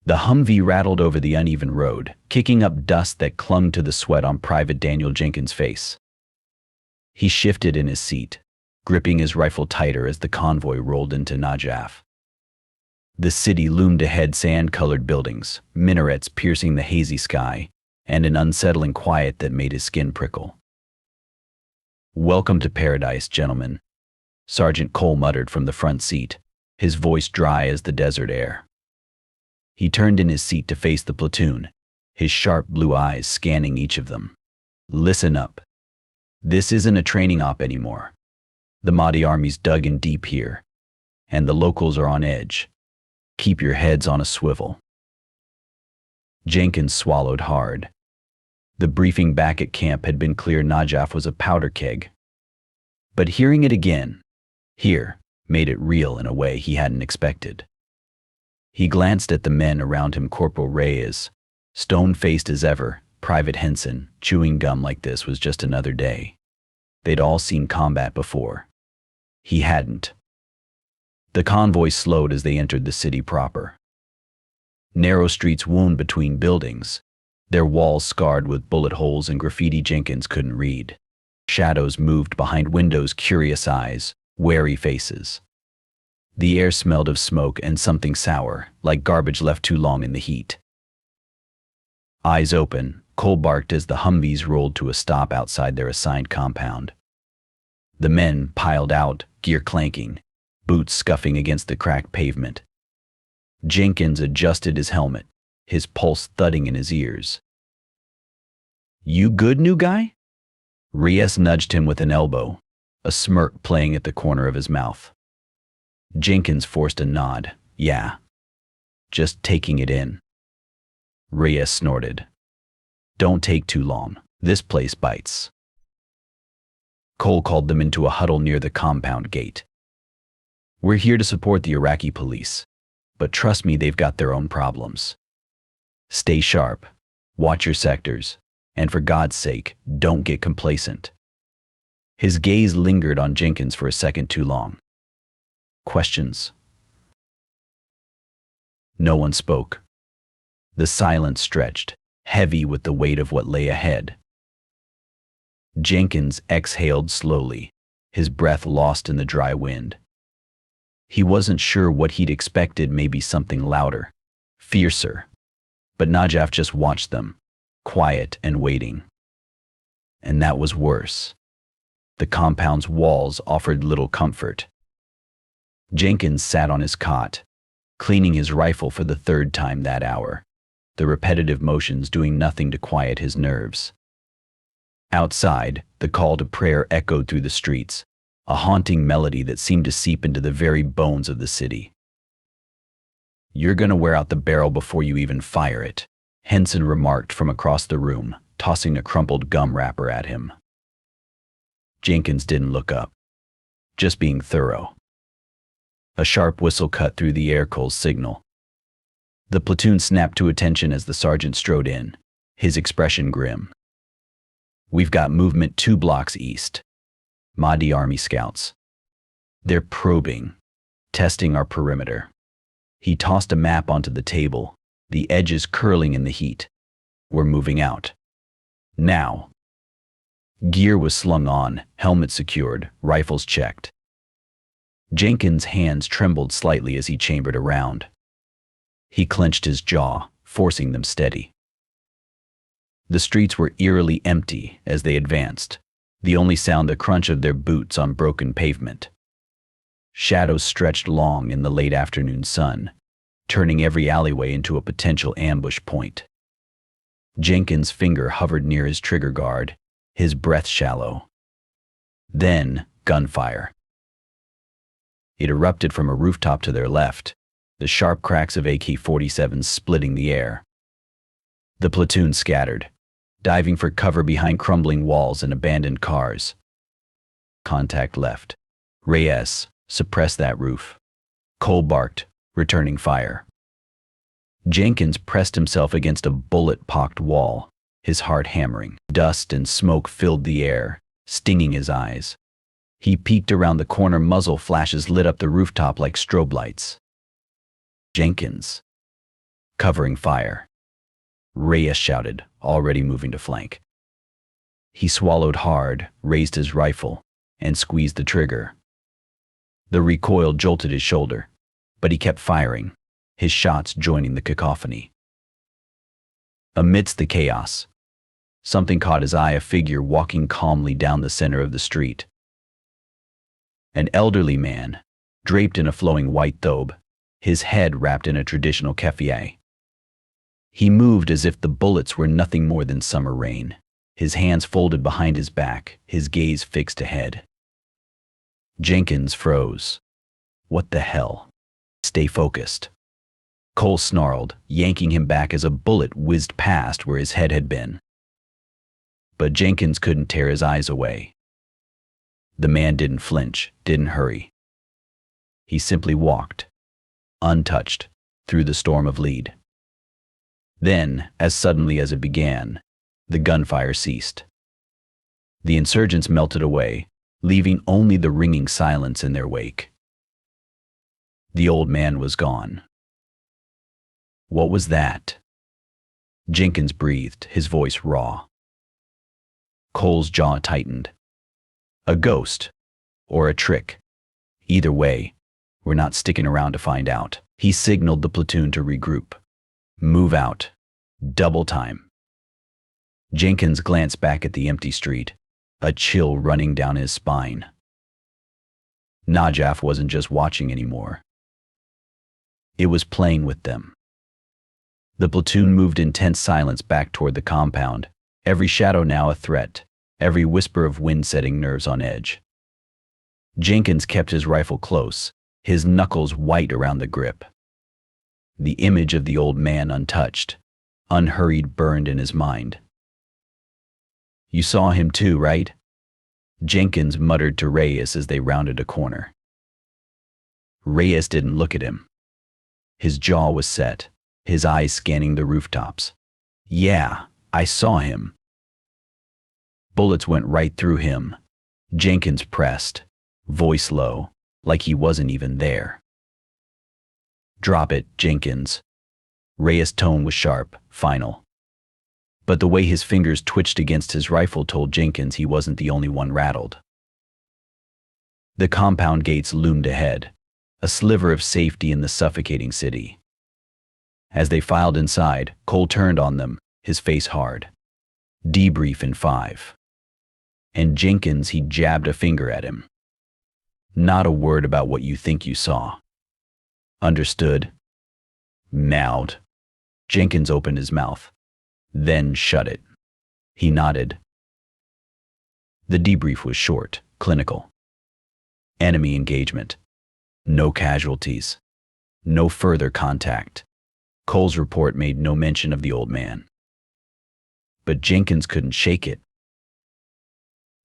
The Humvee rattled over the uneven road, kicking up dust that clung to the sweat on Private Daniel Jenkins' face. He shifted in his seat, gripping his rifle tighter as the convoy rolled into Najaf. The city loomed ahead, sand-colored buildings, minarets piercing the hazy sky, and an unsettling quiet that made his skin prickle. "Welcome to paradise, gentlemen," Sergeant Cole muttered from the front seat, his voice dry as the desert air. He turned in his seat to face the platoon, his sharp blue eyes scanning each of them. "Listen up. This isn't a training op anymore. The Mahdi army's dug in deep here, and the locals are on edge. Keep your heads on a swivel." Jenkins swallowed hard. The briefing back at camp had been clear Najaf was a powder keg. But hearing it again, here, made it real in a way he hadn't expected. He glanced at the men around him, Corporal Reyes, stone-faced as ever, Private Henson. Chewing gum like this was just another day. They'd all seen combat before. He hadn't. The convoy slowed as they entered the city proper. Narrow streets wound between buildings, their walls scarred with bullet holes and graffiti Jenkins couldn't read. Shadows moved behind windows, curious eyes, wary faces. The air smelled of smoke and something sour, like garbage left too long in the heat. Eyes open, Cole barked as the Humvees rolled to a stop outside their assigned compound. The men piled out, gear clanking, boots scuffing against the cracked pavement. Jenkins adjusted his helmet, his pulse thudding in his ears. "You good, new guy?" Reyes nudged him with an elbow, a smirk playing at the corner of his mouth. Jenkins forced a nod. "Yeah. Just taking it in." Reyes snorted. "Don't take too long. This place bites." Cole called them into a huddle near the compound gate. "We're here to support the Iraqi police, but trust me, they've got their own problems. Stay sharp, watch your sectors, and for God's sake, don't get complacent." His gaze lingered on Jenkins for a second too long. "Questions?" No one spoke. The silence stretched, heavy with the weight of what lay ahead. Jenkins exhaled slowly, his breath lost in the dry wind. He wasn't sure what he'd expected, maybe something louder, fiercer. But Najaf just watched them, quiet and waiting. And that was worse. The compound's walls offered little comfort. Jenkins sat on his cot, cleaning his rifle for the third time that hour, the repetitive motions doing nothing to quiet his nerves. Outside, the call to prayer echoed through the streets, a haunting melody that seemed to seep into the very bones of the city. "You're gonna wear out the barrel before you even fire it," Henson remarked from across the room, tossing a crumpled gum wrapper at him. Jenkins didn't look up, just being thorough. A sharp whistle cut through the air, Cole's signal. The platoon snapped to attention as the sergeant strode in, his expression grim. "We've got movement 2 blocks east. Mahdi Army scouts. They're probing, testing our perimeter." He tossed a map onto the table, the edges curling in the heat. "We're moving out. Now." Gear was slung on, helmet secured, rifles checked. Jenkins' hands trembled slightly as he chambered around. He clenched his jaw, forcing them steady. The streets were eerily empty as they advanced, the only sound the crunch of their boots on broken pavement. Shadows stretched long in the late afternoon sun, turning every alleyway into a potential ambush point. Jenkins' finger hovered near his trigger guard, his breath shallow. Then, gunfire. It erupted from a rooftop to their left, the sharp cracks of AK-47s splitting the air. The platoon scattered, diving for cover behind crumbling walls and abandoned cars. Contact left. Reyes, suppress that roof. Cole barked, returning fire. Jenkins pressed himself against a bullet-pocked wall, his heart hammering. Dust and smoke filled the air, stinging his eyes. He peeked around the corner, muzzle flashes lit up the rooftop like strobe lights. Jenkins. covering fire. Reyes shouted, already moving to flank. He swallowed hard, raised his rifle, and squeezed the trigger. The recoil jolted his shoulder, but he kept firing, his shots joining the cacophony. Amidst the chaos, something caught his eye, a figure walking calmly down the center of the street. An elderly man, draped in a flowing white thobe, his head wrapped in a traditional keffiyeh. He moved as if the bullets were nothing more than summer rain, his hands folded behind his back, his gaze fixed ahead. Jenkins froze. What the hell? Stay focused. Cole snarled, yanking him back as a bullet whizzed past where his head had been. But Jenkins couldn't tear his eyes away. The man didn't flinch, didn't hurry. He simply walked, untouched, through the storm of lead. Then, as suddenly as it began, the gunfire ceased. The insurgents melted away, leaving only the ringing silence in their wake. The old man was gone. What was that? Jenkins breathed, his voice raw. Cole's jaw tightened. A ghost, or a trick. Either way, we're not sticking around to find out. He signaled the platoon to regroup. Move out. Double time. Jenkins glanced back at the empty street, a chill running down his spine. Najaf wasn't just watching anymore. It was playing with them. The platoon moved in tense silence back toward the compound, every shadow now a threat, every whisper of wind setting nerves on edge. Jenkins kept his rifle close, his knuckles white around the grip. The image of the old man untouched, unhurried, burned in his mind. You saw him too, right? Jenkins muttered to Reyes as they rounded a corner. Reyes didn't look at him. His jaw was set, his eyes scanning the rooftops. Yeah, I saw him. Bullets went right through him. Jenkins pressed, voice low, like he wasn't even there. Drop it, Jenkins. Reyes' tone was sharp, final. But the way his fingers twitched against his rifle told Jenkins he wasn't the only one rattled. The compound gates loomed ahead, a sliver of safety in the suffocating city. As they filed inside, Cole turned on them, his face hard. Debrief in 5. And Jenkins, he jabbed a finger at him. Not a word about what you think you saw. Understood? Mouthed. Jenkins opened his mouth, then shut it. He nodded. The debrief was short, clinical. Enemy engagement. No casualties. No further contact. Cole's report made no mention of the old man. But Jenkins couldn't shake it.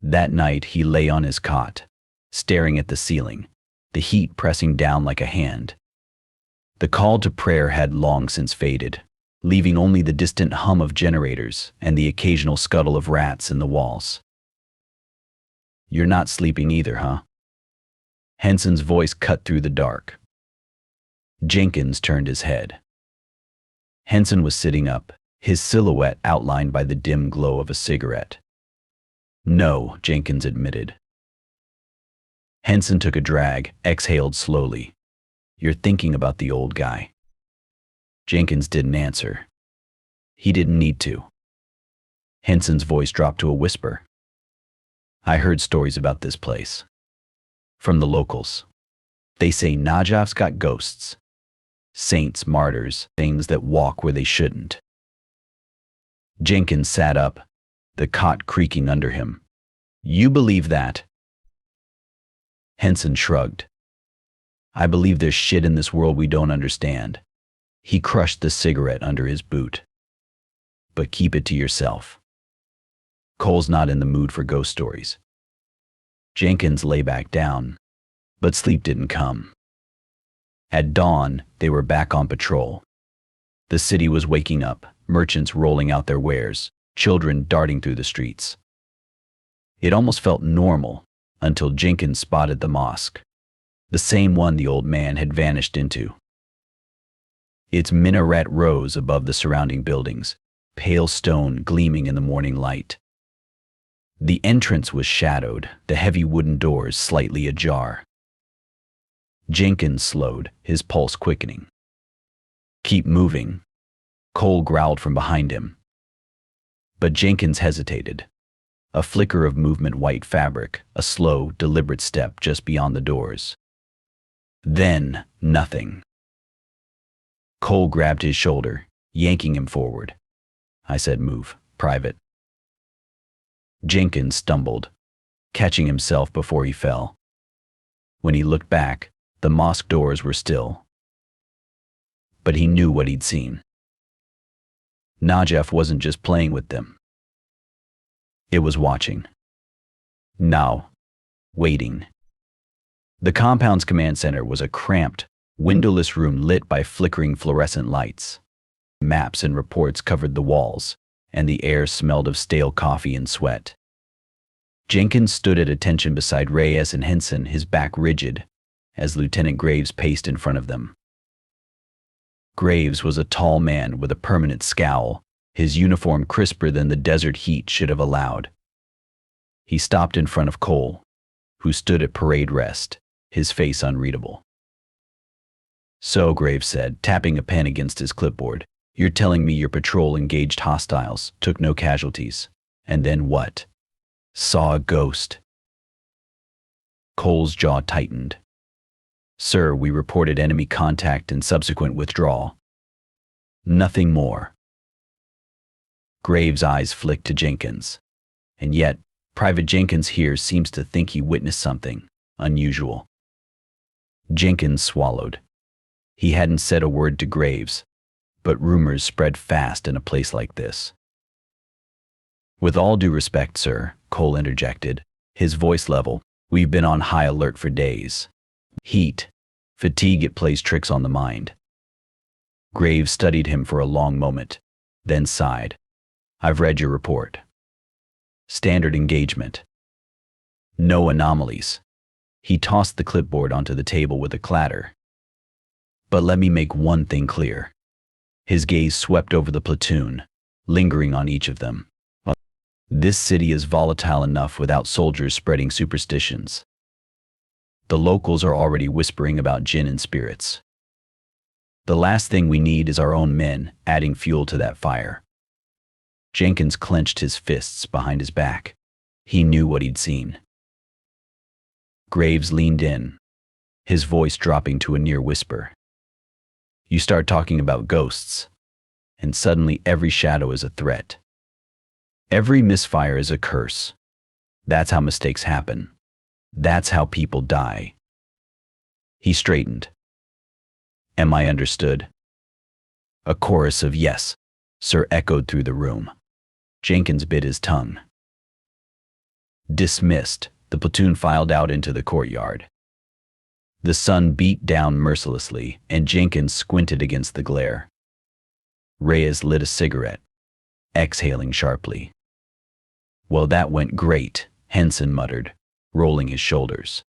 That night he lay on his cot, staring at the ceiling, the heat pressing down like a hand. The call to prayer had long since faded, leaving only the distant hum of generators and the occasional scuttle of rats in the walls. You're not sleeping either, huh? Henson's voice cut through the dark. Jenkins turned his head. Henson was sitting up, his silhouette outlined by the dim glow of a cigarette. No, Jenkins admitted. Henson took a drag, exhaled slowly. You're thinking about the old guy. Jenkins didn't answer. He didn't need to. Henson's voice dropped to a whisper. I heard stories about this place. From the locals. They say Najaf's got ghosts. Saints, martyrs, things that walk where they shouldn't. Jenkins sat up, the cot creaking under him. You believe that? Henson shrugged. I believe there's shit in this world we don't understand. He crushed the cigarette under his boot. But keep it to yourself. Cole's not in the mood for ghost stories. Jenkins lay back down, but sleep didn't come. At dawn, they were back on patrol. The city was waking up, merchants rolling out their wares, children darting through the streets. It almost felt normal until Jenkins spotted the mosque, the same one the old man had vanished into. Its minaret rose above the surrounding buildings, pale stone gleaming in the morning light. The entrance was shadowed, the heavy wooden doors slightly ajar. Jenkins slowed, his pulse quickening. "Keep moving," Cole growled from behind him. But Jenkins hesitated. A flicker of movement, white fabric, a slow, deliberate step just beyond the doors. Then, nothing. Cole grabbed his shoulder, yanking him forward. I said, "Move, Private." Jenkins stumbled, catching himself before he fell. When he looked back, the mosque doors were still. But he knew what he'd seen. Najaf wasn't just playing with them. It was watching. Now, waiting. The compound's command center was a cramped, windowless room lit by flickering fluorescent lights. Maps and reports covered the walls, and the air smelled of stale coffee and sweat. Jenkins stood at attention beside Reyes and Henson, his back rigid, as Lieutenant Graves paced in front of them. Graves was a tall man with a permanent scowl, his uniform crisper than the desert heat should have allowed. He stopped in front of Cole, who stood at parade rest, his face unreadable. "So," Graves said, tapping a pen against his clipboard, "you're telling me your patrol engaged hostiles, took no casualties, and then what? Saw a ghost?" Cole's jaw tightened. "Sir, we reported enemy contact and subsequent withdrawal. Nothing more." Graves' eyes flicked to Jenkins. And yet, Private Jenkins here seems to think he witnessed something unusual. Jenkins swallowed. He hadn't said a word to Graves, but rumors spread fast in a place like this. "With all due respect, sir," Cole interjected, his voice level, "we've been on high alert for days. Heat, fatigue, it plays tricks on the mind." Graves studied him for a long moment, then sighed. "I've read your report. Standard engagement. No anomalies." He tossed the clipboard onto the table with a clatter. "But let me make one thing clear." His gaze swept over the platoon, lingering on each of them. "This city is volatile enough without soldiers spreading superstitions. The locals are already whispering about jinn and spirits. The last thing we need is our own men adding fuel to that fire." Jenkins clenched his fists behind his back. He knew what he'd seen. Graves leaned in, his voice dropping to a near whisper. "You start talking about ghosts, and suddenly every shadow is a threat. Every misfire is a curse. That's how mistakes happen. That's how people die." He straightened. "Am I understood?" A chorus of "yes, sir" echoed through the room. Jenkins bit his tongue. Dismissed, the platoon filed out into the courtyard. The sun beat down mercilessly, and Jenkins squinted against the glare. Reyes lit a cigarette, exhaling sharply. "Well, that went great," Henson muttered, rolling his shoulders.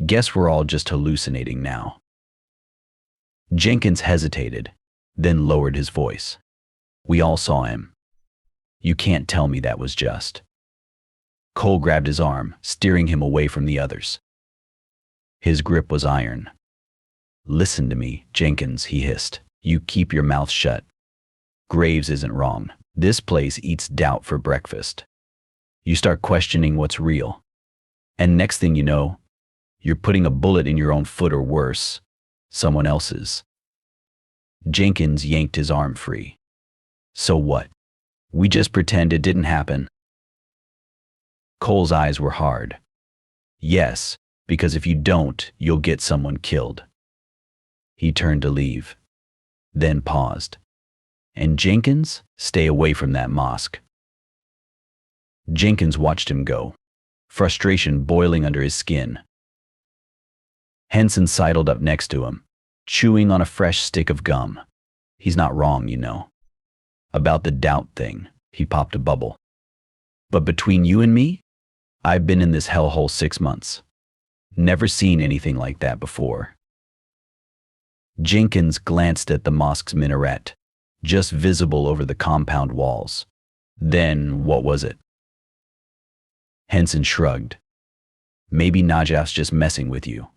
"Guess we're all just hallucinating now." Jenkins hesitated, then lowered his voice. "We all saw him. You can't tell me that was just." Cole grabbed his arm, steering him away from the others. His grip was iron. "Listen to me, Jenkins," he hissed. "You keep your mouth shut. Graves isn't wrong. This place eats doubt for breakfast. You start questioning what's real, and next thing you know, you're putting a bullet in your own foot, or worse, someone else's." Jenkins yanked his arm free. "So what? We just pretend it didn't happen?" Cole's eyes were hard. "Yes, because if you don't, you'll get someone killed." He turned to leave, then paused. "And Jenkins, stay away from that mosque." Jenkins watched him go, frustration boiling under his skin. Henson sidled up next to him, chewing on a fresh stick of gum. "He's not wrong, you know. About the doubt thing," he popped a bubble. "But between you and me, I've been in this hellhole 6 months. Never seen anything like that before." Jenkins glanced at the mosque's minaret, just visible over the compound walls. Then, what was it? Henson shrugged. Maybe Najaf's just messing with you.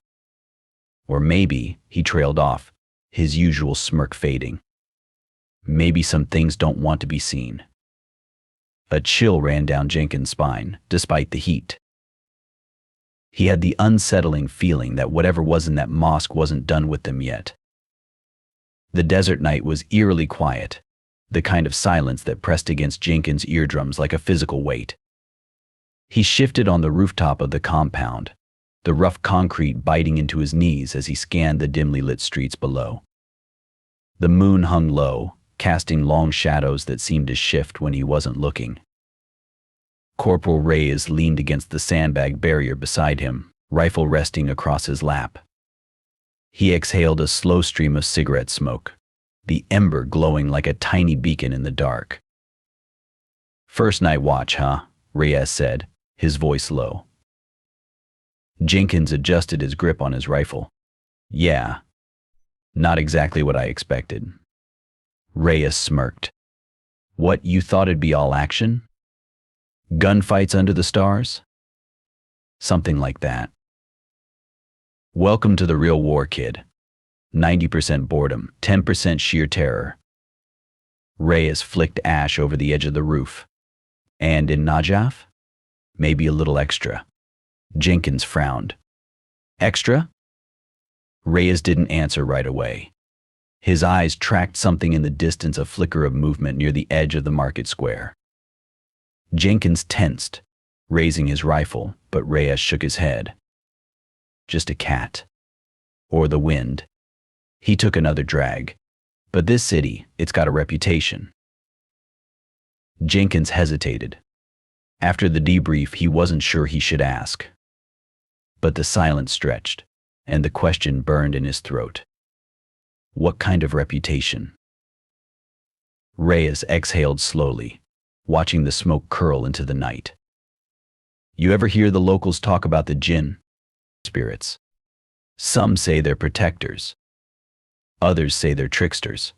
Or maybe, he trailed off, his usual smirk fading. Maybe some things don't want to be seen. A chill ran down Jenkins' spine, despite the heat. He had the unsettling feeling that whatever was in that mosque wasn't done with them yet. The desert night was eerily quiet, the kind of silence that pressed against Jenkins' eardrums like a physical weight. He shifted on the rooftop of the compound, the rough concrete biting into his knees as he scanned the dimly lit streets below. The moon hung low, casting long shadows that seemed to shift when he wasn't looking. Corporal Reyes leaned against the sandbag barrier beside him, rifle resting across his lap. He exhaled a slow stream of cigarette smoke, the ember glowing like a tiny beacon in the dark. "First night watch, huh?" Reyes said, his voice low. Jenkins adjusted his grip on his rifle. "Yeah. Not exactly what I expected." Reyes smirked. "What, you thought it'd be all action? Gunfights under the stars?" "Something like that." "Welcome to the real war, kid. 90% boredom, 10% sheer terror." Reyes flicked ash over the edge of the roof. "And in Najaf? Maybe a little extra." Jenkins frowned. "Extra?" Reyes didn't answer right away. His eyes tracked something in the distance, a flicker of movement near the edge of the market square. Jenkins tensed, raising his rifle, but Reyes shook his head. "Just a cat. Or the wind." He took another drag. "But this city, it's got a reputation." Jenkins hesitated. After the debrief, he wasn't sure he should ask. But the silence stretched, and the question burned in his throat. What kind of reputation? Reyes exhaled slowly, watching the smoke curl into the night. "You ever hear the locals talk about the jinn spirits? Some say they're protectors. Others say they're tricksters.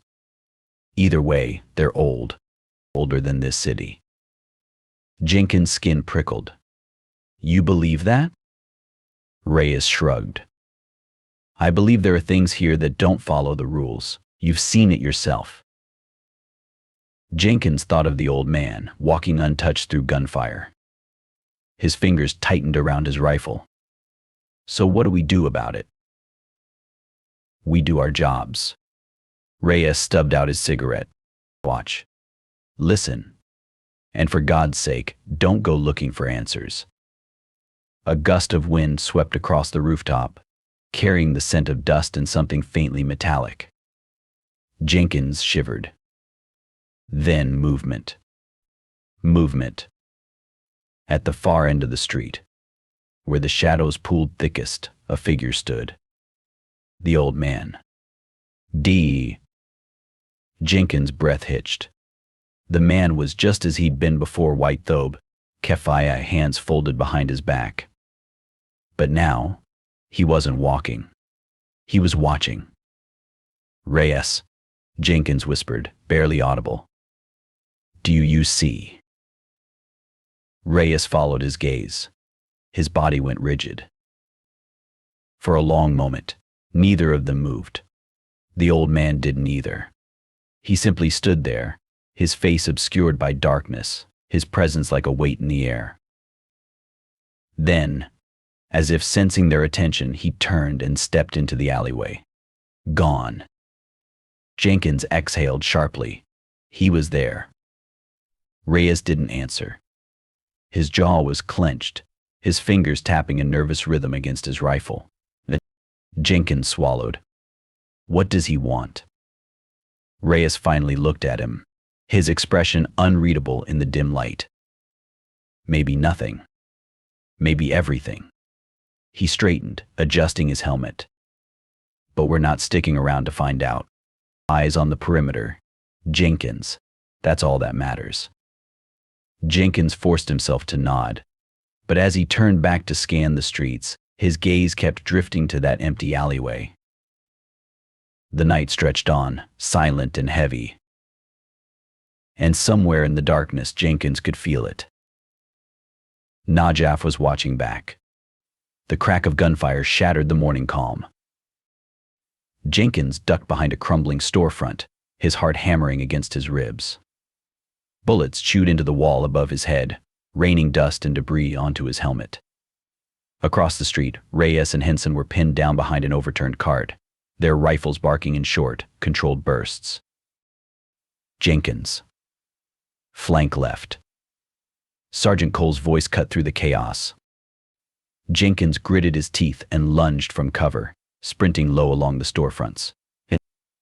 Either way, they're old, older than this city." Jenkins' skin prickled. "You believe that?" Reyes shrugged. "I believe there are things here that don't follow the rules. You've seen it yourself." Jenkins thought of the old man, walking untouched through gunfire. His fingers tightened around his rifle. "So what do we do about it?" "We do our jobs." Reyes stubbed out his cigarette. "Watch. Listen. And for God's sake, don't go looking for answers." A gust of wind swept across the rooftop, carrying the scent of dust and something faintly metallic. Jenkins shivered. Then movement. Movement. At the far end of the street, where the shadows pooled thickest, a figure stood. The old man. D. Jenkins' breath hitched. The man was just as he'd been before, white thobe, keffiyeh, hands folded behind his back. But now, he wasn't walking. He was watching. "Reyes," Jenkins whispered, barely audible. "Do you see?" Reyes followed his gaze. His body went rigid. For a long moment, neither of them moved. The old man didn't either. He simply stood there, his face obscured by darkness, his presence like a weight in the air. Then, as if sensing their attention, he turned and stepped into the alleyway. Gone. Jenkins exhaled sharply. He was there. Reyes didn't answer. His jaw was clenched, his fingers tapping a nervous rhythm against his rifle. Jenkins swallowed. What does he want? Reyes finally looked at him, his expression unreadable in the dim light. Maybe nothing. Maybe everything. He straightened, adjusting his helmet. But we're not sticking around to find out. Eyes on the perimeter. Jenkins. That's all that matters. Jenkins forced himself to nod. But as he turned back to scan the streets, his gaze kept drifting to that empty alleyway. The night stretched on, silent and heavy. And somewhere in the darkness, Jenkins could feel it. Najaf was watching back. The crack of gunfire shattered the morning calm. Jenkins ducked behind a crumbling storefront, his heart hammering against his ribs. Bullets chewed into the wall above his head, raining dust and debris onto his helmet. Across the street, Reyes and Henson were pinned down behind an overturned cart, their rifles barking in short, controlled bursts. Jenkins. Flank left. Sergeant Cole's voice cut through the chaos. Jenkins gritted his teeth and lunged from cover, sprinting low along the storefronts.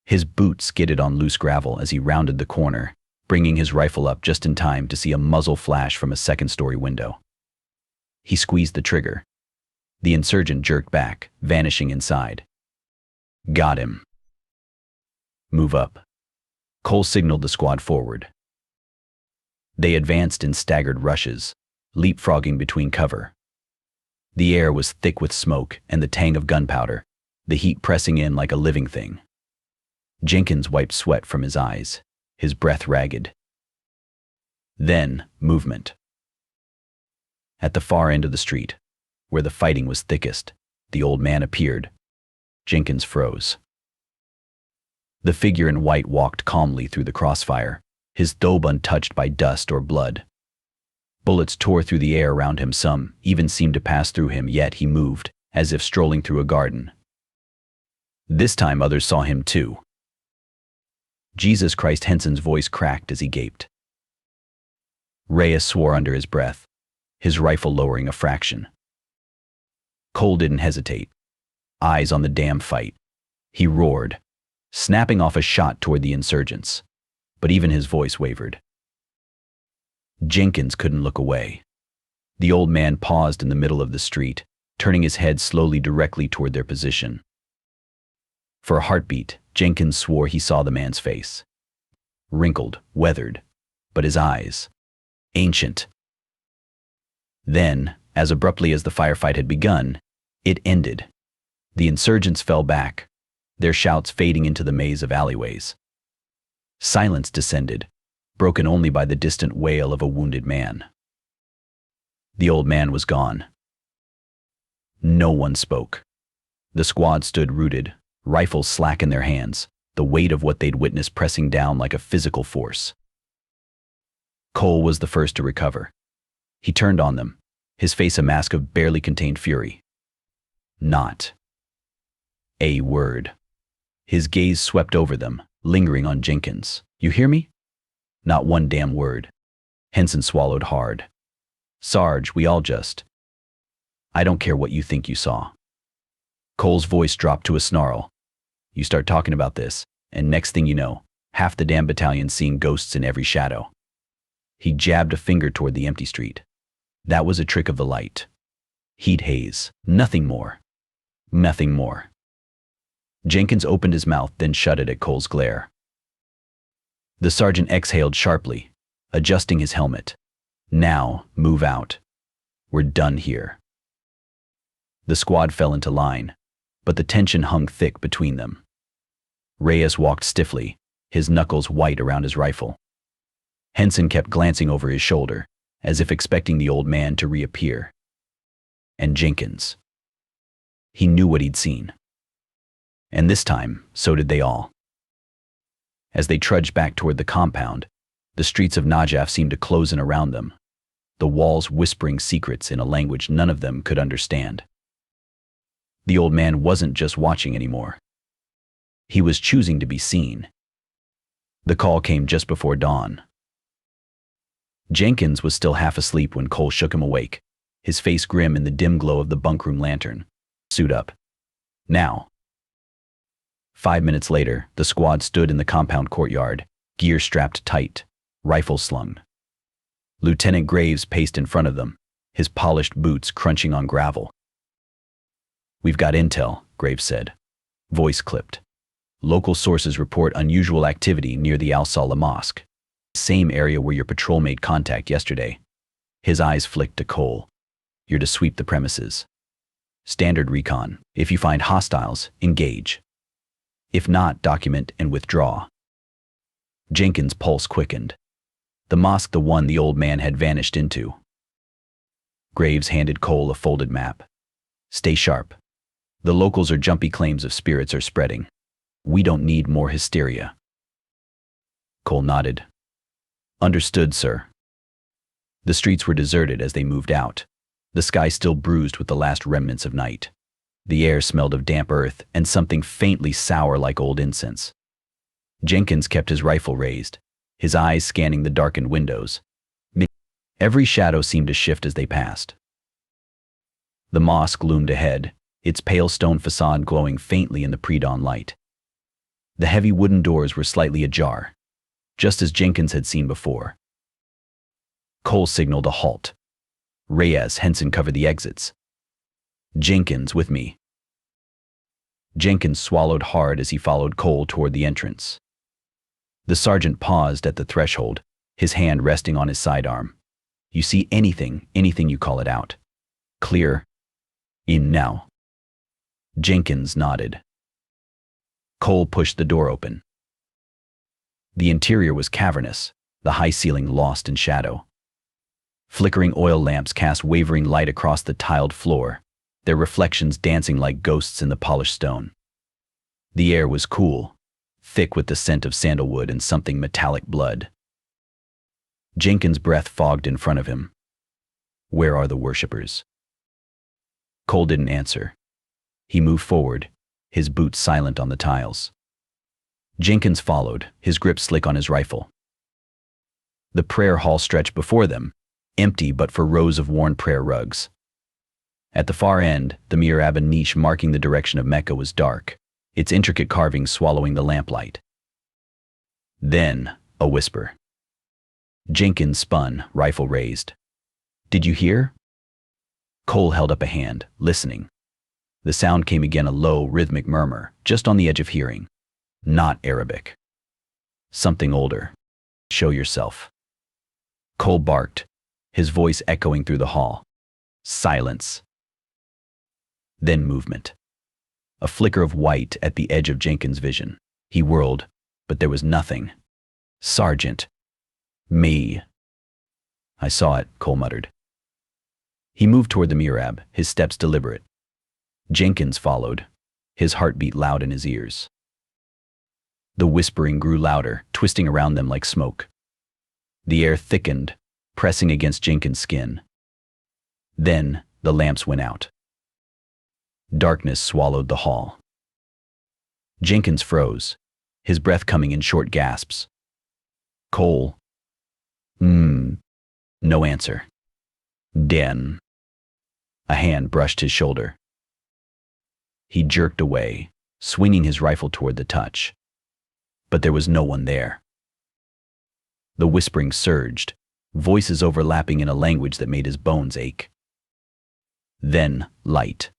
His boot skidded on loose gravel as he rounded the corner, bringing his rifle up just in time to see a muzzle flash from a second-story window. He squeezed the trigger. The insurgent jerked back, vanishing inside. Got him. Move up. Cole signaled the squad forward. They advanced in staggered rushes, leapfrogging between cover. The air was thick with smoke and the tang of gunpowder, the heat pressing in like a living thing. Jenkins wiped sweat from his eyes, his breath ragged. Then, movement. At the far end of the street, where the fighting was thickest, the old man appeared. Jenkins froze. The figure in white walked calmly through the crossfire, his thobe untouched by dust or blood. Bullets tore through the air around him, some even seemed to pass through him, yet he moved, as if strolling through a garden. This time others saw him too. Jesus Christ, Henson's voice cracked as he gaped. Reyes swore under his breath, his rifle lowering a fraction. Cole didn't hesitate, eyes on the damn fight. He roared, snapping off a shot toward the insurgents, but even his voice wavered. Jenkins couldn't look away. The old man paused in the middle of the street, turning his head slowly directly toward their position. For a heartbeat, Jenkins swore he saw the man's face. Wrinkled, weathered, but his eyes, ancient. Then, as abruptly as the firefight had begun, it ended. The insurgents fell back, their shouts fading into the maze of alleyways. Silence descended, broken only by the distant wail of a wounded man. The old man was gone. No one spoke. The squad stood rooted, rifles slack in their hands, the weight of what they'd witnessed pressing down like a physical force. Cole was the first to recover. He turned on them, his face a mask of barely contained fury. Not a word. His gaze swept over them, lingering on Jenkins. You hear me? Not one damn word. Henson swallowed hard. Sarge, we all just... I don't care what you think you saw. Cole's voice dropped to a snarl. You start talking about this, and next thing you know, half the damn battalion's seeing ghosts in every shadow. He jabbed a finger toward the empty street. That was a trick of the light. Heat haze. Nothing more. Nothing more. Jenkins opened his mouth, then shut it at Cole's glare. The sergeant exhaled sharply, adjusting his helmet. Now, move out. We're done here. The squad fell into line, but the tension hung thick between them. Reyes walked stiffly, his knuckles white around his rifle. Henson kept glancing over his shoulder, as if expecting the old man to reappear. And Jenkins. He knew what he'd seen. And this time, so did they all. As they trudged back toward the compound, the streets of Najaf seemed to close in around them, the walls whispering secrets in a language none of them could understand. The old man wasn't just watching anymore. He was choosing to be seen. The call came just before dawn. Jenkins was still half asleep when Cole shook him awake, his face grim in the dim glow of the bunkroom lantern. Suit up. Now. 5 minutes later, the squad stood in the compound courtyard, gear strapped tight, rifles slung. Lieutenant Graves paced in front of them, his polished boots crunching on gravel. We've got intel, Graves said. Voice clipped. Local sources report unusual activity near the Al-Salah Mosque. Same area where your patrol made contact yesterday. His eyes flicked to Cole. You're to sweep the premises. Standard recon. If you find hostiles, engage. If not, document and withdraw. Jenkins' pulse quickened. The mosque, the one the old man had vanished into. Graves handed Cole a folded map. Stay sharp. The locals are jumpy, claims of spirits are spreading. We don't need more hysteria. Cole nodded. Understood, sir. The streets were deserted as they moved out, the sky still bruised with the last remnants of night. The air smelled of damp earth and something faintly sour like old incense. Jenkins kept his rifle raised, his eyes scanning the darkened windows. Every shadow seemed to shift as they passed. The mosque loomed ahead, its pale stone facade glowing faintly in the pre-dawn light. The heavy wooden doors were slightly ajar, just as Jenkins had seen before. Cole signaled a halt. Reyes, Henson covered the exits. Jenkins, with me. Jenkins swallowed hard as he followed Cole toward the entrance. The sergeant paused at the threshold, his hand resting on his sidearm. You see anything you call it out. Clear. In now. Jenkins nodded. Cole pushed the door open. The interior was cavernous, the high ceiling lost in shadow. Flickering oil lamps cast wavering light across the tiled floor, their reflections dancing like ghosts in the polished stone. The air was cool, thick with the scent of sandalwood and something metallic blood. Jenkins' breath fogged in front of him. Where are the worshippers? Cole didn't answer. He moved forward, his boots silent on the tiles. Jenkins followed, his grip slick on his rifle. The prayer hall stretched before them, empty but for rows of worn prayer rugs. At the far end, the mihrab, a niche marking the direction of Mecca, was dark, its intricate carvings swallowing the lamplight. Then, a whisper. Jenkins spun, rifle raised. Did you hear? Cole held up a hand, listening. The sound came again, a low, rhythmic murmur, just on the edge of hearing. Not Arabic. Something older. Show yourself. Cole barked, his voice echoing through the hall. Silence. Then movement. A flicker of white at the edge of Jenkins' vision. He whirled, but there was nothing. Sergeant. Me. I saw it, Cole muttered. He moved toward the mihrab, his steps deliberate. Jenkins followed, his heartbeat loud in his ears. The whispering grew louder, twisting around them like smoke. The air thickened, pressing against Jenkins' skin. Then, the lamps went out. Darkness swallowed the hall. Jenkins froze, his breath coming in short gasps. Cole. No answer. Den. A hand brushed his shoulder. He jerked away, swinging his rifle toward the touch. But there was no one there. The whispering surged, voices overlapping in a language that made his bones ache. Then, light.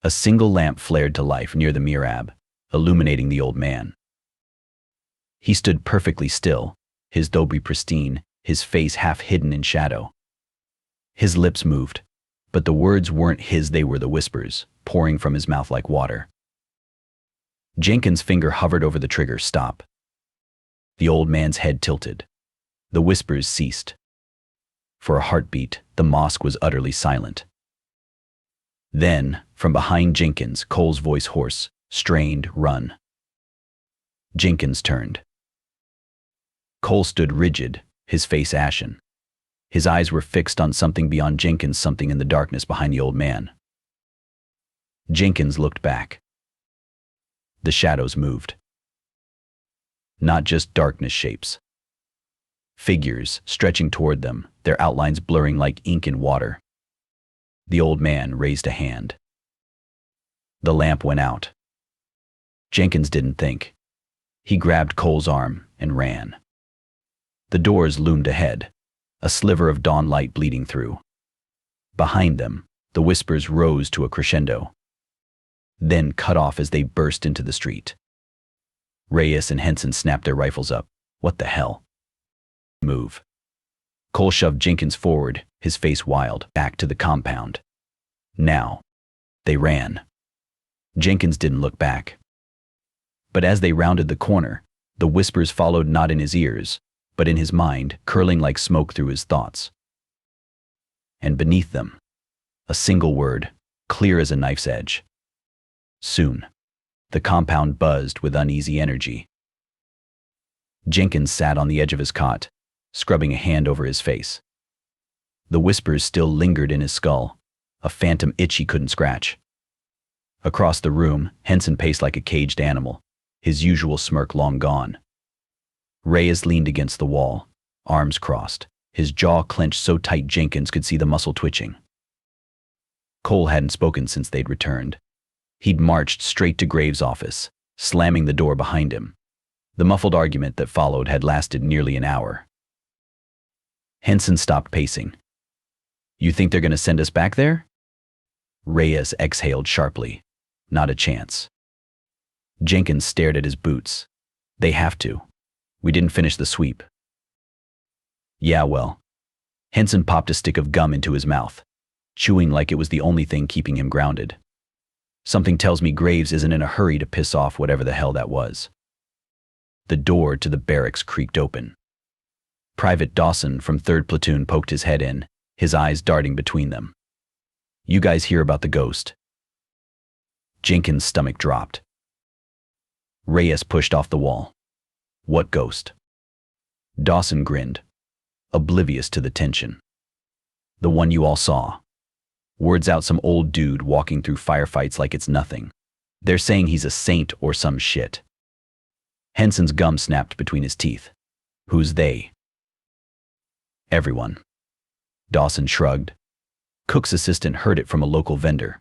A single lamp flared to life near the mihrab, illuminating the old man. He stood perfectly still, his dobi pristine, his face half hidden in shadow. His lips moved, but the words weren't his, they were the whispers, pouring from his mouth like water. Jenkins' finger hovered over the trigger. Stop. The old man's head tilted. The whispers ceased. For a heartbeat, the mosque was utterly silent. Then, from behind Jenkins, Cole's voice hoarse, strained, run. Jenkins turned. Cole stood rigid, his face ashen. His eyes were fixed on something beyond Jenkins, something in the darkness behind the old man. Jenkins looked back. The shadows moved. Not just darkness shapes. Figures stretching toward them, their outlines blurring like ink in water. The old man raised a hand. The lamp went out. Jenkins didn't think. He grabbed Cole's arm and ran. The doors loomed ahead, a sliver of dawn light bleeding through. Behind them, the whispers rose to a crescendo, then cut off as they burst into the street. Reyes and Henson snapped their rifles up. What the hell? Move. Cole shoved Jenkins forward, his face wild, back to the compound. Now. They ran. Jenkins didn't look back. But as they rounded the corner, the whispers followed not in his ears, but in his mind, curling like smoke through his thoughts. And beneath them, a single word, clear as a knife's edge. Soon. The compound buzzed with uneasy energy. Jenkins sat on the edge of his cot, scrubbing a hand over his face. The whispers still lingered in his skull, a phantom itch he couldn't scratch. Across the room, Henson paced like a caged animal, his usual smirk long gone. Reyes leaned against the wall, arms crossed, his jaw clenched so tight Jenkins could see the muscle twitching. Cole hadn't spoken since they'd returned. He'd marched straight to Graves' office, slamming the door behind him. The muffled argument that followed had lasted nearly an hour. Henson stopped pacing. "You think they're going to send us back there?" Reyes exhaled sharply. "Not a chance." Jenkins stared at his boots. "They have to. We didn't finish the sweep." "Yeah, well." Henson popped a stick of gum into his mouth, chewing like it was the only thing keeping him grounded. "Something tells me Graves isn't in a hurry to piss off whatever the hell that was." The door to the barracks creaked open. Private Dawson from 3rd Platoon poked his head in, his eyes darting between them. "You guys hear about the ghost?" Jenkins' stomach dropped. Reyes pushed off the wall. "What ghost?" Dawson grinned, oblivious to the tension. "The one you all saw. Words out some old dude walking through firefights like it's nothing. They're saying he's a saint or some shit." Henson's gum snapped between his teeth. "Who's they?" "Everyone." Dawson shrugged. "Cook's assistant heard it from a local vendor.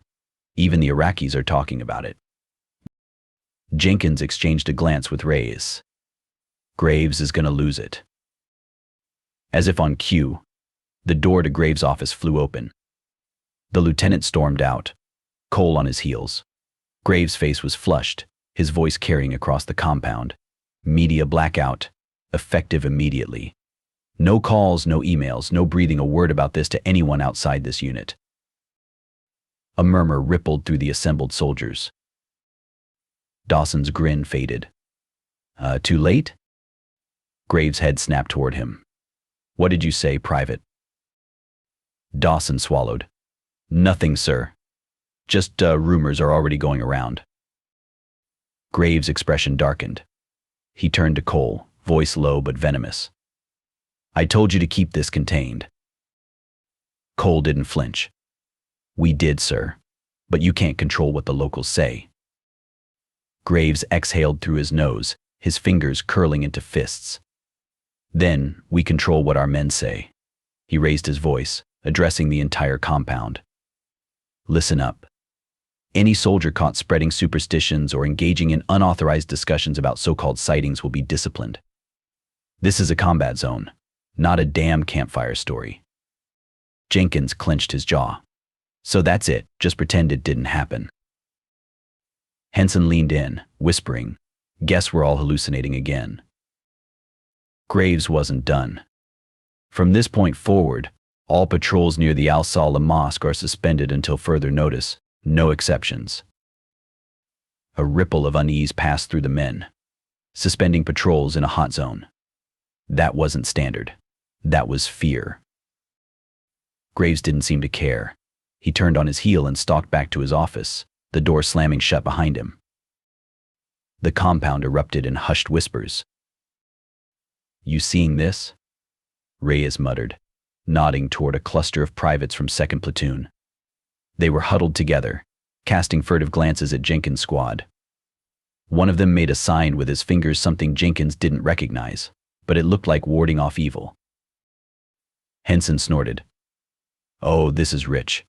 Even the Iraqis are talking about it." Jenkins exchanged a glance with Reyes. "Graves is gonna lose it." As if on cue, the door to Graves' office flew open. The lieutenant stormed out, Cole on his heels. Graves' face was flushed, his voice carrying across the compound. "Media blackout. Effective immediately. No calls, no emails, no breathing a word about this to anyone outside this unit." A murmur rippled through the assembled soldiers. Dawson's grin faded. Too late?" Graves' head snapped toward him. "What did you say, Private?" Dawson swallowed. "Nothing, sir. Just rumors are already going around." Graves' expression darkened. He turned to Cole, voice low but venomous. "I told you to keep this contained." Cole didn't flinch. "We did, sir. But you can't control what the locals say." Graves exhaled through his nose, his fingers curling into fists. "Then we control what our men say." He raised his voice, addressing the entire compound. "Listen up. Any soldier caught spreading superstitions or engaging in unauthorized discussions about so-called sightings will be disciplined. This is a combat zone, not a damn campfire story." Jenkins clenched his jaw. "So that's it, just pretend it didn't happen." Henson leaned in, whispering, "Guess we're all hallucinating again." Graves wasn't done. "From this point forward, all patrols near the Al-Salah mosque are suspended until further notice, no exceptions." A ripple of unease passed through the men. Suspending patrols in a hot zone. That wasn't standard. That was fear. Graves didn't seem to care. He turned on his heel and stalked back to his office, the door slamming shut behind him. The compound erupted in hushed whispers. "You seeing this?" Reyes muttered, nodding toward a cluster of privates from 2nd Platoon. They were huddled together, casting furtive glances at Jenkins' squad. One of them made a sign with his fingers, something Jenkins didn't recognize, but it looked like warding off evil. Henson snorted. "Oh, this is rich.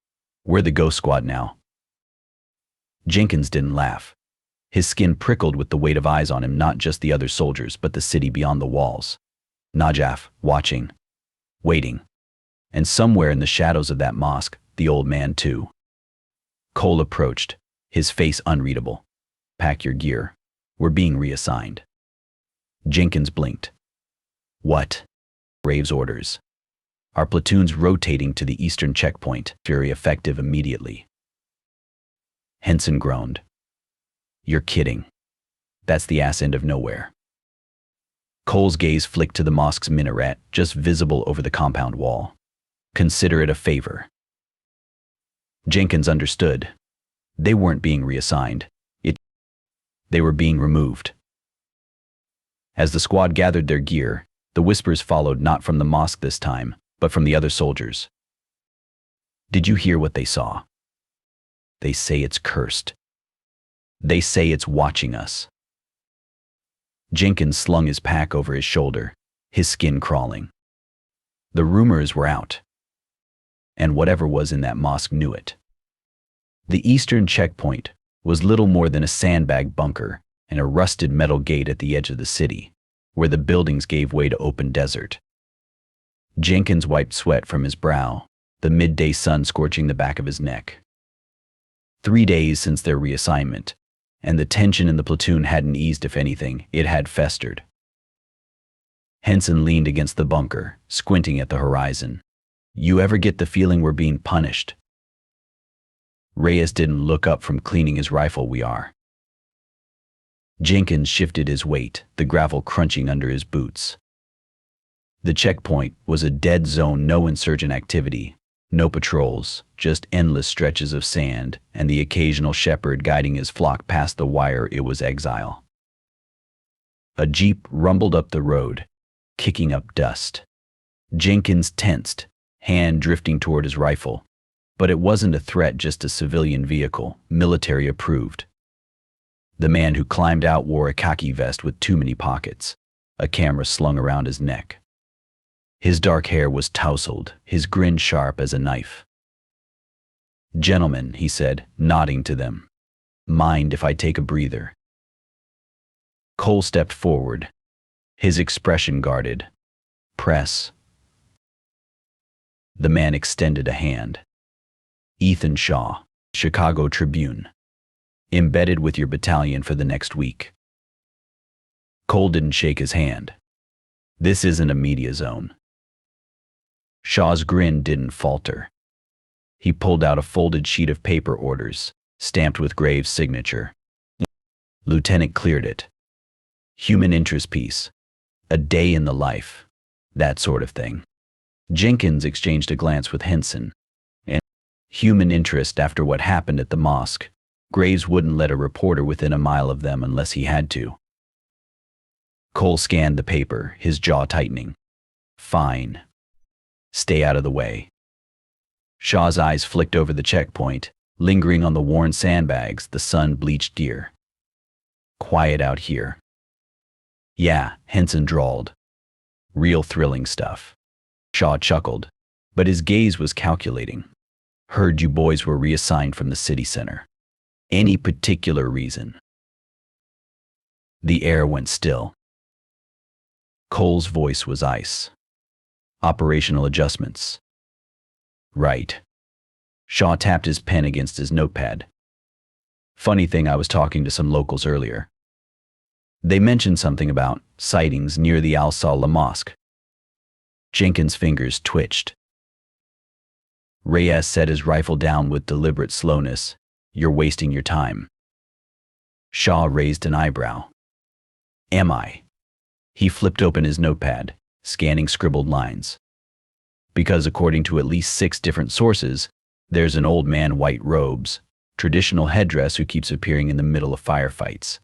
We're the ghost squad now." Jenkins didn't laugh. His skin prickled with the weight of eyes on him, not just the other soldiers, but the city beyond the walls. Najaf, watching, waiting. And somewhere in the shadows of that mosque, the old man too. Cole approached, his face unreadable. "Pack your gear. We're being reassigned." Jenkins blinked. "What?" Graves' orders. "Our platoon's rotating to the eastern checkpoint. Very effective immediately." Henson groaned. "You're kidding." That's the ass end of nowhere. Cole's gaze flicked to the mosque's minaret, just visible over the compound wall. Consider it a favor. Jenkins understood. They weren't being reassigned. They were being removed. As the squad gathered their gear, the whispers followed not from the mosque this time, but from the other soldiers. Did you hear what they saw? They say it's cursed. They say it's watching us. Jenkins slung his pack over his shoulder, his skin crawling. The rumors were out. And whatever was in that mosque knew it. The eastern checkpoint was little more than a sandbag bunker and a rusted metal gate at the edge of the city, where the buildings gave way to open desert. Jenkins wiped sweat from his brow, the midday sun scorching the back of his neck. 3 days since their reassignment, and the tension in the platoon hadn't eased. If anything, it had festered. Henson leaned against the bunker, squinting at the horizon. You ever get the feeling we're being punished? Reyes didn't look up from cleaning his rifle. We are. Jenkins shifted his weight, the gravel crunching under his boots. The checkpoint was a dead zone, no insurgent activity, no patrols, just endless stretches of sand and the occasional shepherd guiding his flock past the wire. It was exile. A jeep rumbled up the road, kicking up dust. Jenkins tensed, hand drifting toward his rifle. But it wasn't a threat, just a civilian vehicle, military approved. The man who climbed out wore a khaki vest with too many pockets, a camera slung around his neck. His dark hair was tousled, his grin sharp as a knife. Gentlemen, he said, nodding to them. Mind if I take a breather? Cole stepped forward, his expression guarded. Press. The man extended a hand. Ethan Shaw, Chicago Tribune. Embedded with your battalion for the next week. Cole didn't shake his hand. This isn't a media zone. Shaw's grin didn't falter. He pulled out a folded sheet of paper orders, stamped with Graves' signature. Lieutenant cleared it. Human interest piece. A day in the life. That sort of thing. Jenkins exchanged a glance with Henson. And human interest after what happened at the mosque. Graves wouldn't let a reporter within a mile of them unless he had to. Cole scanned the paper, his jaw tightening. Fine. Stay out of the way. Shaw's eyes flicked over the checkpoint, lingering on the worn sandbags, the sun-bleached gear. Quiet out here. Yeah, Henson drawled. Real thrilling stuff. Shaw chuckled, but his gaze was calculating. Heard you boys were reassigned from the city center. Any particular reason? The air went still. Cole's voice was ice. Operational adjustments. Right. Shaw tapped his pen against his notepad. Funny thing, I was talking to some locals earlier. They mentioned something about sightings near the Al-Salah Mosque. Jenkins' fingers twitched. Reyes set his rifle down with deliberate slowness. You're wasting your time. Shaw raised an eyebrow. Am I? He flipped open his notepad, scanning scribbled lines. Because according to at least 6 different sources, there's an old man, white robes, traditional headdress, who keeps appearing in the middle of firefights.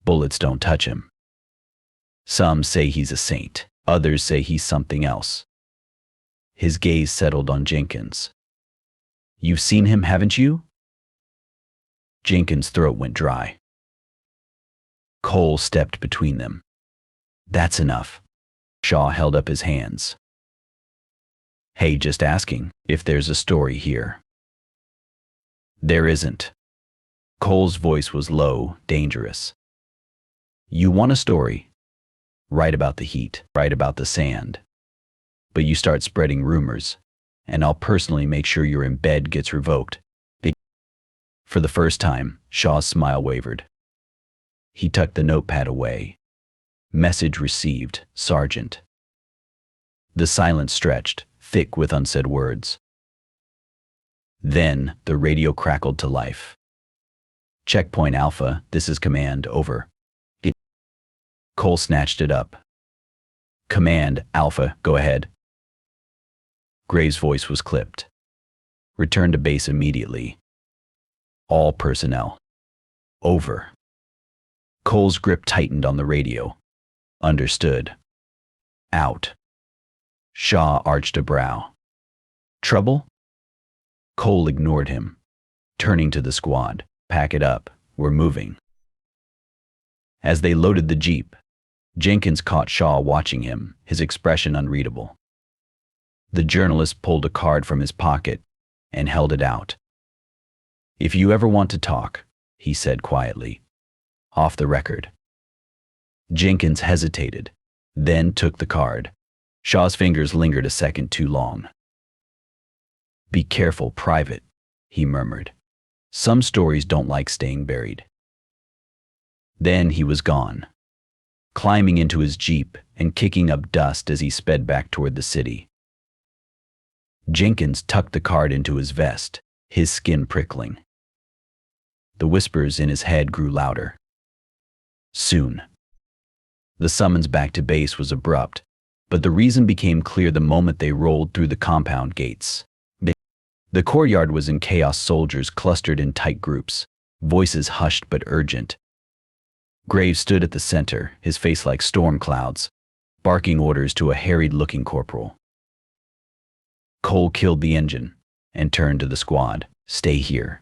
Bullets don't touch him. Some say he's a saint, others say he's something else. His gaze settled on Jenkins. You've seen him, haven't you? Jenkins' throat went dry. Cole stepped between them. That's enough. Shaw held up his hands. Hey, just asking if there's a story here. There isn't. Cole's voice was low, dangerous. You want a story? Write about the heat, write about the sand. But you start spreading rumors, and I'll personally make sure your embed gets revoked. For the first time, Shaw's smile wavered. He tucked the notepad away. Message received, Sergeant. The silence stretched, thick with unsaid words. Then, the radio crackled to life. Checkpoint Alpha, this is Command, over. Cole snatched it up. Command, Alpha, go ahead. Graves' voice was clipped. Return to base immediately. All personnel. Over. Cole's grip tightened on the radio. Understood. Out. Shaw arched a brow. Trouble? Cole ignored him, turning to the squad. Pack it up, we're moving. As they loaded the jeep, Jenkins caught Shaw watching him, his expression unreadable. The journalist pulled a card from his pocket and held it out. If you ever want to talk, he said quietly. Off the record. Jenkins hesitated, then took the card. Shaw's fingers lingered a second too long. Be careful, Private, he murmured. Some stories don't like staying buried. Then he was gone, climbing into his jeep and kicking up dust as he sped back toward the city. Jenkins tucked the card into his vest, his skin prickling. The whispers in his head grew louder. Soon. The summons back to base was abrupt, but the reason became clear the moment they rolled through the compound gates. The courtyard was in chaos, soldiers clustered in tight groups, voices hushed but urgent. Graves stood at the center, his face like storm clouds, barking orders to a harried-looking corporal. Cole killed the engine and turned to the squad. Stay here.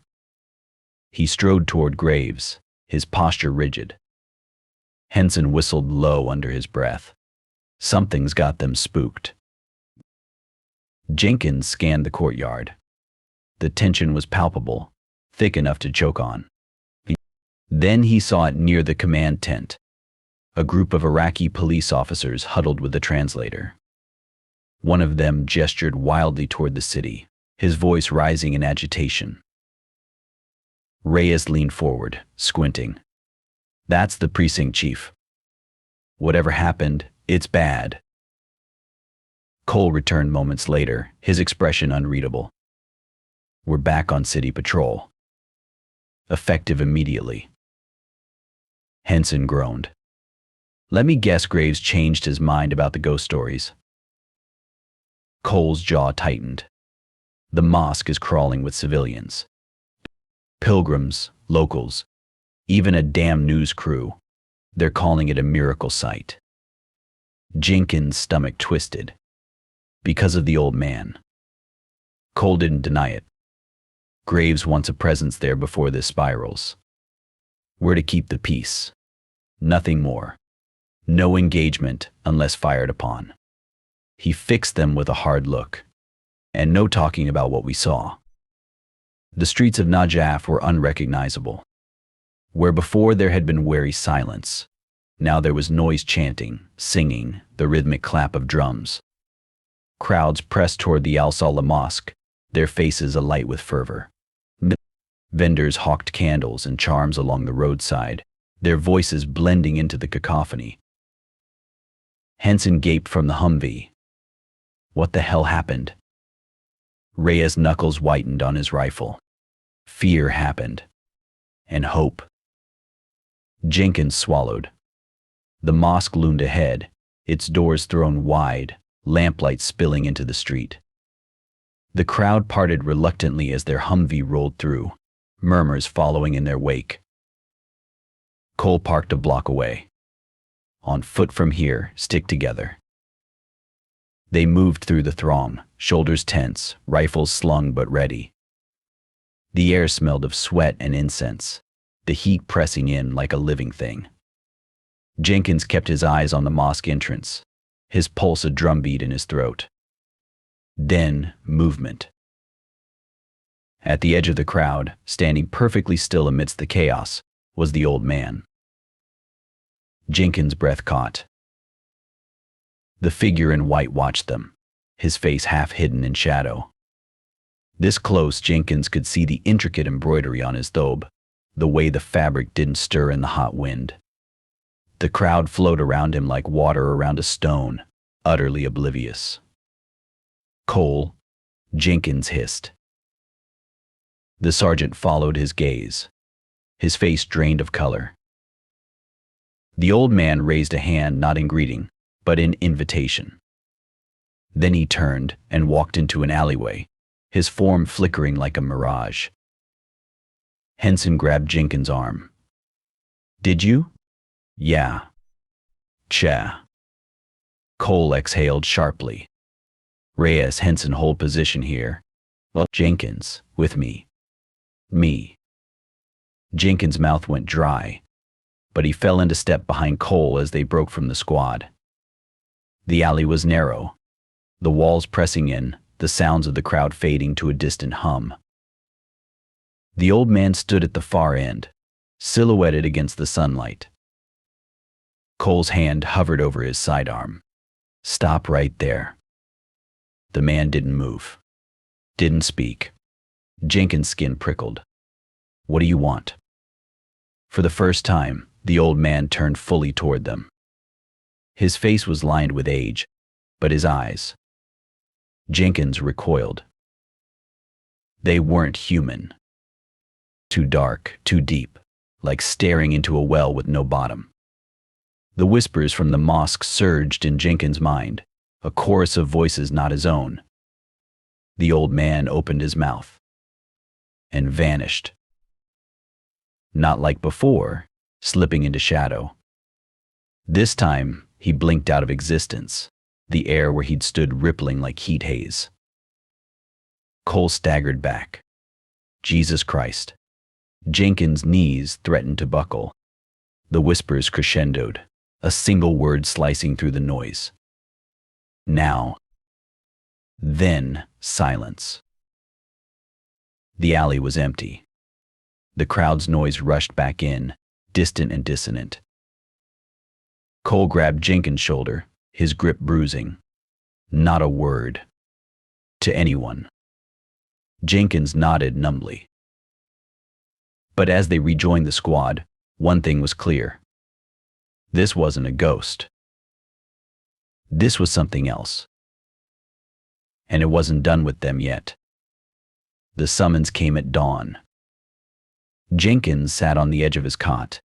He strode toward Graves, his posture rigid. Henson whistled low under his breath. Something's got them spooked. Jenkins scanned the courtyard. The tension was palpable, thick enough to choke on. Then he saw it near the command tent. A group of Iraqi police officers huddled with the translator. One of them gestured wildly toward the city, his voice rising in agitation. Reyes leaned forward, squinting. That's the precinct chief. Whatever happened, it's bad. Cole returned moments later, his expression unreadable. We're back on city patrol. Effective immediately. Henson groaned. Let me guess Graves changed his mind about the ghost stories. Cole's jaw tightened. The mosque is crawling with civilians. Pilgrims, locals, even a damn news crew. They're calling it a miracle site. Jenkins' stomach twisted. Because of the old man. Cole didn't deny it. Graves wants a presence there before this spirals. We're to keep the peace. Nothing more. No engagement unless fired upon. He fixed them with a hard look. And no talking about what we saw. The streets of Najaf were unrecognizable. Where before there had been wary silence, now there was noise, chanting, singing, the rhythmic clap of drums. Crowds pressed toward the Al-Salah mosque, their faces alight with fervor. Vendors hawked candles and charms along the roadside, their voices blending into the cacophony. Henson gaped from the Humvee. What the hell happened? Reyes' knuckles whitened on his rifle. Fear happened. And hope. Jenkins swallowed. The mosque loomed ahead, its doors thrown wide, lamplight spilling into the street. The crowd parted reluctantly as their Humvee rolled through, murmurs following in their wake. Cole parked a block away. On foot from here, stick together. They moved through the throng, shoulders tense, rifles slung but ready. The air smelled of sweat and incense, the heat pressing in like a living thing. Jenkins kept his eyes on the mosque entrance, his pulse a drumbeat in his throat. Then, movement. At the edge of the crowd, standing perfectly still amidst the chaos, was the old man. Jenkins' breath caught. The figure in white watched them, his face half hidden in shadow. This close, Jenkins could see the intricate embroidery on his thobe, the way the fabric didn't stir in the hot wind. The crowd flowed around him like water around a stone, utterly oblivious. Cole, Jenkins hissed. The sergeant followed his gaze, his face drained of color. The old man raised a hand not in greeting, but in invitation. Then he turned and walked into an alleyway, his form flickering like a mirage. Henson grabbed Jenkins' arm. "Did you?" "Yeah." "Cha." Cole exhaled sharply. "Reyes, Henson, hold position here." "Well, Jenkins, with me." "Me." Jenkins' mouth went dry, but he fell into step behind Cole as they broke from the squad. The alley was narrow, the walls pressing in, the sounds of the crowd fading to a distant hum. The old man stood at the far end, silhouetted against the sunlight. Cole's hand hovered over his sidearm. "Stop right there." The man didn't move, didn't speak. Jenkins' skin prickled. "What do you want?" For the first time, the old man turned fully toward them. His face was lined with age, but his eyes. Jenkins recoiled. They weren't human. Too dark, too deep, like staring into a well with no bottom. The whispers from the mosque surged in Jenkins' mind, a chorus of voices not his own. The old man opened his mouth and vanished. Not like before, slipping into shadow. This time, he blinked out of existence, the air where he'd stood rippling like heat haze. Cole staggered back. Jesus Christ. Jenkins' knees threatened to buckle. The whispers crescendoed, a single word slicing through the noise. Now. Then, silence. The alley was empty. The crowd's noise rushed back in, distant and dissonant. Cole grabbed Jenkins' shoulder, his grip bruising. Not a word. To anyone. Jenkins nodded numbly. But as they rejoined the squad, one thing was clear. This wasn't a ghost. This was something else. And it wasn't done with them yet. The summons came at dawn. Jenkins sat on the edge of his cot,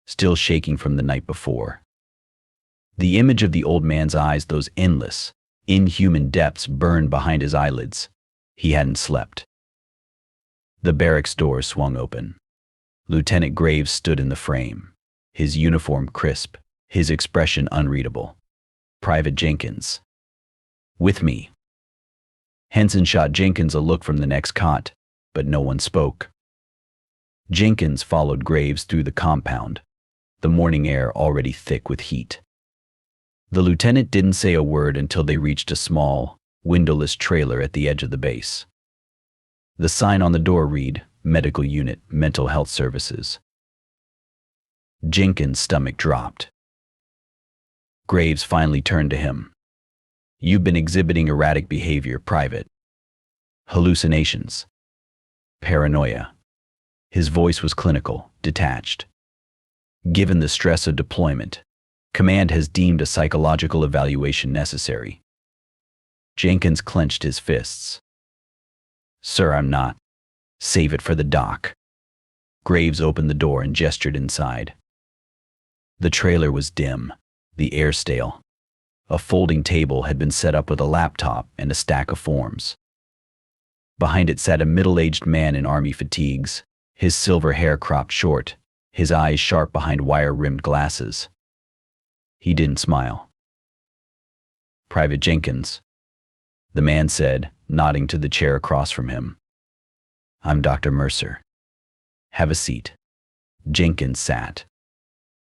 still shaking from the night before. The image of the old man's eyes, those endless, inhuman depths, burned behind his eyelids. He hadn't slept. The barracks door swung open. Lieutenant Graves stood in the frame, his uniform crisp, his expression unreadable. "Private Jenkins." "With me." Henson shot Jenkins a look from the next cot, but no one spoke. Jenkins followed Graves through the compound, the morning air already thick with heat. The lieutenant didn't say a word until they reached a small, windowless trailer at the edge of the base. The sign on the door read, "Medical Unit, Mental Health Services." Jenkins' stomach dropped. Graves finally turned to him. "You've been exhibiting erratic behavior, Private. Hallucinations. Paranoia." His voice was clinical, detached. "Given the stress of deployment, Command has deemed a psychological evaluation necessary." Jenkins clenched his fists. "Sir, I'm not. Save it for the doc." Graves opened the door and gestured inside. The trailer was dim, the air stale. A folding table had been set up with a laptop and a stack of forms. Behind it sat a middle-aged man in army fatigues, his silver hair cropped short, his eyes sharp behind wire-rimmed glasses. He didn't smile. "Private Jenkins," the man said, nodding to the chair across from him. "I'm Dr. Mercer. Have a seat." Jenkins sat.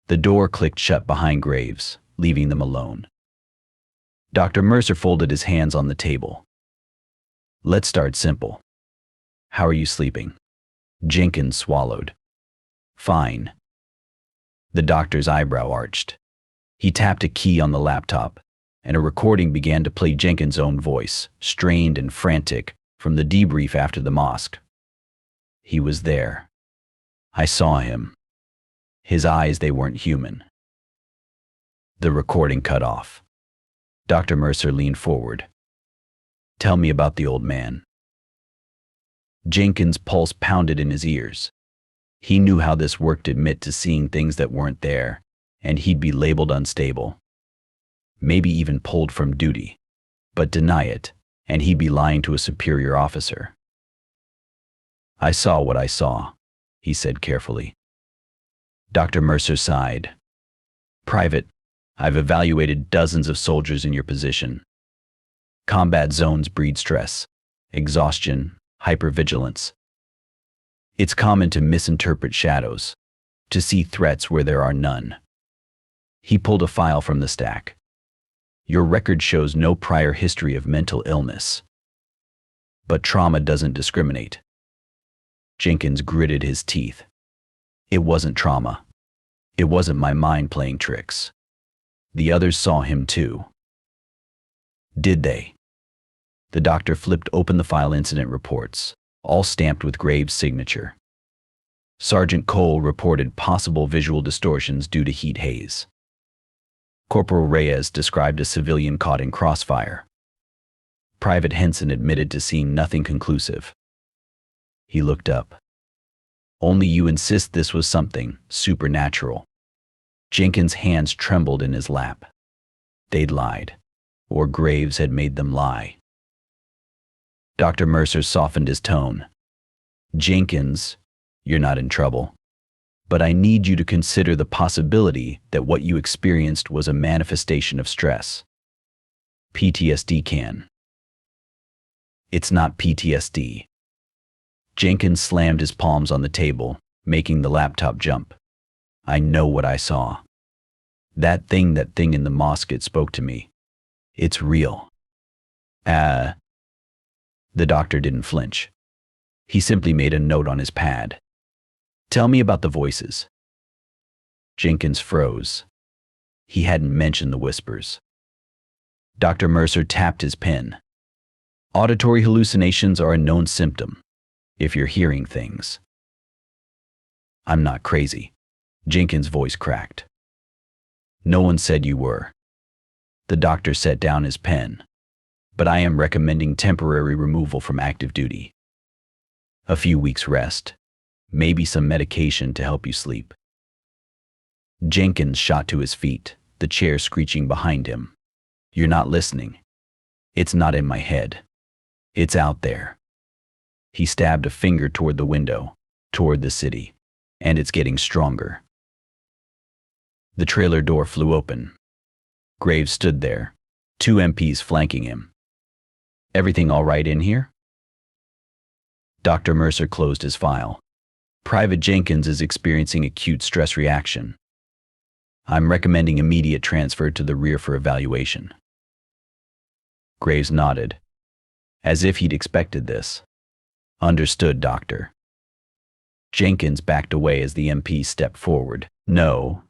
The door clicked shut behind Graves, leaving them alone. Dr. Mercer folded his hands on the table. "Let's start simple. How are you sleeping?" Jenkins swallowed. "Fine." The doctor's eyebrow arched. He tapped a key on the laptop, and a recording began to play Jenkins' own voice, strained and frantic, from the debrief after the mosque. "He was there. I saw him. His eyes, they weren't human." The recording cut off. Dr. Mercer leaned forward. "Tell me about the old man." Jenkins' pulse pounded in his ears. He knew how this worked, admit to seeing things that weren't there, and he'd be labeled unstable. Maybe even pulled from duty. But deny it, and he'd be lying to a superior officer. I saw what I saw, he said carefully. Dr. Mercer sighed. Private, I've evaluated dozens of soldiers in your position. Combat zones breed stress, exhaustion, hypervigilance. It's common to misinterpret shadows, to see threats where there are none. He pulled a file from the stack. Your record shows no prior history of mental illness. But trauma doesn't discriminate. Jenkins gritted his teeth. It wasn't trauma. It wasn't my mind playing tricks. The others saw him too. Did they? The doctor flipped open the file incident reports, all stamped with Graves' signature. Sergeant Cole reported possible visual distortions due to heat haze. Corporal Reyes described a civilian caught in crossfire. Private Henson admitted to seeing nothing conclusive. He looked up. Only you insist this was something supernatural. Jenkins' hands trembled in his lap. They'd lied, or Graves had made them lie. Dr. Mercer softened his tone. Jenkins, you're not in trouble. But I need you to consider the possibility that what you experienced was a manifestation of stress. PTSD can. It's not PTSD. Jenkins slammed his palms on the table, making the laptop jump. I know what I saw. That thing in the mosque, it spoke to me. It's real. The doctor didn't flinch. He simply made a note on his pad. Tell me about the voices. Jenkins froze. He hadn't mentioned the whispers. Dr. Mercer tapped his pen. Auditory hallucinations are a known symptom, if you're hearing things. I'm not crazy. Jenkins' voice cracked. No one said you were. The doctor set down his pen. But I am recommending temporary removal from active duty. A few weeks rest. Maybe some medication to help you sleep. Jenkins shot to his feet, the chair screeching behind him. You're not listening. It's not in my head. It's out there. He stabbed a finger toward the window, toward the city, and it's getting stronger. The trailer door flew open. Graves stood there, 2 MPs flanking him. Everything all right in here? Dr. Mercer closed his file. Private Jenkins is experiencing acute stress reaction. I'm recommending immediate transfer to the rear for evaluation. Graves nodded, as if he'd expected this. Understood, doctor. Jenkins backed away as the MP stepped forward. No,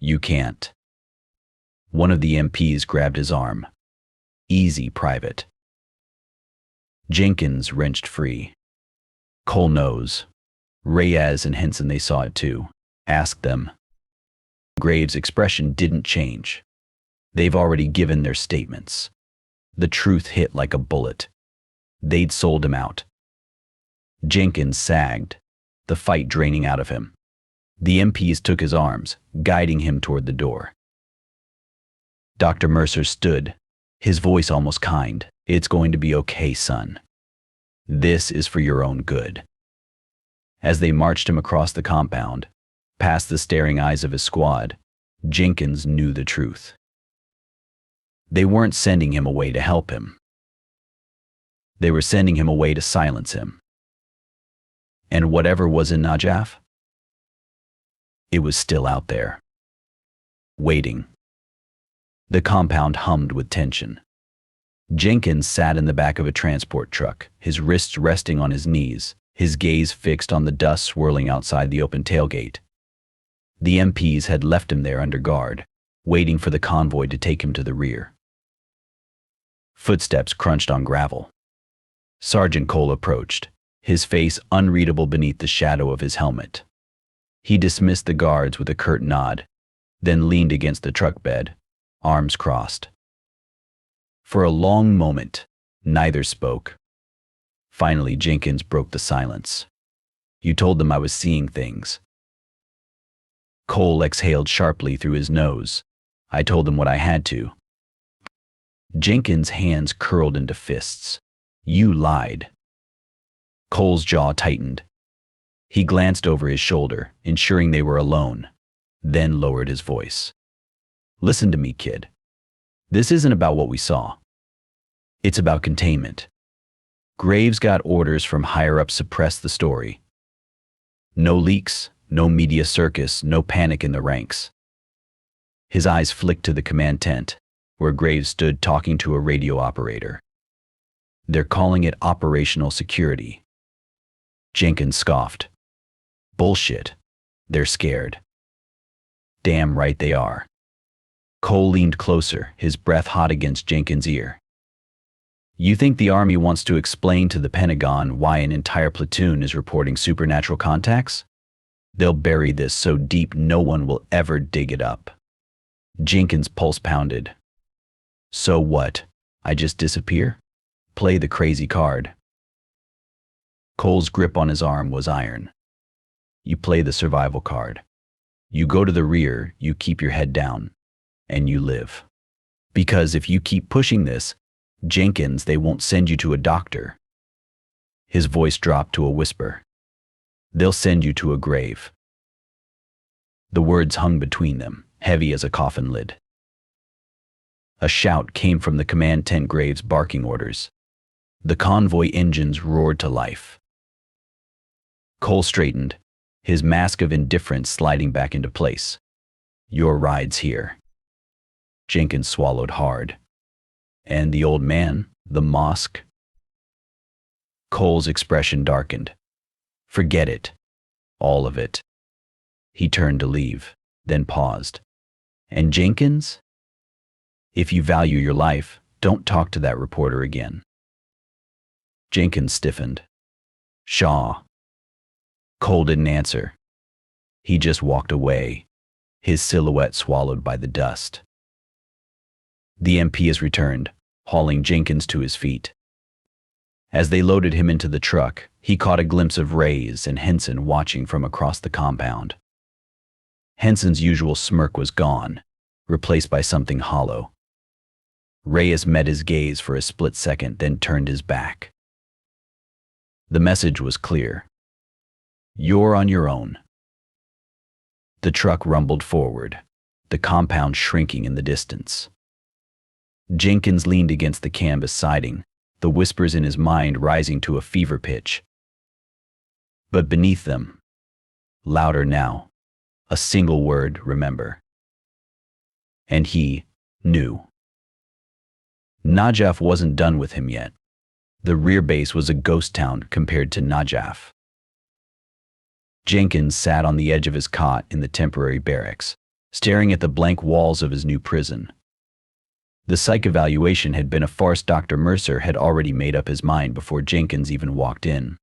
you can't. One of the MPs grabbed his arm. Easy, Private. Jenkins wrenched free. Cole knows. Reyes and Henson, they saw it too. Ask them. Graves' expression didn't change. They've already given their statements. The truth hit like a bullet. They'd sold him out. Jenkins sagged, the fight draining out of him. The MPs took his arms, guiding him toward the door. Dr. Mercer stood, his voice almost kind. It's going to be okay, son. This is for your own good. As they marched him across the compound, past the staring eyes of his squad, Jenkins knew the truth. They weren't sending him away to help him. They were sending him away to silence him. And whatever was in Najaf, it was still out there, waiting. The compound hummed with tension. Jenkins sat in the back of a transport truck, his wrists resting on his knees, his gaze fixed on the dust swirling outside the open tailgate. The MPs had left him there under guard, waiting for the convoy to take him to the rear. Footsteps crunched on gravel. Sergeant Cole approached, his face unreadable beneath the shadow of his helmet. He dismissed the guards with a curt nod, then leaned against the truck bed, arms crossed. For a long moment, neither spoke. Finally, Jenkins broke the silence. You told them I was seeing things. Cole exhaled sharply through his nose. I told him what I had to. Jenkins' hands curled into fists. You lied. Cole's jaw tightened. He glanced over his shoulder, ensuring they were alone, then lowered his voice. Listen to me, kid. This isn't about what we saw. It's about containment. Graves got orders from higher-ups to suppress the story. No leaks, no media circus, no panic in the ranks. His eyes flicked to the command tent, where Graves stood talking to a radio operator. They're calling it operational security. Jenkins scoffed. Bullshit. They're scared. Damn right they are. Cole leaned closer, his breath hot against Jenkins' ear. You think the Army wants to explain to the Pentagon why an entire platoon is reporting supernatural contacts? They'll bury this so deep no one will ever dig it up. Jenkins' pulse pounded. So what? I just disappear? Play the crazy card. Cole's grip on his arm was iron. You play the survival card. You go to the rear, you keep your head down, and you live. Because if you keep pushing this, Jenkins, they won't send you to a doctor. His voice dropped to a whisper. They'll send you to a grave. The words hung between them, heavy as a coffin lid. A shout came from the command tent. Graves barking orders. The convoy engines roared to life. Cole straightened, his mask of indifference sliding back into place. Your ride's here. Jenkins swallowed hard. And the old man, the mosque? Cole's expression darkened. Forget it. All of it. He turned to leave, then paused. And Jenkins? If you value your life, don't talk to that reporter again. Jenkins stiffened. Shaw. Cole didn't answer. He just walked away, his silhouette swallowed by the dust. The MP has returned, hauling Jenkins to his feet. As they loaded him into the truck, he caught a glimpse of Reyes and Henson watching from across the compound. Henson's usual smirk was gone, replaced by something hollow. Reyes met his gaze for a split second, then turned his back. The message was clear. You're on your own. The truck rumbled forward, the compound shrinking in the distance. Jenkins leaned against the canvas siding, the whispers in his mind rising to a fever pitch. But beneath them, louder now, a single word, remember. And he knew. Najaf wasn't done with him yet. The rear base was a ghost town compared to Najaf. Jenkins sat on the edge of his cot in the temporary barracks, staring at the blank walls of his new prison. The psych evaluation had been a farce. Dr. Mercer had already made up his mind before Jenkins even walked in.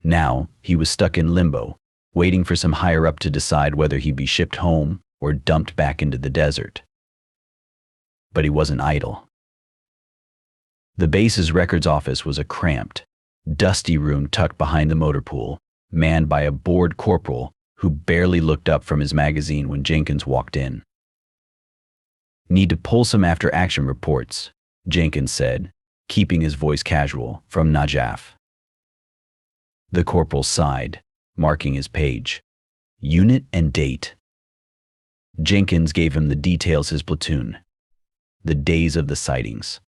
Now, he was stuck in limbo, waiting for some higher-up to decide whether he'd be shipped home or dumped back into the desert. But he wasn't idle. The base's records office was a cramped, dusty room tucked behind the motor pool, manned by a bored corporal who barely looked up from his magazine when Jenkins walked in. Need to pull some after-action reports, Jenkins said, keeping his voice casual, from Najaf. The corporal sighed, marking his page. Unit and date. Jenkins gave him the details his platoon. The days of the sightings.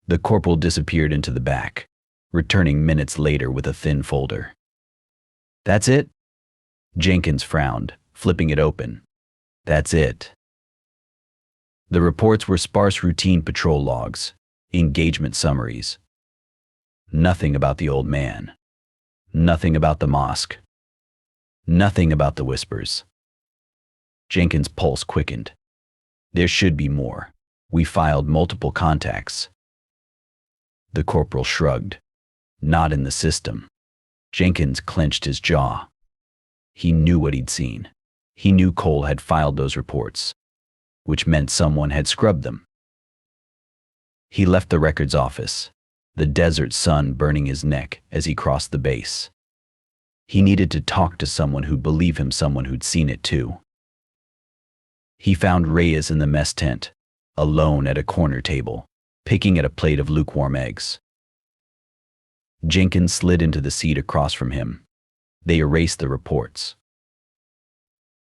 The corporal disappeared into the back, returning minutes later with a thin folder. That's it? Jenkins frowned, flipping it open. That's it. The reports were sparse routine patrol logs, engagement summaries. Nothing about the old man. Nothing about the mosque. Nothing about the whispers. Jenkins' pulse quickened. There should be more. We filed multiple contacts. The corporal shrugged. Not in the system. Jenkins clenched his jaw. He knew what he'd seen. He knew Cole had filed those reports, which meant someone had scrubbed them. He left the records office, the desert sun burning his neck as he crossed the base. He needed to talk to someone who'd believe him, someone who'd seen it too. He found Reyes in the mess tent, alone at a corner table, picking at a plate of lukewarm eggs. Jenkins slid into the seat across from him. They erased the reports.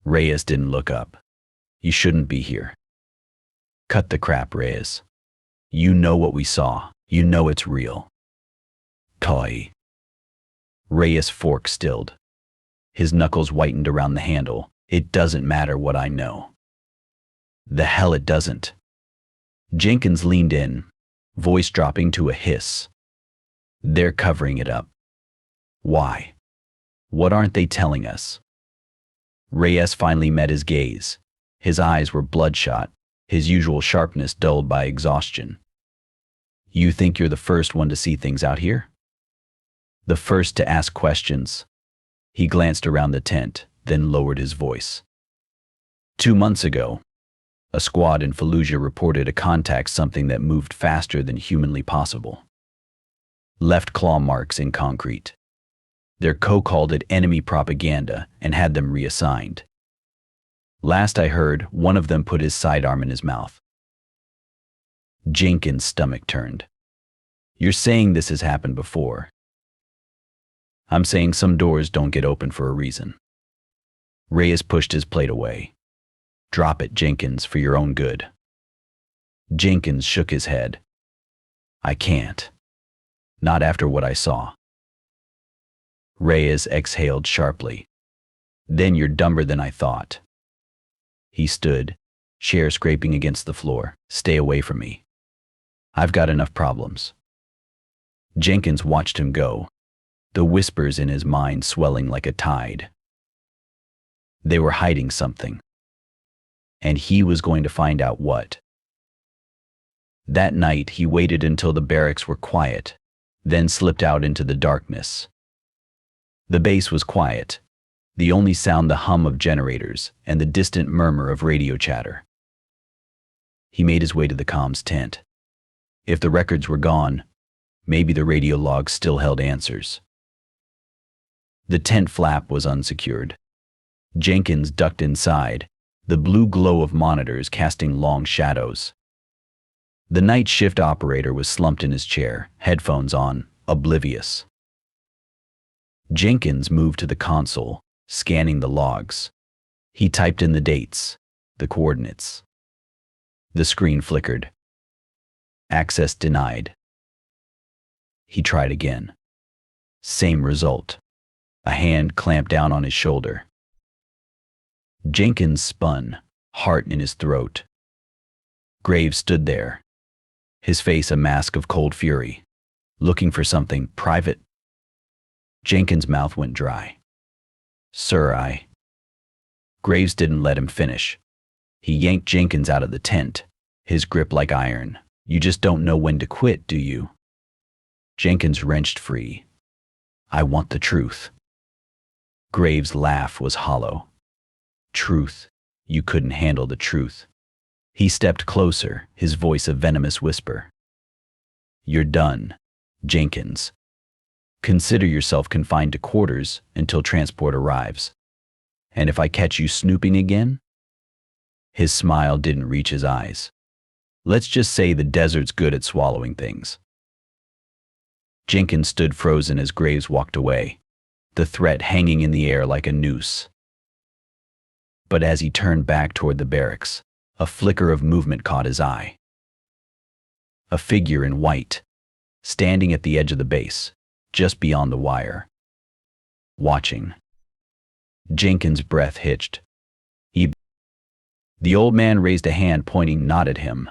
Reyes didn't look up. You shouldn't be here. Cut the crap, Reyes. You know what we saw. You know it's real. Toy. Reyes' fork stilled. His knuckles whitened around the handle. It doesn't matter what I know. The hell it doesn't. Jenkins leaned in, voice dropping to a hiss. They're covering it up. Why? What aren't they telling us? Reyes finally met his gaze. His eyes were bloodshot, his usual sharpness dulled by exhaustion. You think you're the first one to see things out here? The first to ask questions. He glanced around the tent, then lowered his voice. 2 months ago, a squad in Fallujah reported a contact something that moved faster than humanly possible. Left claw marks in concrete. Their co called it enemy propaganda and had them reassigned. Last I heard, one of them put his sidearm in his mouth. Jenkins' stomach turned. You're saying this has happened before. I'm saying some doors don't get open for a reason. Reyes pushed his plate away. Drop it, Jenkins, for your own good. Jenkins shook his head. I can't. Not after what I saw. Reyes exhaled sharply. Then you're dumber than I thought. He stood, chair scraping against the floor. Stay away from me. I've got enough problems. Jenkins watched him go, the whispers in his mind swelling like a tide. They were hiding something. And he was going to find out what. That night he waited until the barracks were quiet, then slipped out into the darkness. The base was quiet, the only sound the hum of generators and the distant murmur of radio chatter. He made his way to the comms tent. If the records were gone, maybe the radio logs still held answers. The tent flap was unsecured. Jenkins ducked inside, the blue glow of monitors casting long shadows. The night shift operator was slumped in his chair, headphones on, oblivious. Jenkins moved to the console, scanning the logs. He typed in the dates, the coordinates. The screen flickered. Access denied. He tried again. Same result. A hand clamped down on his shoulder. Jenkins spun, heart in his throat. Graves stood there, his face a mask of cold fury, looking for something private. Jenkins' mouth went dry. Sir, Graves didn't let him finish. He yanked Jenkins out of the tent, his grip like iron. You just don't know when to quit, do you? Jenkins wrenched free. I want the truth. Graves' laugh was hollow. Truth. You couldn't handle the truth. He stepped closer, his voice a venomous whisper. You're done, Jenkins. Consider yourself confined to quarters until transport arrives. And if I catch you snooping again? His smile didn't reach his eyes. Let's just say the desert's good at swallowing things. Jenkins stood frozen as Graves walked away, the threat hanging in the air like a noose. But as he turned back toward the barracks, a flicker of movement caught his eye. A figure in white, standing at the edge of the base, just beyond the wire. Watching. Jenkins' breath hitched. The old man raised a hand pointing not at him,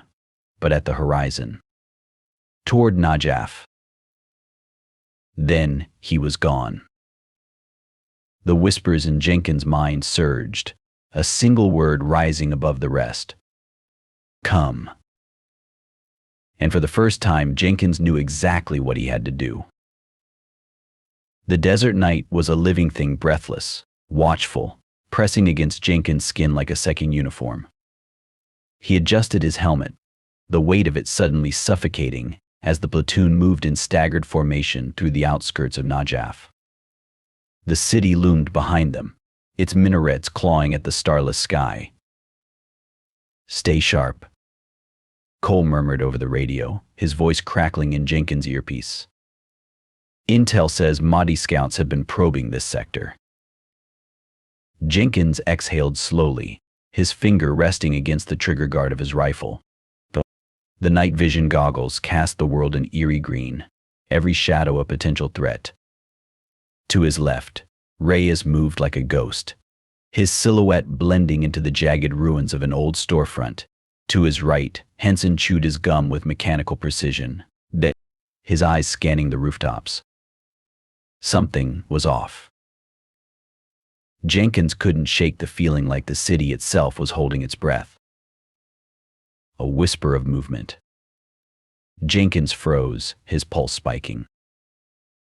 but at the horizon. Toward Najaf. Then he was gone. The whispers in Jenkins' mind surged, a single word rising above the rest. Come. And for the first time, Jenkins knew exactly what he had to do. The desert night was a living thing, breathless, watchful, pressing against Jenkins' skin like a second uniform. He adjusted his helmet, the weight of it suddenly suffocating as the platoon moved in staggered formation through the outskirts of Najaf. The city loomed behind them, its minarets clawing at the starless sky. Stay sharp, Cole murmured over the radio, his voice crackling in Jenkins' earpiece. Intel says Mahdi scouts have been probing this sector. Jenkins exhaled slowly, his finger resting against the trigger guard of his rifle. The night vision goggles cast the world in eerie green, every shadow a potential threat. To his left, Reyes moved like a ghost, his silhouette blending into the jagged ruins of an old storefront. To his right, Henson chewed his gum with mechanical precision, his eyes scanning the rooftops. Something was off. Jenkins couldn't shake the feeling like the city itself was holding its breath. A whisper of movement. Jenkins froze, his pulse spiking.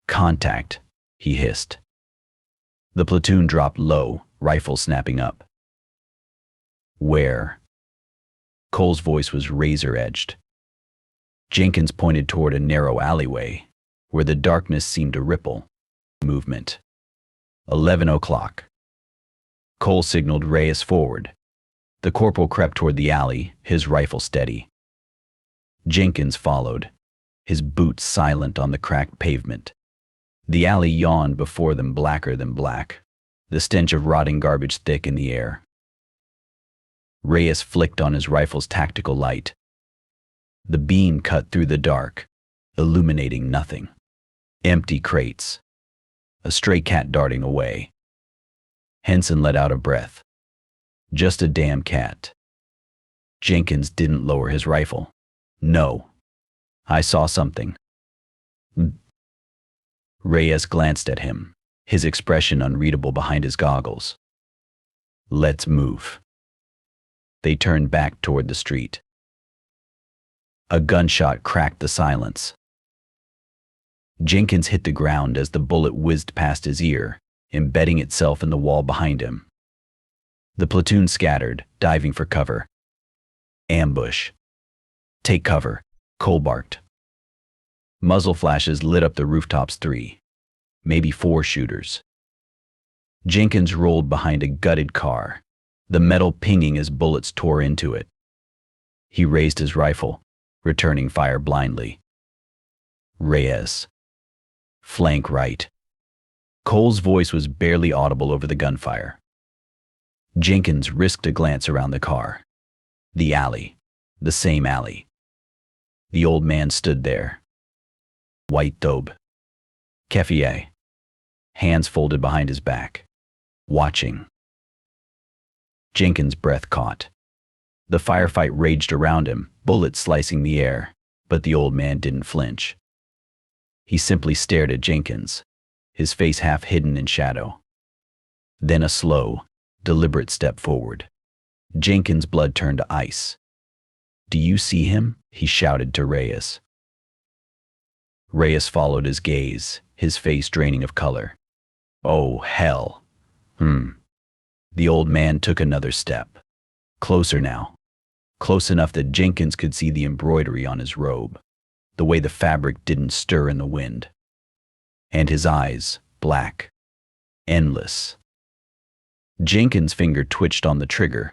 Contact, he hissed. The platoon dropped low, rifle snapping up. Where? Cole's voice was razor-edged. Jenkins pointed toward a narrow alleyway, where the darkness seemed to ripple. Movement. 11 o'clock. Cole signaled Reyes forward. The corporal crept toward the alley, his rifle steady. Jenkins followed, his boots silent on the cracked pavement. The alley yawned before them, blacker than black, the stench of rotting garbage thick in the air. Reyes flicked on his rifle's tactical light. The beam cut through the dark, illuminating nothing. Empty crates. A stray cat darting away. Henson let out a breath. Just a damn cat. Jenkins didn't lower his rifle. No. I saw something. Reyes glanced at him, his expression unreadable behind his goggles. Let's move. They turned back toward the street. A gunshot cracked the silence. Jenkins hit the ground as the bullet whizzed past his ear, embedding itself in the wall behind him. The platoon scattered, diving for cover. Ambush. Take cover, Cole barked. Muzzle flashes lit up the rooftops. 3, maybe 4 shooters. Jenkins rolled behind a gutted car, the metal pinging as bullets tore into it. He raised his rifle, returning fire blindly. Reyes. Flank right. Cole's voice was barely audible over the gunfire. Jenkins risked a glance around the car. The alley. The same alley. The old man stood there. White thobe. Keffieh. Hands folded behind his back. Watching. Jenkins' breath caught. The firefight raged around him, bullets slicing the air, but the old man didn't flinch. He simply stared at Jenkins, his face half hidden in shadow. Then a slow, deliberate step forward. Jenkins' blood turned to ice. Do you see him? He shouted to Reyes. Reyes followed his gaze, his face draining of color. Oh, hell. The old man took another step. Closer now. Close enough that Jenkins could see the embroidery on his robe, the way the fabric didn't stir in the wind. And his eyes, black, endless. Jenkins' finger twitched on the trigger.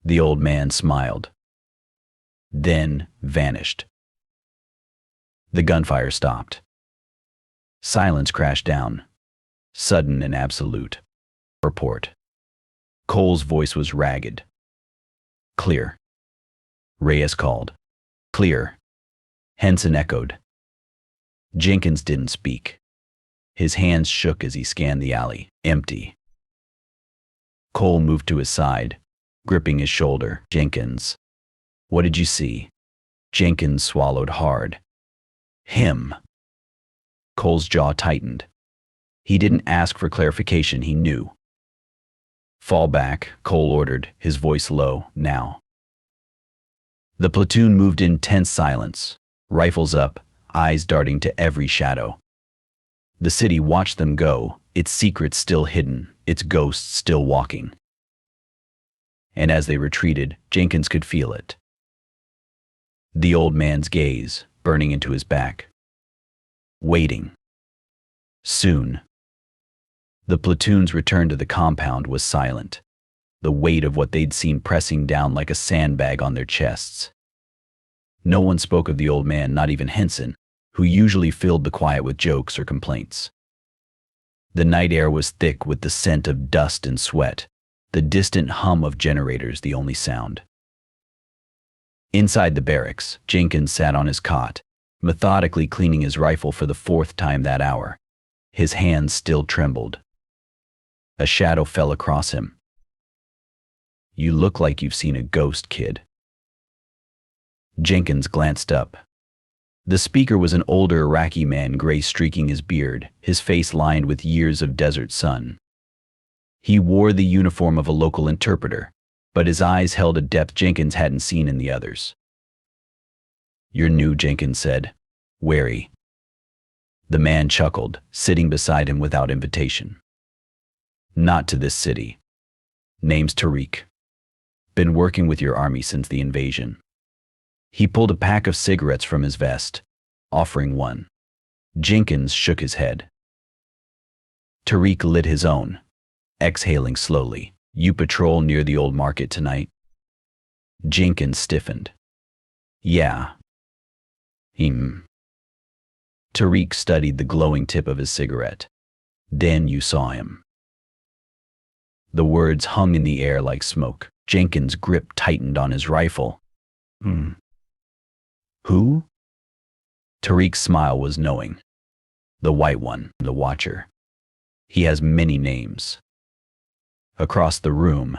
The old man smiled. Then vanished. The gunfire stopped. Silence crashed down, sudden and absolute. Report. Cole's voice was ragged. Clear. Reyes called. Clear. Henson echoed. Jenkins didn't speak. His hands shook as he scanned the alley. Empty. Cole moved to his side, gripping his shoulder. Jenkins. What did you see? Jenkins swallowed hard. Him. Cole's jaw tightened. He didn't ask for clarification, he knew. Fall back, Cole ordered, his voice low, now. The platoon moved in tense silence, rifles up, eyes darting to every shadow. The city watched them go, its secrets still hidden, its ghosts still walking. And as they retreated, Jenkins could feel it. The old man's gaze, burning into his back. Waiting. Soon. The platoon's return to the compound was silent. the weight of what they'd seen pressing down like a sandbag on their chests. No one spoke of the old man, not even Henson, who usually filled the quiet with jokes or complaints. The night air was thick with the scent of dust and sweat, the distant hum of generators the only sound. Inside the barracks, Jenkins sat on his cot, methodically cleaning his rifle for the 4th time that hour. His hands still trembled. A shadow fell across him. "You look like you've seen a ghost, kid." Jenkins glanced up. The speaker was an older Iraqi man, gray streaking his beard, his face lined with years of desert sun. He wore the uniform of a local interpreter, but his eyes held a depth Jenkins hadn't seen in the others. "You're new," Jenkins said, wary. The man chuckled, sitting beside him without invitation. "Not to this city. Name's Tariq. Been working with your army since the invasion." He pulled a pack of cigarettes from his vest, offering one. Jenkins shook his head. Tariq lit his own, exhaling slowly. "You patrol near the old market tonight?" Jenkins stiffened. "Yeah." Tariq studied the glowing tip of his cigarette. "Then you saw him." The words hung in the air like smoke. Jenkins' grip tightened on his rifle. "Who?" Tariq's smile was knowing. "The white one, the Watcher. He has many names." Across the room,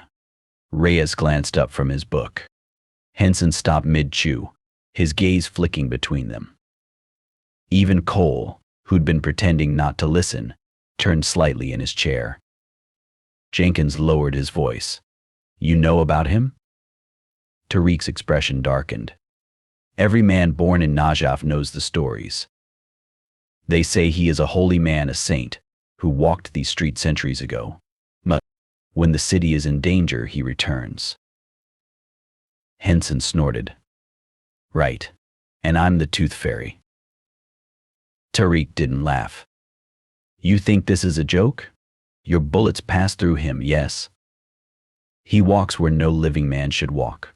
Reyes glanced up from his book. Henson stopped mid-chew, his gaze flicking between them. Even Cole, who'd been pretending not to listen, turned slightly in his chair. Jenkins lowered his voice. "You know about him?" Tariq's expression darkened. "Every man born in Najaf knows the stories. They say he is a holy man, a saint, who walked these streets centuries ago. But when the city is in danger, he returns." Henson snorted. "Right. And I'm the Tooth Fairy." Tariq didn't laugh. "You think this is a joke? Your bullets pass through him, yes. He walks where no living man should walk."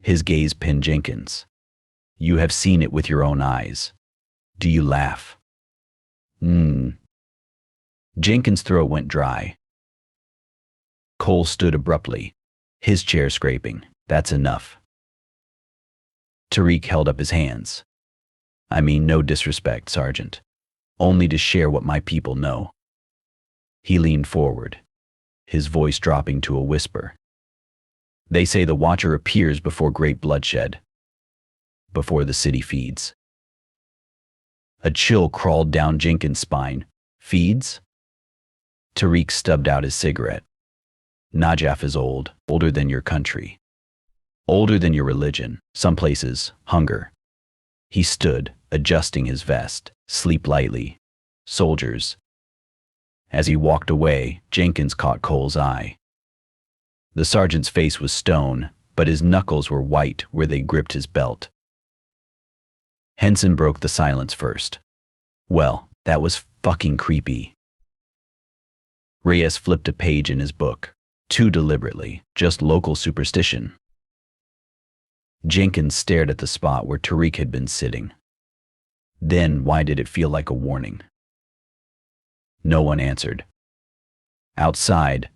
His gaze pinned Jenkins. "You have seen it with your own eyes. Do you laugh?" Jenkins' throat went dry. Cole stood abruptly, his chair scraping. "That's enough." Tariq held up his hands. "I mean no disrespect, Sergeant. Only to share what my people know." He leaned forward, his voice dropping to a whisper. "They say the Watcher appears before great bloodshed. Before the city feeds." A chill crawled down Jenkins' spine. "Feeds?" Tariq stubbed out his cigarette. "Najaf is old, older than your country. Older than your religion. Some places, hunger." He stood, adjusting his vest. "Sleep lightly. Soldiers." As he walked away, Jenkins caught Cole's eye. The sergeant's face was stone, but his knuckles were white where they gripped his belt. Henson broke the silence first. "Well, that was fucking creepy." Reyes flipped a page in his book, too deliberately, "Just local superstition." Jenkins stared at the spot where Tariq had been sitting. Then why did it feel like a warning? No one answered. Outside,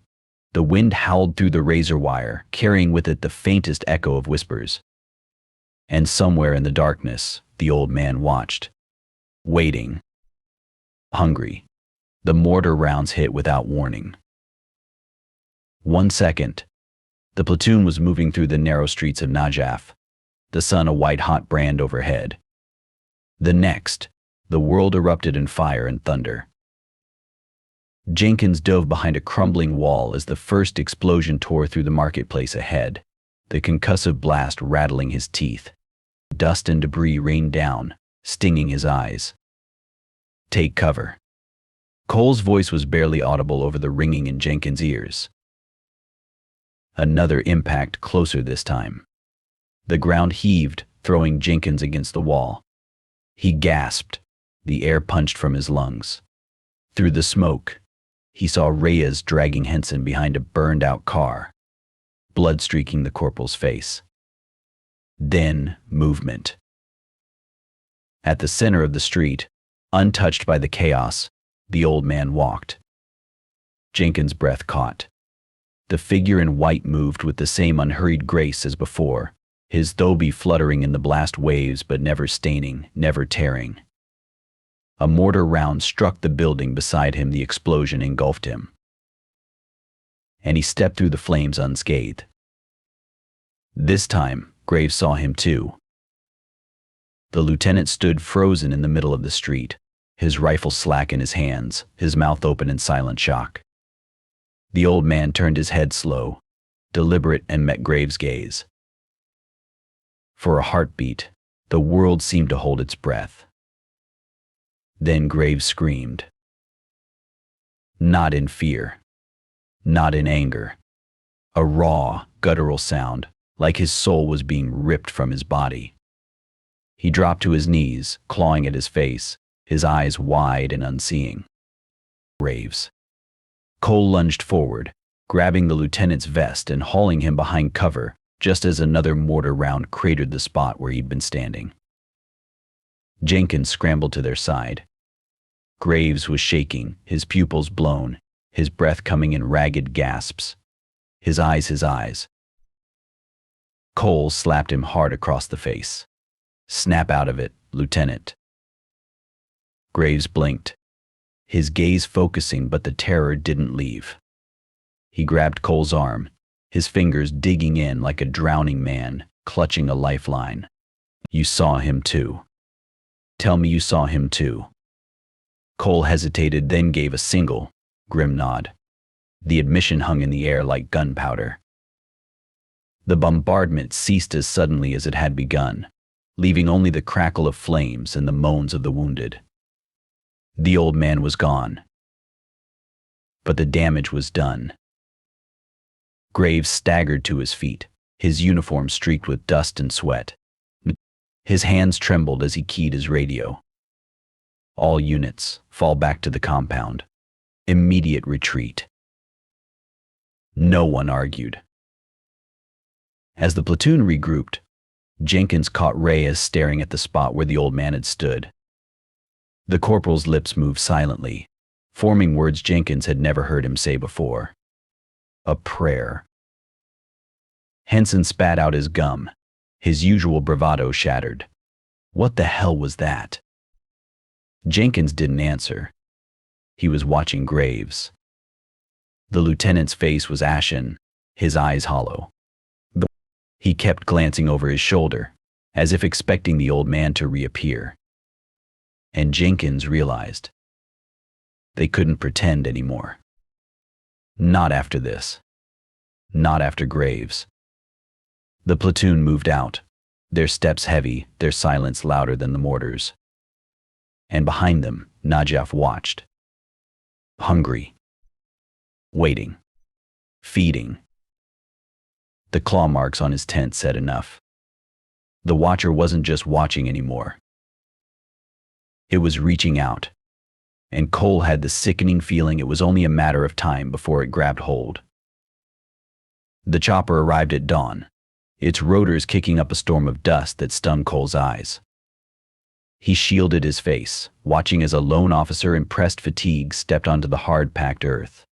the wind howled through the razor wire, carrying with it the faintest echo of whispers. And somewhere in the darkness, the old man watched, waiting, hungry. The mortar rounds hit without warning. 1 second, the platoon was moving through the narrow streets of Najaf, the sun a white-hot brand overhead. The next, the world erupted in fire and thunder. Jenkins dove behind a crumbling wall as the first explosion tore through the marketplace ahead, the concussive blast rattling his teeth. Dust and debris rained down, stinging his eyes. "Take cover." Cole's voice was barely audible over the ringing in Jenkins' ears. Another impact, closer this time. The ground heaved, throwing Jenkins against the wall. He gasped, the air punched from his lungs. Through the smoke, he saw Reyes dragging Henson behind a burned-out car, blood streaking the corporal's face. Then, movement. At the center of the street, untouched by the chaos, the old man walked. Jenkins' breath caught. The figure in white moved with the same unhurried grace as before, his thobe fluttering in the blast waves but never staining, never tearing. A mortar round struck the building beside him. The explosion engulfed him, and he stepped through the flames unscathed. This time, Graves saw him too. The lieutenant stood frozen in the middle of the street, his rifle slack in his hands, his mouth open in silent shock. The old man turned his head slow, deliberate, and met Graves' gaze. For a heartbeat, the world seemed to hold its breath. Then Graves screamed. Not in fear, not in anger. A raw, guttural sound, like his soul was being ripped from his body. He dropped to his knees, clawing at his face, his eyes wide and unseeing. Graves. Cole lunged forward, grabbing the lieutenant's vest and hauling him behind cover, just as another mortar round cratered the spot where he'd been standing. Jenkins scrambled to their side. Graves was shaking, his pupils blown, his breath coming in ragged gasps. His eyes. Cole slapped him hard across the face. Snap out of it, Lieutenant. Graves blinked, his gaze focusing, but the terror didn't leave. He grabbed Cole's arm, his fingers digging in like a drowning man, clutching a lifeline. You saw him too. Tell me you saw him too. Cole hesitated, then gave a single, grim nod. The admission hung in the air like gunpowder. The bombardment ceased as suddenly as it had begun, leaving only the crackle of flames and the moans of the wounded. The old man was gone, but the damage was done. Graves staggered to his feet, his uniform streaked with dust and sweat. His hands trembled as he keyed his radio. All units, fall back to the compound. Immediate retreat. No one argued. As the platoon regrouped, Jenkins caught Reyes staring at the spot where the old man had stood. The corporal's lips moved silently, forming words Jenkins had never heard him say before. A prayer. Henson spat out his gum, his usual bravado shattered. What the hell was that? Jenkins didn't answer. He was watching Graves. The lieutenant's face was ashen, his eyes hollow. He kept glancing over his shoulder, as if expecting the old man to reappear. And Jenkins realized they couldn't pretend anymore. Not after this. Not after Graves. The platoon moved out, their steps heavy, their silence louder than the mortars. And behind them, Najaf watched. Hungry. Waiting. Feeding. The claw marks on his tent said enough. The watcher wasn't just watching anymore. It was reaching out, and Cole had the sickening feeling it was only a matter of time before it grabbed hold. The chopper arrived at dawn, its rotors kicking up a storm of dust that stung Cole's eyes. He shielded his face, watching as a lone officer in pressed fatigue stepped onto the hard-packed earth.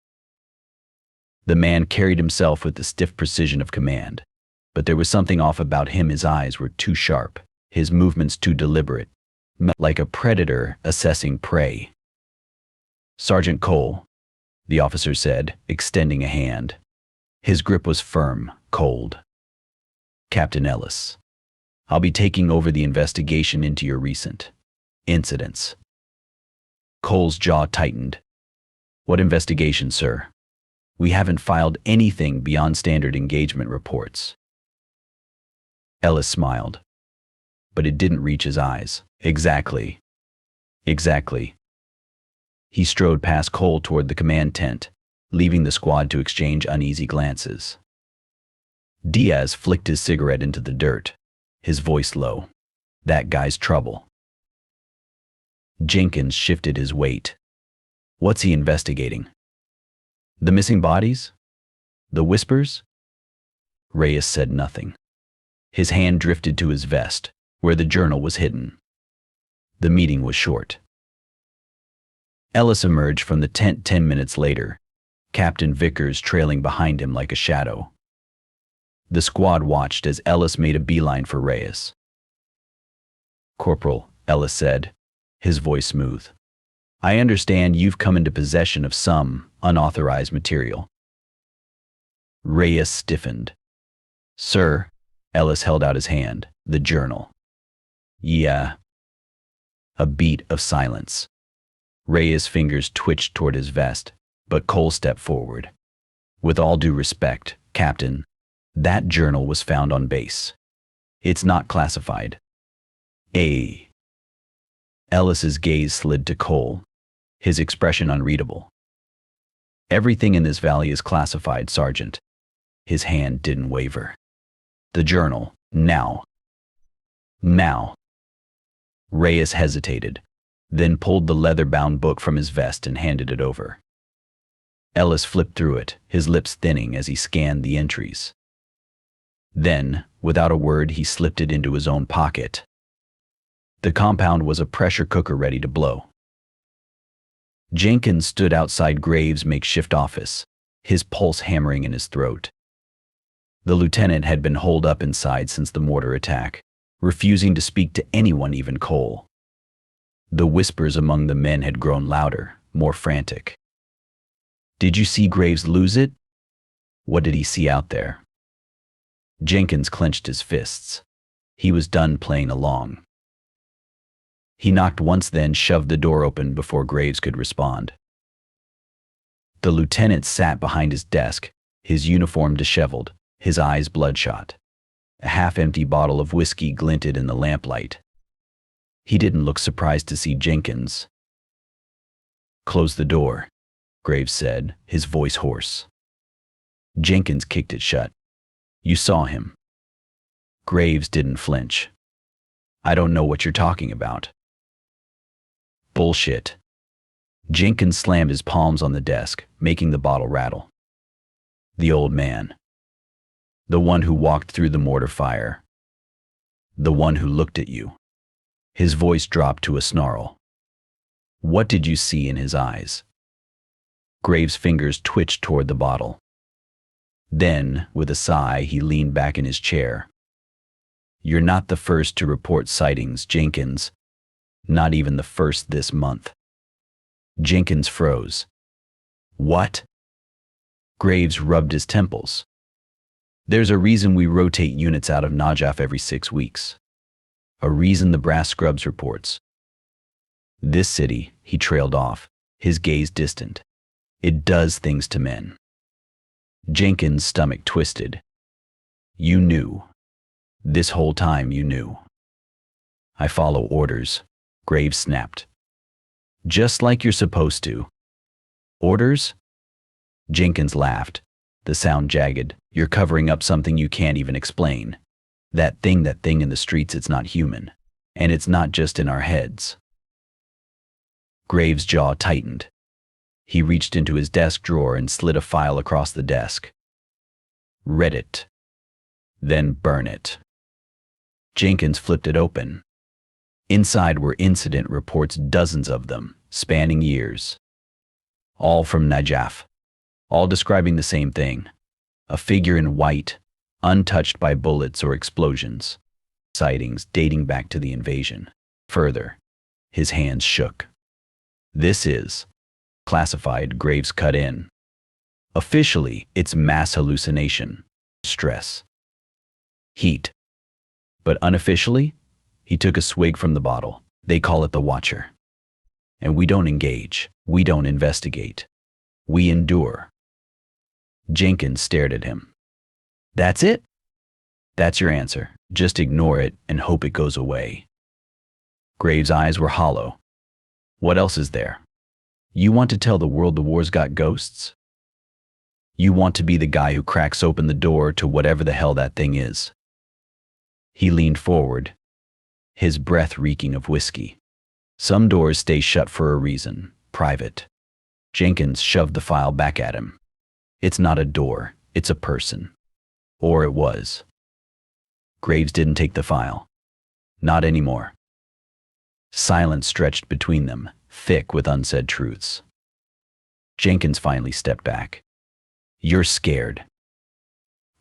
The man carried himself with the stiff precision of command, but there was something off about him. His eyes were too sharp, his movements too deliberate, like a predator assessing prey. Sergeant Cole, the officer said, extending a hand. His grip was firm, cold. Captain Ellis, I'll be taking over the investigation into your recent incidents. Cole's jaw tightened. What investigation, sir? We haven't filed anything beyond standard engagement reports. Ellis smiled, but it didn't reach his eyes. Exactly. He strode past Cole toward the command tent, leaving the squad to exchange uneasy glances. Diaz flicked his cigarette into the dirt, his voice low. That guy's trouble. Jenkins shifted his weight. What's he investigating? The missing bodies? The whispers? Reyes said nothing. His hand drifted to his vest, where the journal was hidden. The meeting was short. Ellis emerged from the tent 10 minutes later, Captain Vickers trailing behind him like a shadow. The squad watched as Ellis made a beeline for Reyes. "Corporal," Ellis said, his voice smooth, "I understand you've come into possession of some unauthorized material." Reyes stiffened. "Sir," Ellis held out his hand, "the journal." "Yeah." A beat of silence. Reyes' fingers twitched toward his vest, but Cole stepped forward. "With all due respect, Captain, that journal was found on base. It's not classified." Ellis's gaze slid to Cole, his expression unreadable. "Everything in this valley is classified, Sergeant." His hand didn't waver. "The journal, now." "Now." Reyes hesitated, then pulled the leather-bound book from his vest and handed it over. Ellis flipped through it, his lips thinning as he scanned the entries. Then, without a word, he slipped it into his own pocket. The compound was a pressure cooker ready to blow. Jenkins stood outside Graves' makeshift office, his pulse hammering in his throat. The lieutenant had been holed up inside since the mortar attack, refusing to speak to anyone, even Cole. The whispers among the men had grown louder, more frantic. "Did you see Graves lose it? What did he see out there?" Jenkins clenched his fists. He was done playing along. He knocked once, then shoved the door open before Graves could respond. The lieutenant sat behind his desk, his uniform disheveled, his eyes bloodshot. A half-empty bottle of whiskey glinted in the lamplight. He didn't look surprised to see Jenkins. "Close the door," Graves said, his voice hoarse. Jenkins kicked it shut. "You saw him." Graves didn't flinch. "I don't know what you're talking about." "Bullshit." Jenkins slammed his palms on the desk, making the bottle rattle. "The old man. The one who walked through the mortar fire. The one who looked at you." His voice dropped to a snarl. "What did you see in his eyes?" Graves' fingers twitched toward the bottle. Then, with a sigh, he leaned back in his chair. "You're not the first to report sightings, Jenkins. Not even the first this month." Jenkins froze. "What?" Graves rubbed his temples. "There's a reason we rotate units out of Najaf every 6 weeks. A reason the brass scrubs reports. This city," he trailed off, his gaze distant. "It does things to men." Jenkins' stomach twisted. "You knew. This whole time you knew." "I follow orders," Graves snapped. "Just like you're supposed to." "Orders?" Jenkins laughed, the sound jagged. "You're covering up something you can't even explain. That thing in the streets, it's not human. And it's not just in our heads." Graves' jaw tightened. He reached into his desk drawer and slid a file across the desk. "Read it. Then burn it." Jenkins flipped it open. Inside were incident reports, dozens of them, spanning years. All from Najaf. All describing the same thing. A figure in white, untouched by bullets or explosions. Sightings dating back to the invasion. Further, his hands shook. "This is classified," Graves cut in. "Officially, it's mass hallucination, stress, heat. But unofficially," he took a swig from the bottle, "they call it the Watcher. And we don't engage, we don't investigate. We endure." Jenkins stared at him. "That's it? That's your answer. Just ignore it and hope it goes away." Graves' eyes were hollow. "What else is there? You want to tell the world the war's got ghosts? You want to be the guy who cracks open the door to whatever the hell that thing is?" He leaned forward, his breath reeking of whiskey. "Some doors stay shut for a reason, private." Jenkins shoved the file back at him. "It's not a door, it's a person. Or it was. Graves didn't take the file. Not anymore. Silence stretched between them, thick with unsaid truths. Jenkins finally stepped back. You're scared.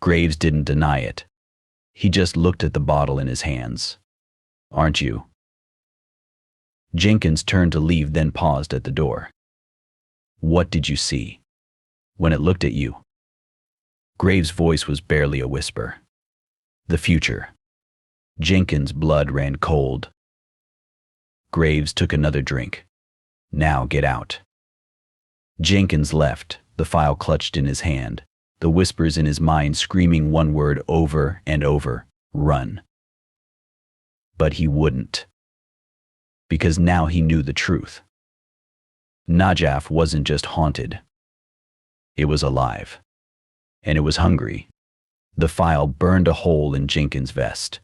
Graves didn't deny it. He just looked at the bottle in his hands. Aren't you? Jenkins turned to leave, then paused at the door. What did you see when it looked at you? Graves' voice was barely a whisper. The future. Jenkins' blood ran cold. Graves took another drink. Now get out. Jenkins left, the file clutched in his hand, the whispers in his mind screaming one word over and over: run. But he wouldn't. Because now he knew the truth. Najaf wasn't just haunted. It was alive. And it was hungry. The file burned a hole in Jenkins' vest.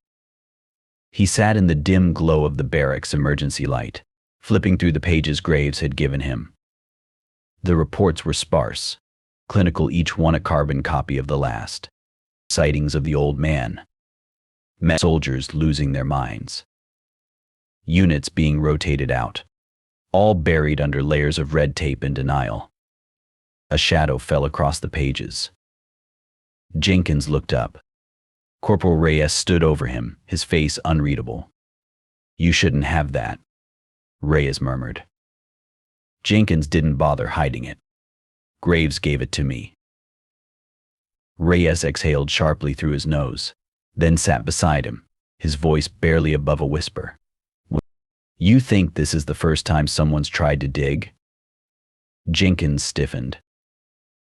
He sat in the dim glow of the barracks emergency light, flipping through the pages Graves had given him. The reports were sparse, clinical, each one a carbon copy of the last. Sightings of the old man. Soldiers losing their minds. Units being rotated out, all buried under layers of red tape and denial. A shadow fell across the pages. Jenkins looked up. Corporal Reyes stood over him, his face unreadable. You shouldn't have that, Reyes murmured. Jenkins didn't bother hiding it. Graves gave it to me. Reyes exhaled sharply through his nose, then sat beside him, his voice barely above a whisper. You think this is the first time someone's tried to dig? Jenkins stiffened.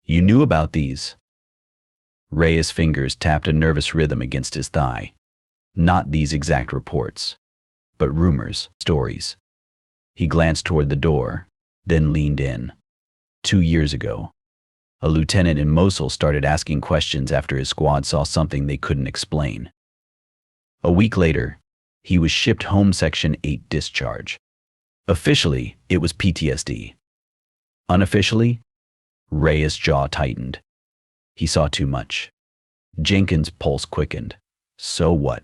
You knew about these? Reyes' fingers tapped a nervous rhythm against his thigh. Not these exact reports, but rumors, stories. He glanced toward the door, then leaned in. 2 years ago, a lieutenant in Mosul started asking questions after his squad saw something they couldn't explain. A week later, he was shipped home Section 8 discharge. Officially, it was PTSD. Unofficially, Reyes' jaw tightened. He saw too much. Jenkins' pulse quickened. So what?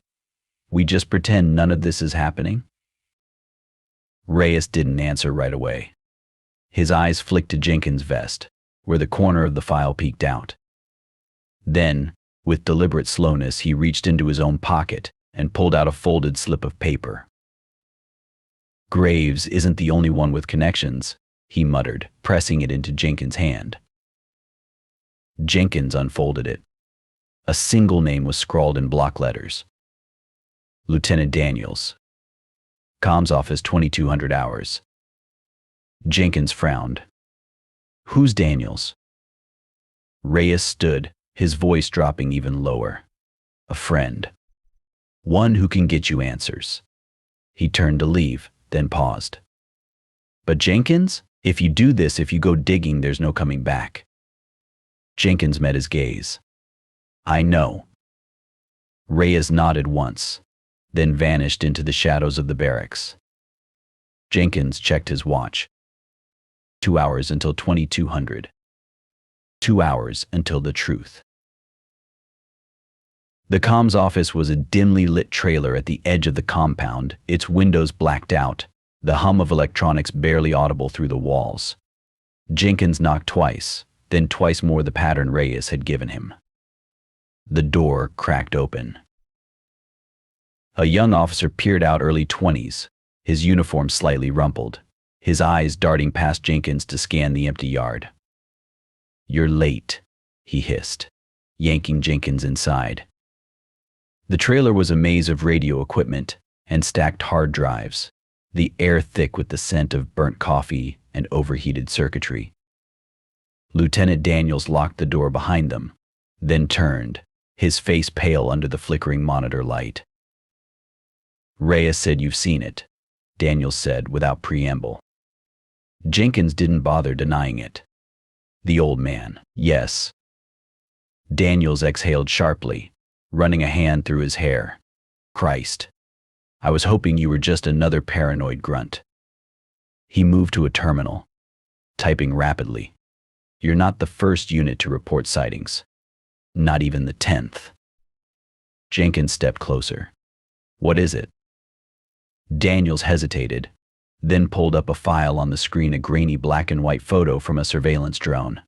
We just pretend none of this is happening? Reyes didn't answer right away. His eyes flicked to Jenkins' vest, where the corner of the file peeked out. Then, with deliberate slowness, he reached into his own pocket and pulled out a folded slip of paper. Graves isn't the only one with connections, he muttered, pressing it into Jenkins' hand. Jenkins unfolded it. A single name was scrawled in block letters. Lieutenant Daniels. Comms office 2200 hours. Jenkins frowned. Who's Daniels? Reyes stood, his voice dropping even lower. A friend. One who can get you answers. He turned to leave, then paused. But Jenkins, if you do this, if you go digging, there's no coming back. Jenkins met his gaze. I know. Reyes nodded once, then vanished into the shadows of the barracks. Jenkins checked his watch. 2 hours until 2200. 2 hours until the truth. The comms office was a dimly lit trailer at the edge of the compound, its windows blacked out, the hum of electronics barely audible through the walls. Jenkins knocked twice, then twice more the pattern Reyes had given him. The door cracked open. A young officer peered out, early 20s, his uniform slightly rumpled, his eyes darting past Jenkins to scan the empty yard. You're late, he hissed, yanking Jenkins inside. The trailer was a maze of radio equipment and stacked hard drives, the air thick with the scent of burnt coffee and overheated circuitry. Lieutenant Daniels locked the door behind them, then turned, his face pale under the flickering monitor light. Reyes said you've seen it, Daniels said without preamble. Jenkins didn't bother denying it. The old man, yes. Daniels exhaled sharply, running a hand through his hair. Christ. I was hoping you were just another paranoid grunt. He moved to a terminal, typing rapidly. You're not the first unit to report sightings. Not even the 10th. Jenkins stepped closer. What is it? Daniels hesitated, then pulled up a file on the screen, a grainy black and white photo from a surveillance drone.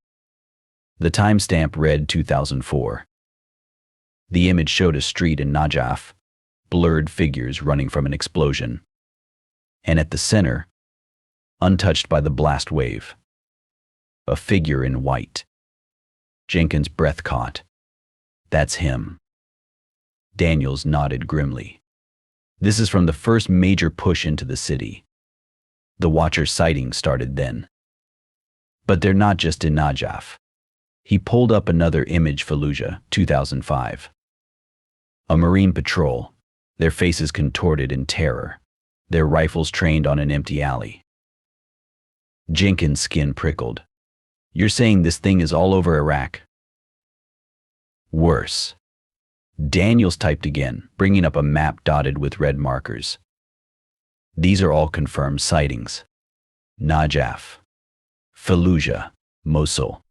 The timestamp read 2004. The image showed a street in Najaf, blurred figures running from an explosion. And at the center, untouched by the blast wave, a figure in white. Jenkins' breath caught. That's him. Daniels nodded grimly. This is from the first major push into the city. The Watcher's sightings started then. But they're not just in Najaf. He pulled up another image, Fallujah, 2005. A Marine patrol, their faces contorted in terror, their rifles trained on an empty alley. Jenkins' skin prickled. You're saying this thing is all over Iraq? Worse. Daniels typed again, bringing up a map dotted with red markers. These are all confirmed sightings. Najaf, Fallujah, Mosul.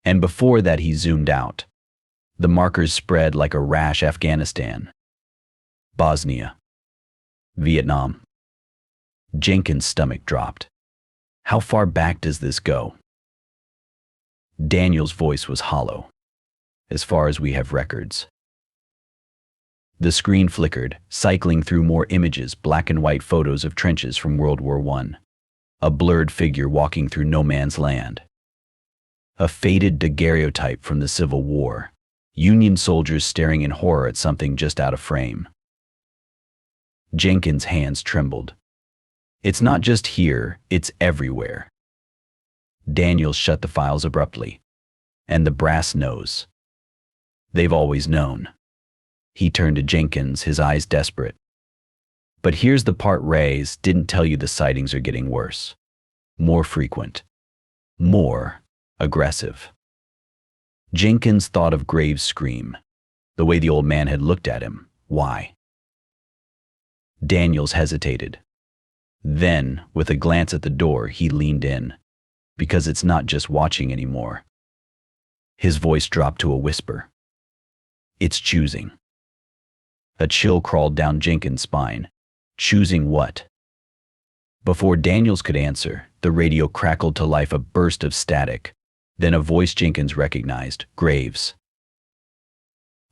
And before that he zoomed out. The markers spread like a rash: Afghanistan, Bosnia, Vietnam. Jenkins' stomach dropped. How far back does this go? Daniels' voice was hollow. As far as we have records. The screen flickered, cycling through more images, black and white photos of trenches from World War I. A blurred figure walking through no man's land. A faded daguerreotype from the Civil War. Union soldiers staring in horror at something just out of frame. Jenkins' hands trembled. It's not just here, it's everywhere. Daniels shut the files abruptly. And the brass knows. They've always known. He turned to Jenkins, his eyes desperate. But here's the part: Reyes didn't tell you the sightings are getting worse. More frequent. More aggressive. Jenkins thought of Graves' scream, the way the old man had looked at him. Why? Daniels hesitated. Then, with a glance at the door, he leaned in. Because it's not just watching anymore. His voice dropped to a whisper. It's choosing. A chill crawled down Jenkins' spine. Choosing what? Before Daniels could answer, the radio crackled to life, a burst of static. Then a voice Jenkins recognized. Graves.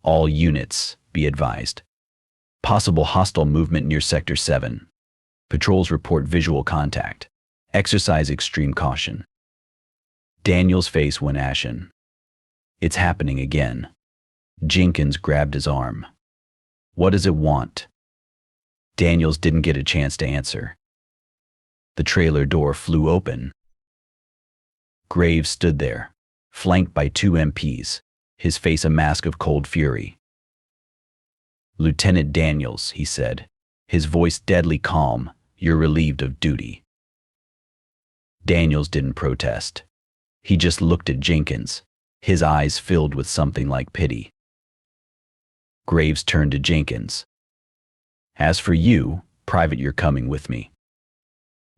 All units, be advised. Possible hostile movement near Sector 7. Patrols report visual contact. Exercise extreme caution. Daniels' face went ashen. It's happening again. Jenkins grabbed his arm. What does it want? Daniels didn't get a chance to answer. The trailer door flew open. Graves stood there, flanked by 2 MPs, his face a mask of cold fury. Lieutenant Daniels, he said, his voice deadly calm, you're relieved of duty. Daniels didn't protest. He just looked at Jenkins, his eyes filled with something like pity. Graves turned to Jenkins. As for you, Private, you're coming with me.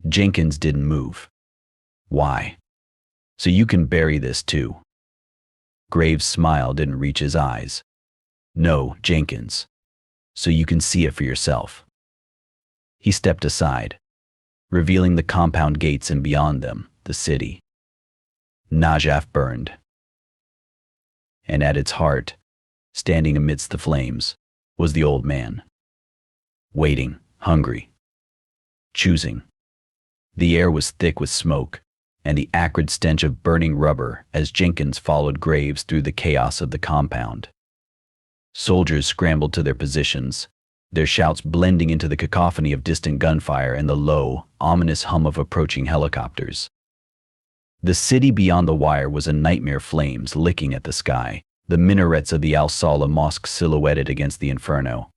Jenkins didn't move. Why? So you can bury this too. Graves' smile didn't reach his eyes. No, Jenkins. So you can see it for yourself. He stepped aside, revealing the compound gates and beyond them, the city. Najaf burned. And at its heart, standing amidst the flames, was the old man. Waiting, hungry. Choosing. The air was thick with smoke, and the acrid stench of burning rubber as Jenkins followed Graves through the chaos of the compound. Soldiers scrambled to their positions, their shouts blending into the cacophony of distant gunfire and the low, ominous hum of approaching helicopters. The city beyond the wire was a nightmare, flames licking at the sky, the minarets of the Al-Salah mosque silhouetted against the inferno.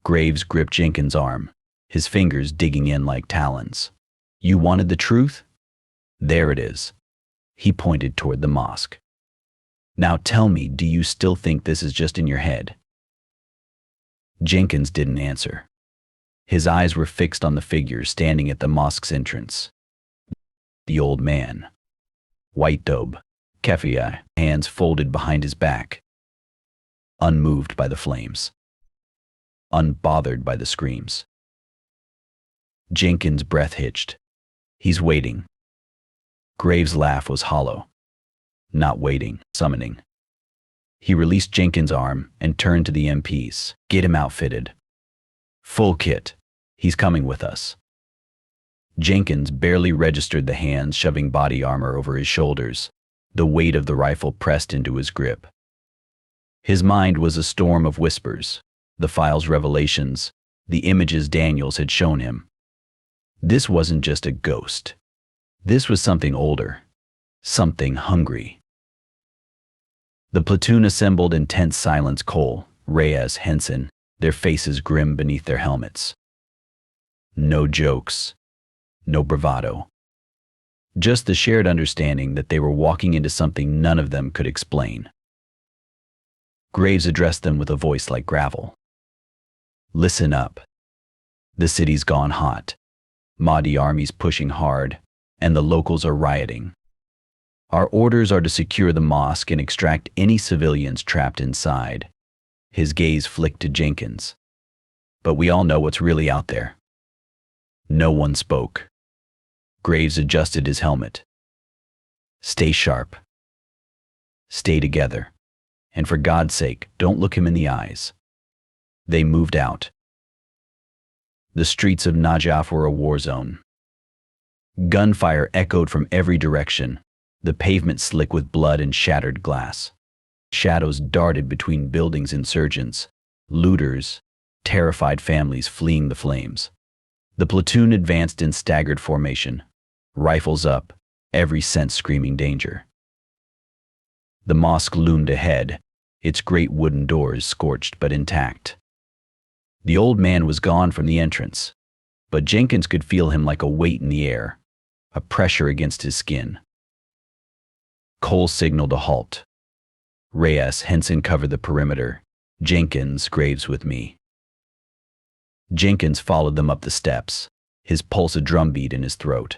Graves gripped Jenkins' arm, his fingers digging in like talons. You wanted the truth? There it is. He pointed toward the mosque. Now tell me, do you still think this is just in your head? Jenkins didn't answer. His eyes were fixed on the figure standing at the mosque's entrance. The old man. White dobe, keffiyeh, hands folded behind his back. unmoved by the flames, unbothered by the screams. Jenkins' breath hitched. He's waiting. Graves' laugh was hollow. Not waiting, summoning. He released Jenkins' arm and turned to the MPs. Get him outfitted. Full kit. He's coming with us. Jenkins barely registered the hands shoving body armor over his shoulders, the weight of the rifle pressed into his grip. His mind was a storm of whispers, the file's revelations, the images Daniels had shown him. This wasn't just a ghost. This was something older, something hungry. The platoon assembled in tense silence. Cole, Reyes, Henson, their faces grim beneath their helmets. No jokes, no bravado. Just the shared understanding that they were walking into something none of them could explain. Graves addressed them with a voice like gravel. Listen up. The city's gone hot. Mahdi armies pushing hard, and the locals are rioting. Our orders are to secure the mosque and extract any civilians trapped inside. His gaze flicked to Jenkins. But we all know what's really out there. No one spoke. Graves adjusted his helmet. Stay sharp. Stay together. And for God's sake, don't look him in the eyes. They moved out. The streets of Najaf were a war zone. Gunfire echoed from every direction, the pavement slick with blood and shattered glass. Shadows darted between buildings. Insurgents, looters, terrified families fleeing the flames. The platoon advanced in staggered formation, rifles up, every sense screaming danger. The mosque loomed ahead, its great wooden doors scorched but intact. The old man was gone from the entrance, but Jenkins could feel him like a weight in the air, a pressure against his skin. Cole signaled a halt. Reyes, Henson covered the perimeter. Jenkins, Graves with me. Jenkins followed them up the steps, his pulse a drumbeat in his throat.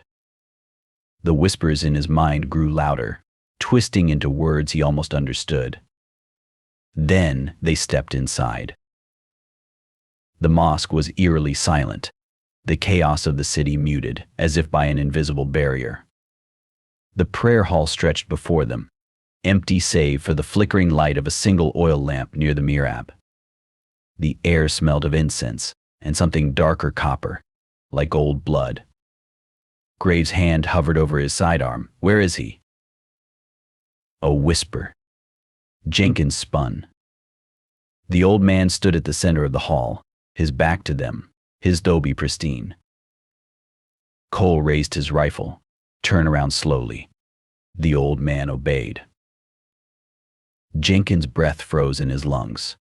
The whispers in his mind grew louder, twisting into words he almost understood. Then they stepped inside. The mosque was eerily silent, the chaos of the city muted, as if by an invisible barrier. The prayer hall stretched before them, empty save for the flickering light of a single oil lamp near the mihrab. The air smelled of incense and something darker copper, like old blood. Graves' hand hovered over his sidearm. Where is he? A whisper. Jenkins spun. The old man stood at the center of the hall, his back to them, his dobe pristine. Cole raised his rifle. Turn around slowly. The old man obeyed. Jenkins' breath froze in his lungs.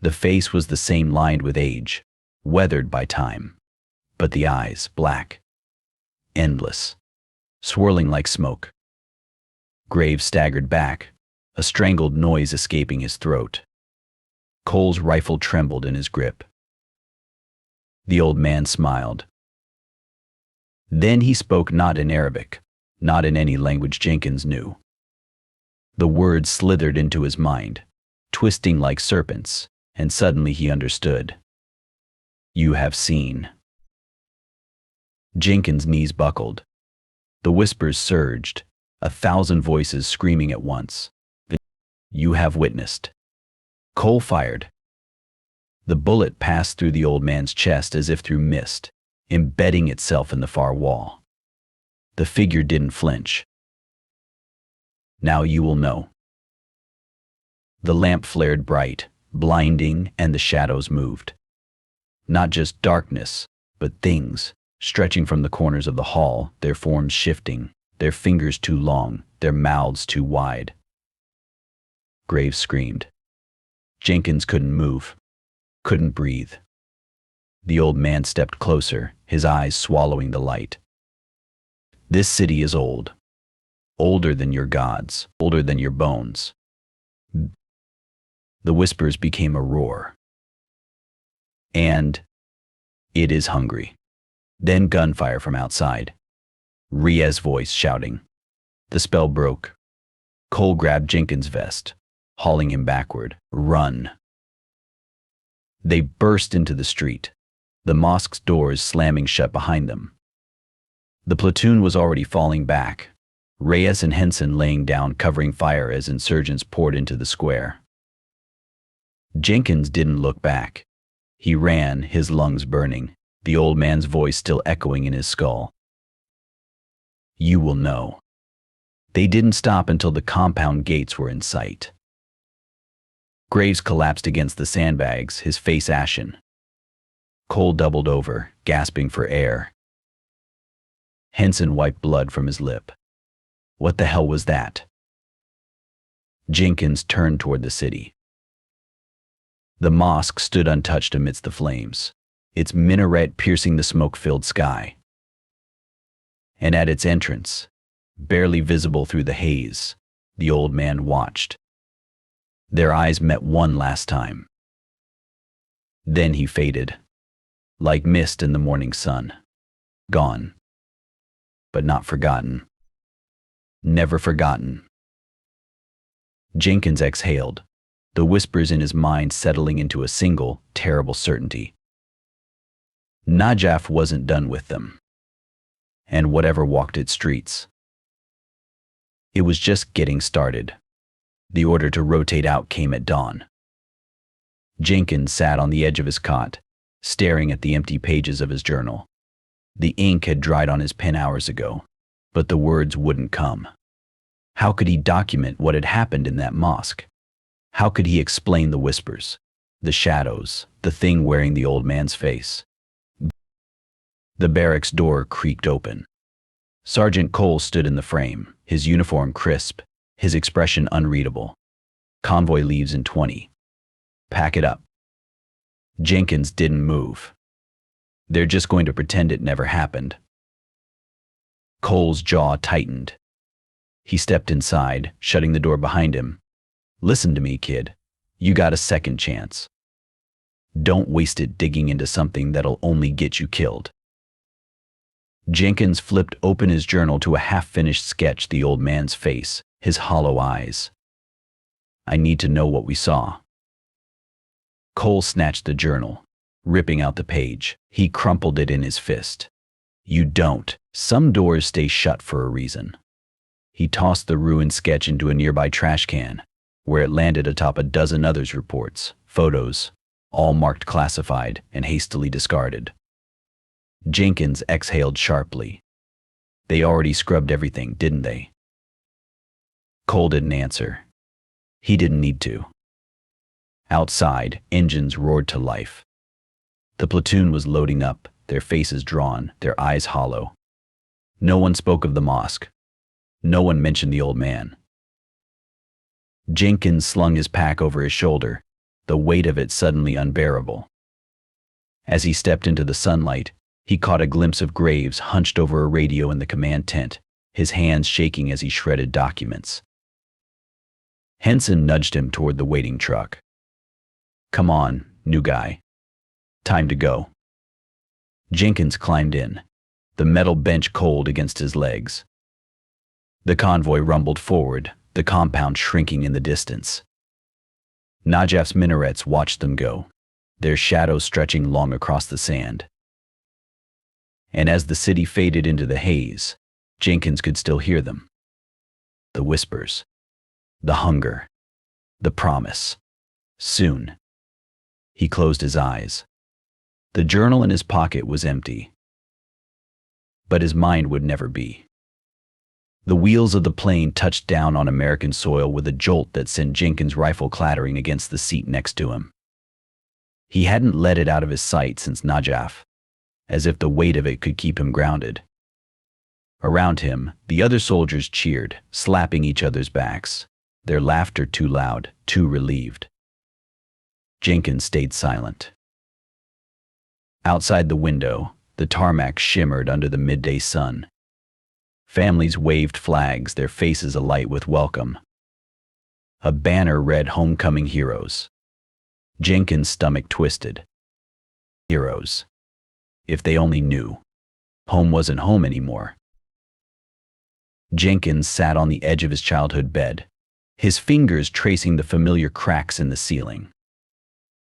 The face was the same, lined with age, weathered by time, but the eyes black, endless, swirling like smoke. Graves staggered back, a strangled noise escaping his throat. Cole's rifle trembled in his grip. The old man smiled. Then he spoke, not in Arabic, not in any language Jenkins knew. The words slithered into his mind, twisting like serpents, and suddenly he understood. You have seen. Jenkins' knees buckled. The whispers surged, 1,000 voices screaming at once. You have witnessed. Cole fired. The bullet passed through the old man's chest as if through mist, embedding itself in the far wall. The figure didn't flinch. Now you will know. The lamp flared bright, blinding, and the shadows moved. Not just darkness, but things, stretching from the corners of the hall, their forms shifting, their fingers too long, their mouths too wide. Graves screamed. Jenkins couldn't move, couldn't breathe. The old man stepped closer, his eyes swallowing the light. This city is old. Older than your gods, older than your bones. The whispers became a roar. And it is hungry. Then gunfire from outside. Reyes' voice shouting. The spell broke. Cole grabbed Jenkins' vest. hauling him backward. Run! They burst into the street, the mosque's doors slamming shut behind them. The platoon was already falling back, Reyes and Henson laying down covering fire as insurgents poured into the square. Jenkins didn't look back. He ran, his lungs burning, the old man's voice still echoing in his skull. You will know. They didn't stop until the compound gates were in sight. Graves collapsed against the sandbags, his face ashen. Cole doubled over, gasping for air. Henson wiped blood from his lip. What the hell was that? Jenkins turned toward the city. The mosque stood untouched amidst the flames, its minaret piercing the smoke-filled sky. And at its entrance, barely visible through the haze, the old man watched. Their eyes met one last time. Then he faded, like mist in the morning sun. Gone. But not forgotten. Never forgotten. Jenkins exhaled, the whispers in his mind settling into a single, terrible certainty. Najaf wasn't done with them. And whatever walked its streets. It was just getting started. The order to rotate out came at dawn. Jenkins sat on the edge of his cot, staring at the empty pages of his journal. The ink had dried on his pen hours ago, but the words wouldn't come. How could he document what had happened in that mosque? How could he explain the whispers, the shadows, the thing wearing the old man's face? The barracks door creaked open. Sergeant Cole stood in the frame, his uniform crisp, his expression unreadable. Convoy leaves in 20. Pack it up. Jenkins didn't move. They're just going to pretend it never happened. Cole's jaw tightened. He stepped inside, shutting the door behind him. Listen to me, kid. You got a second chance. Don't waste it digging into something that'll only get you killed. Jenkins flipped open his journal to a half-finished sketch, the old man's face, his hollow eyes. I need to know what we saw. Cole snatched the journal, ripping out the page. He crumpled it in his fist. You don't. Some doors stay shut for a reason. He tossed the ruined sketch into a nearby trash can, where it landed atop a dozen others' reports, photos, all marked classified and hastily discarded. Jenkins exhaled sharply. They already scrubbed everything, didn't they? Cole didn't answer. He didn't need to. Outside, engines roared to life. The platoon was loading up, their faces drawn, their eyes hollow. No one spoke of the mosque. No one mentioned the old man. Jenkins slung his pack over his shoulder, the weight of it suddenly unbearable. As he stepped into the sunlight, he caught a glimpse of Graves hunched over a radio in the command tent, his hands shaking as he shredded documents. Henson nudged him toward the waiting truck. Come on, new guy. Time to go. Jenkins climbed in, the metal bench cold against his legs. The convoy rumbled forward, the compound shrinking in the distance. Najaf's minarets watched them go, their shadows stretching long across the sand. And as the city faded into the haze, Jenkins could still hear them. The whispers, the hunger, the promise. Soon. He closed his eyes. The journal in his pocket was empty. But his mind would never be. The wheels of the plane touched down on American soil with a jolt that sent Jenkins' rifle clattering against the seat next to him. He hadn't let it out of his sight since Najaf, as if the weight of it could keep him grounded. Around him, the other soldiers cheered, slapping each other's backs, their laughter too loud, too relieved. Jenkins stayed silent. Outside the window, the tarmac shimmered under the midday sun. Families waved flags, their faces alight with welcome. A banner read Homecoming Heroes. Jenkins' stomach twisted. Heroes. If they only knew. Home wasn't home anymore. Jenkins sat on the edge of his childhood bed, his fingers tracing the familiar cracks in the ceiling.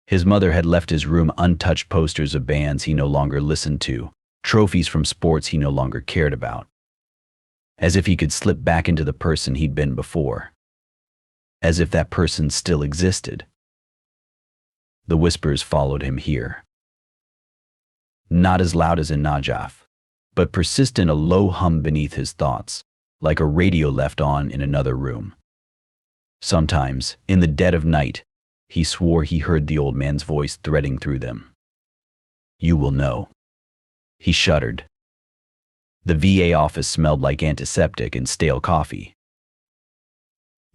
His mother had left his room untouched, posters of bands he no longer listened to, trophies from sports he no longer cared about. As if he could slip back into the person he'd been before. As if that person still existed. The whispers followed him here. Not as loud as in Najaf, but persistent, a low hum beneath his thoughts, like a radio left on in another room. Sometimes, in the dead of night, he swore he heard the old man's voice threading through them. You will know. He shuddered. The VA office smelled like antiseptic and stale coffee.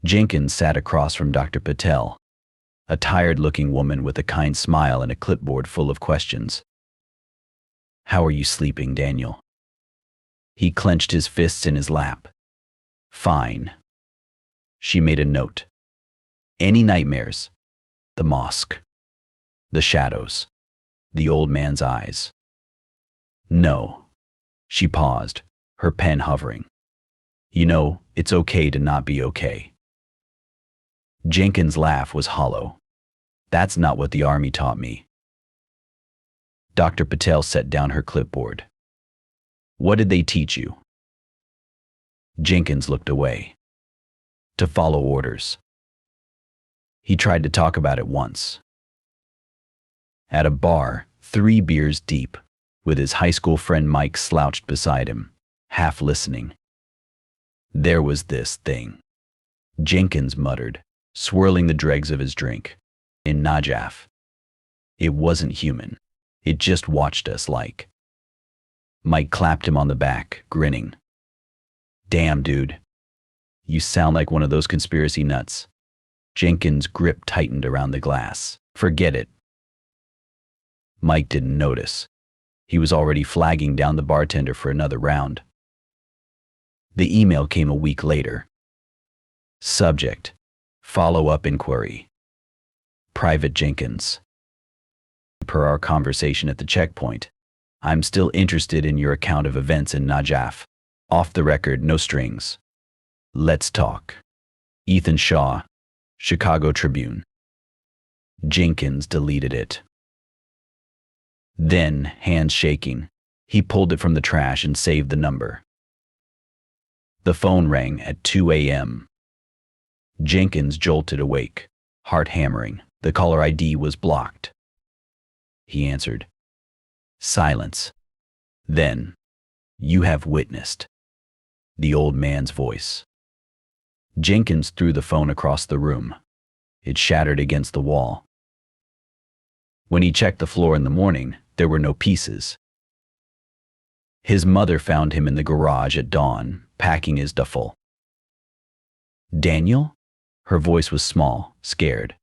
Jenkins sat across from Dr. Patel, a tired-looking woman with a kind smile and a clipboard full of questions. How are you sleeping, Daniel? He clenched his fists in his lap. Fine. She made a note. Any nightmares? The mosque. The shadows. The old man's eyes. No. She paused, her pen hovering. You know, it's okay to not be okay. Jenkins' laugh was hollow. That's not what the army taught me. Dr. Patel set down her clipboard. What did they teach you? Jenkins looked away. To follow orders. He tried to talk about it once. At a bar, 3 beers deep, with his high school friend Mike slouched beside him, half listening. There was this thing, Jenkins muttered, swirling the dregs of his drink. In Najaf. It wasn't human. It just watched us like. Mike clapped him on the back, grinning. Damn, dude. You sound like one of those conspiracy nuts. Jenkins' grip tightened around the glass. Forget it. Mike didn't notice. He was already flagging down the bartender for another round. The email came a week later. Subject: follow-up inquiry. Private Jenkins. Per our conversation at the checkpoint, I'm still interested in your account of events in Najaf. Off the record, no strings. Let's talk. Ethan Shaw, Chicago Tribune. Jenkins deleted it. Then, hands shaking, he pulled it from the trash and saved the number. The phone rang at 2 a.m. Jenkins jolted awake, heart hammering. The caller ID was blocked. He answered. Silence. Then, you have witnessed. The old man's voice. Jenkins threw the phone across the room. It shattered against the wall. When he checked the floor in the morning, there were no pieces. His mother found him in the garage at dawn, packing his duffel. Daniel? Her voice was small, scared.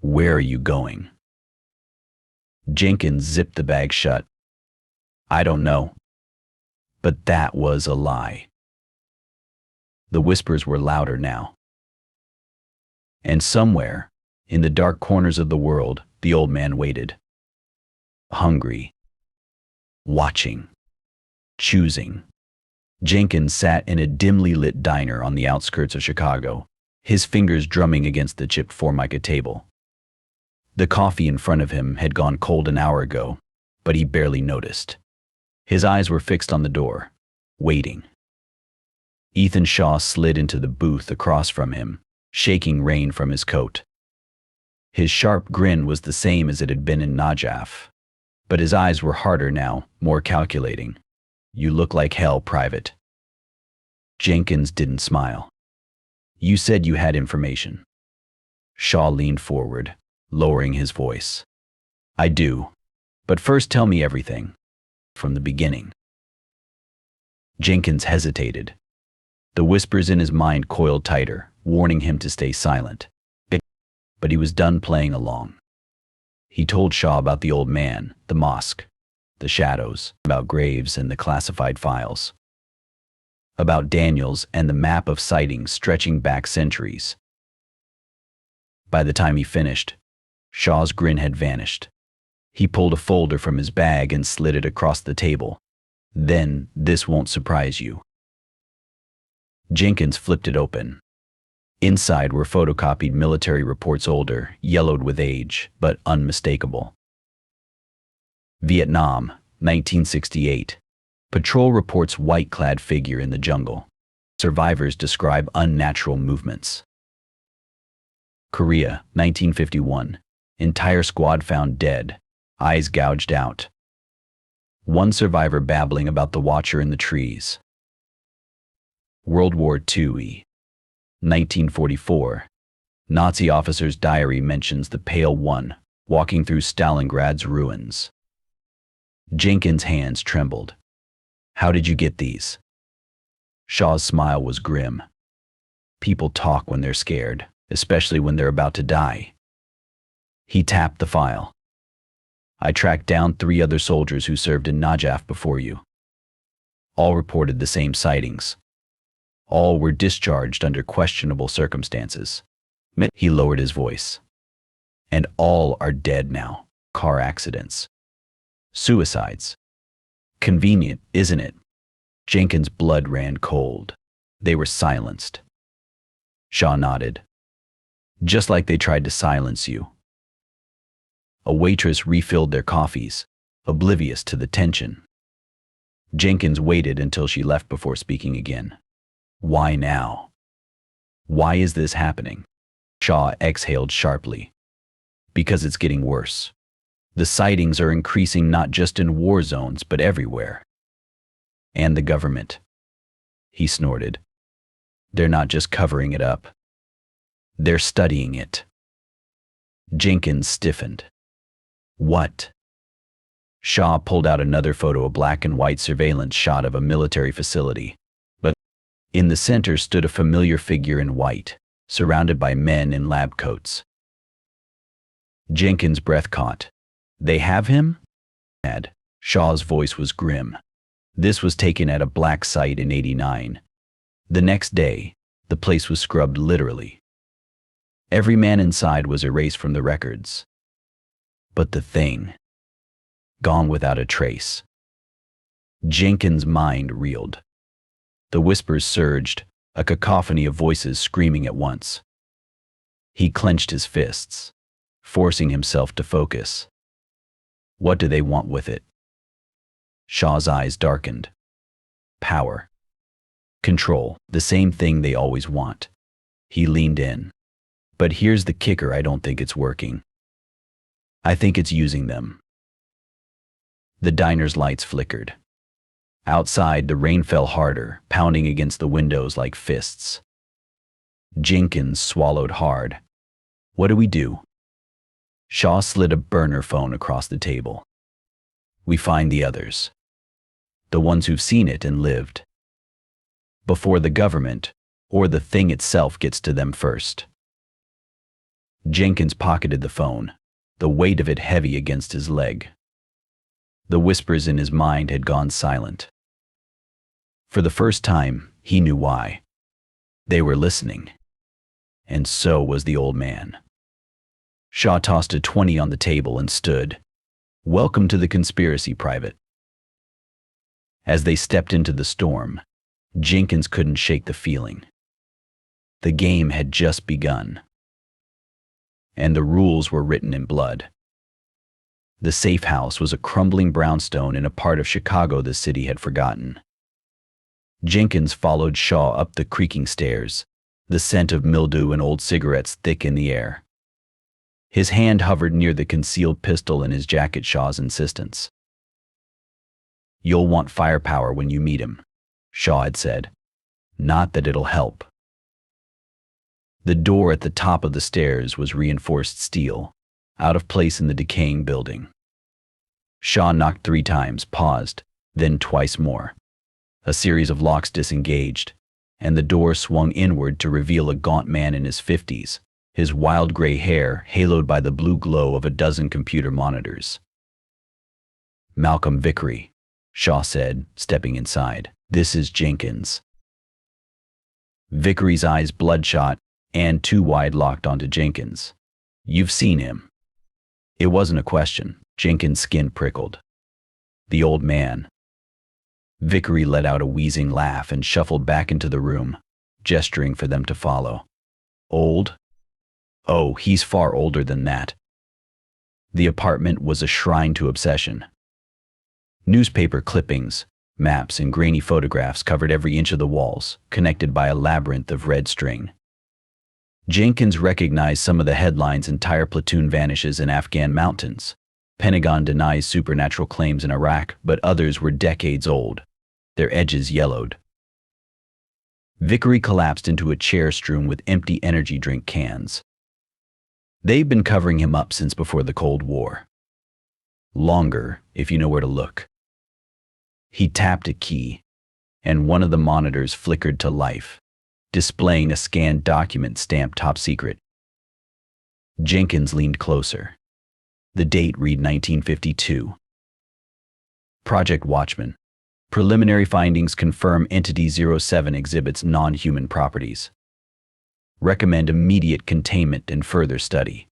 Where are you going? Jenkins zipped the bag shut. I don't know. But that was a lie. The whispers were louder now. And somewhere, in the dark corners of the world, the old man waited. Hungry. Watching. Choosing. Jenkins sat in a dimly lit diner on the outskirts of Chicago, his fingers drumming against the chipped Formica table. The coffee in front of him had gone cold an hour ago, but he barely noticed. His eyes were fixed on the door, waiting. Ethan Shaw slid into the booth across from him, shaking rain from his coat. His sharp grin was the same as it had been in Najaf, but his eyes were harder now, more calculating. You look like hell, Private. Jenkins didn't smile. You said you had information. Shaw leaned forward, lowering his voice. I do, but first tell me everything, from the beginning. Jenkins hesitated. The whispers in his mind coiled tighter, warning him to stay silent. But he was done playing along. He told Shaw about the old man, the mosque, the shadows, about Graves and the classified files. About Daniels and the map of sightings stretching back centuries. By the time he finished, Shaw's grin had vanished. He pulled a folder from his bag and slid it across the table. Then, this won't surprise you. Jenkins flipped it open. Inside were photocopied military reports, older, yellowed with age, but unmistakable. Vietnam, 1968. Patrol reports white-clad figure in the jungle. Survivors describe unnatural movements. Korea, 1951. Entire squad found dead, eyes gouged out. One survivor babbling about the watcher in the trees. World War II, 1944. Nazi officer's diary mentions the Pale One walking through Stalingrad's ruins. Jenkins' hands trembled. How did you get these? Shaw's smile was grim. People talk when they're scared, especially when they're about to die. He tapped the file. I tracked down 3 other soldiers who served in Najaf before you. All reported the same sightings. All were discharged under questionable circumstances. He lowered his voice. And all are dead now. Car accidents. Suicides. Convenient, isn't it? Jenkins' blood ran cold. They were silenced. Shaw nodded. Just like they tried to silence you. A waitress refilled their coffees, oblivious to the tension. Jenkins waited until she left before speaking again. Why now? Why is this happening? Shaw exhaled sharply. Because it's getting worse. The sightings are increasing not just in war zones, but everywhere. And the government. He snorted. They're not just covering it up. They're studying it. Jenkins stiffened. What? Shaw pulled out another photo, a black and white surveillance shot of a military facility. But in the center stood a familiar figure in white, surrounded by men in lab coats. Jenkins' breath caught. They have him? Shaw's voice was grim. This was taken at a black site in '89. The next day, the place was scrubbed literally. Every man inside was erased from the records. But the thing, gone without a trace. Jenkins' mind reeled. The whispers surged, a cacophony of voices screaming at once. He clenched his fists, forcing himself to focus. What do they want with it? Shaw's eyes darkened. Power. Control, the same thing they always want. He leaned in. But here's the kicker, I don't think it's working. I think it's using them. The diner's lights flickered. Outside, the rain fell harder, pounding against the windows like fists. Jenkins swallowed hard. What do we do? Shaw slid a burner phone across the table. We find the others. The ones who've seen it and lived. Before the government, or the thing itself gets to them first. Jenkins pocketed the phone, the weight of it heavy against his leg. The whispers in his mind had gone silent. For the first time, he knew why. They were listening. And so was the old man. Shaw tossed a 20 on the table and stood. Welcome to the conspiracy, Private. As they stepped into the storm, Jenkins couldn't shake the feeling. The game had just begun. And the rules were written in blood. The safe house was a crumbling brownstone in a part of Chicago the city had forgotten. Jenkins followed Shaw up the creaking stairs, the scent of mildew and old cigarettes thick in the air. His hand hovered near the concealed pistol in his jacket. Shaw's insistence. You'll want firepower when you meet him, Shaw had said. Not that it'll help. The door at the top of the stairs was reinforced steel, out of place in the decaying building. Shaw knocked 3 times, paused, then twice more. A series of locks disengaged, and the door swung inward to reveal a gaunt man in his 50s, his wild gray hair haloed by the blue glow of a dozen computer monitors. Malcolm Vickery, Shaw said, stepping inside. This is Jenkins. Vickery's eyes bloodshot and too wide locked onto Jenkins. You've seen him. It wasn't a question. Jenkins' skin prickled. The old man. Vickery let out a wheezing laugh and shuffled back into the room, gesturing for them to follow. Old? Oh, he's far older than that. The apartment was a shrine to obsession. Newspaper clippings, maps, and grainy photographs covered every inch of the walls, connected by a labyrinth of red string. Jenkins recognized some of the headlines: entire platoon vanishes in Afghan mountains. Pentagon denies supernatural claims in Iraq, but others were decades old, their edges yellowed. Vicky collapsed into a chair strewn with empty energy drink cans. They've been covering him up since before the Cold War. Longer, if you know where to look. He tapped a key, and one of the monitors flickered to life, displaying a scanned document stamped top secret. Jenkins leaned closer. The date read 1952. Project Watchman. Preliminary findings confirm Entity 07 exhibits non-human properties. Recommend immediate containment and further study.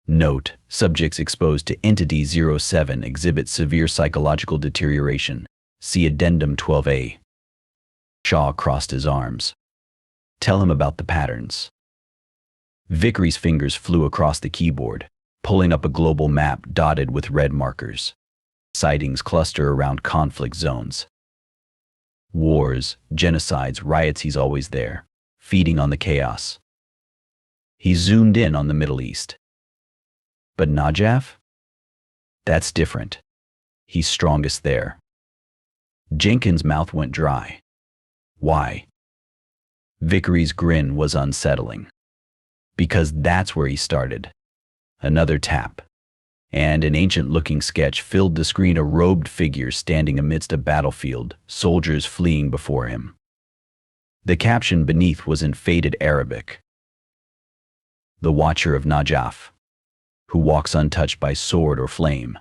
Note: subjects exposed to Entity 07 exhibit severe psychological deterioration. See Addendum 12A. Shaw crossed his arms. Tell him about the patterns. Vickery's fingers flew across the keyboard, pulling up a global map dotted with red markers. Sightings cluster around conflict zones. Wars, genocides, riots. He's always there, feeding on the chaos. He zoomed in on the Middle East. But Najaf? That's different. He's strongest there. Jenkins' mouth went dry. Why? Vickery's grin was unsettling. Because that's where he started. Another tap, and an ancient-looking sketch filled the screen: a robed figure standing amidst a battlefield, soldiers fleeing before him. The caption beneath was in faded Arabic. The Watcher of Najaf, who walks untouched by sword or flame.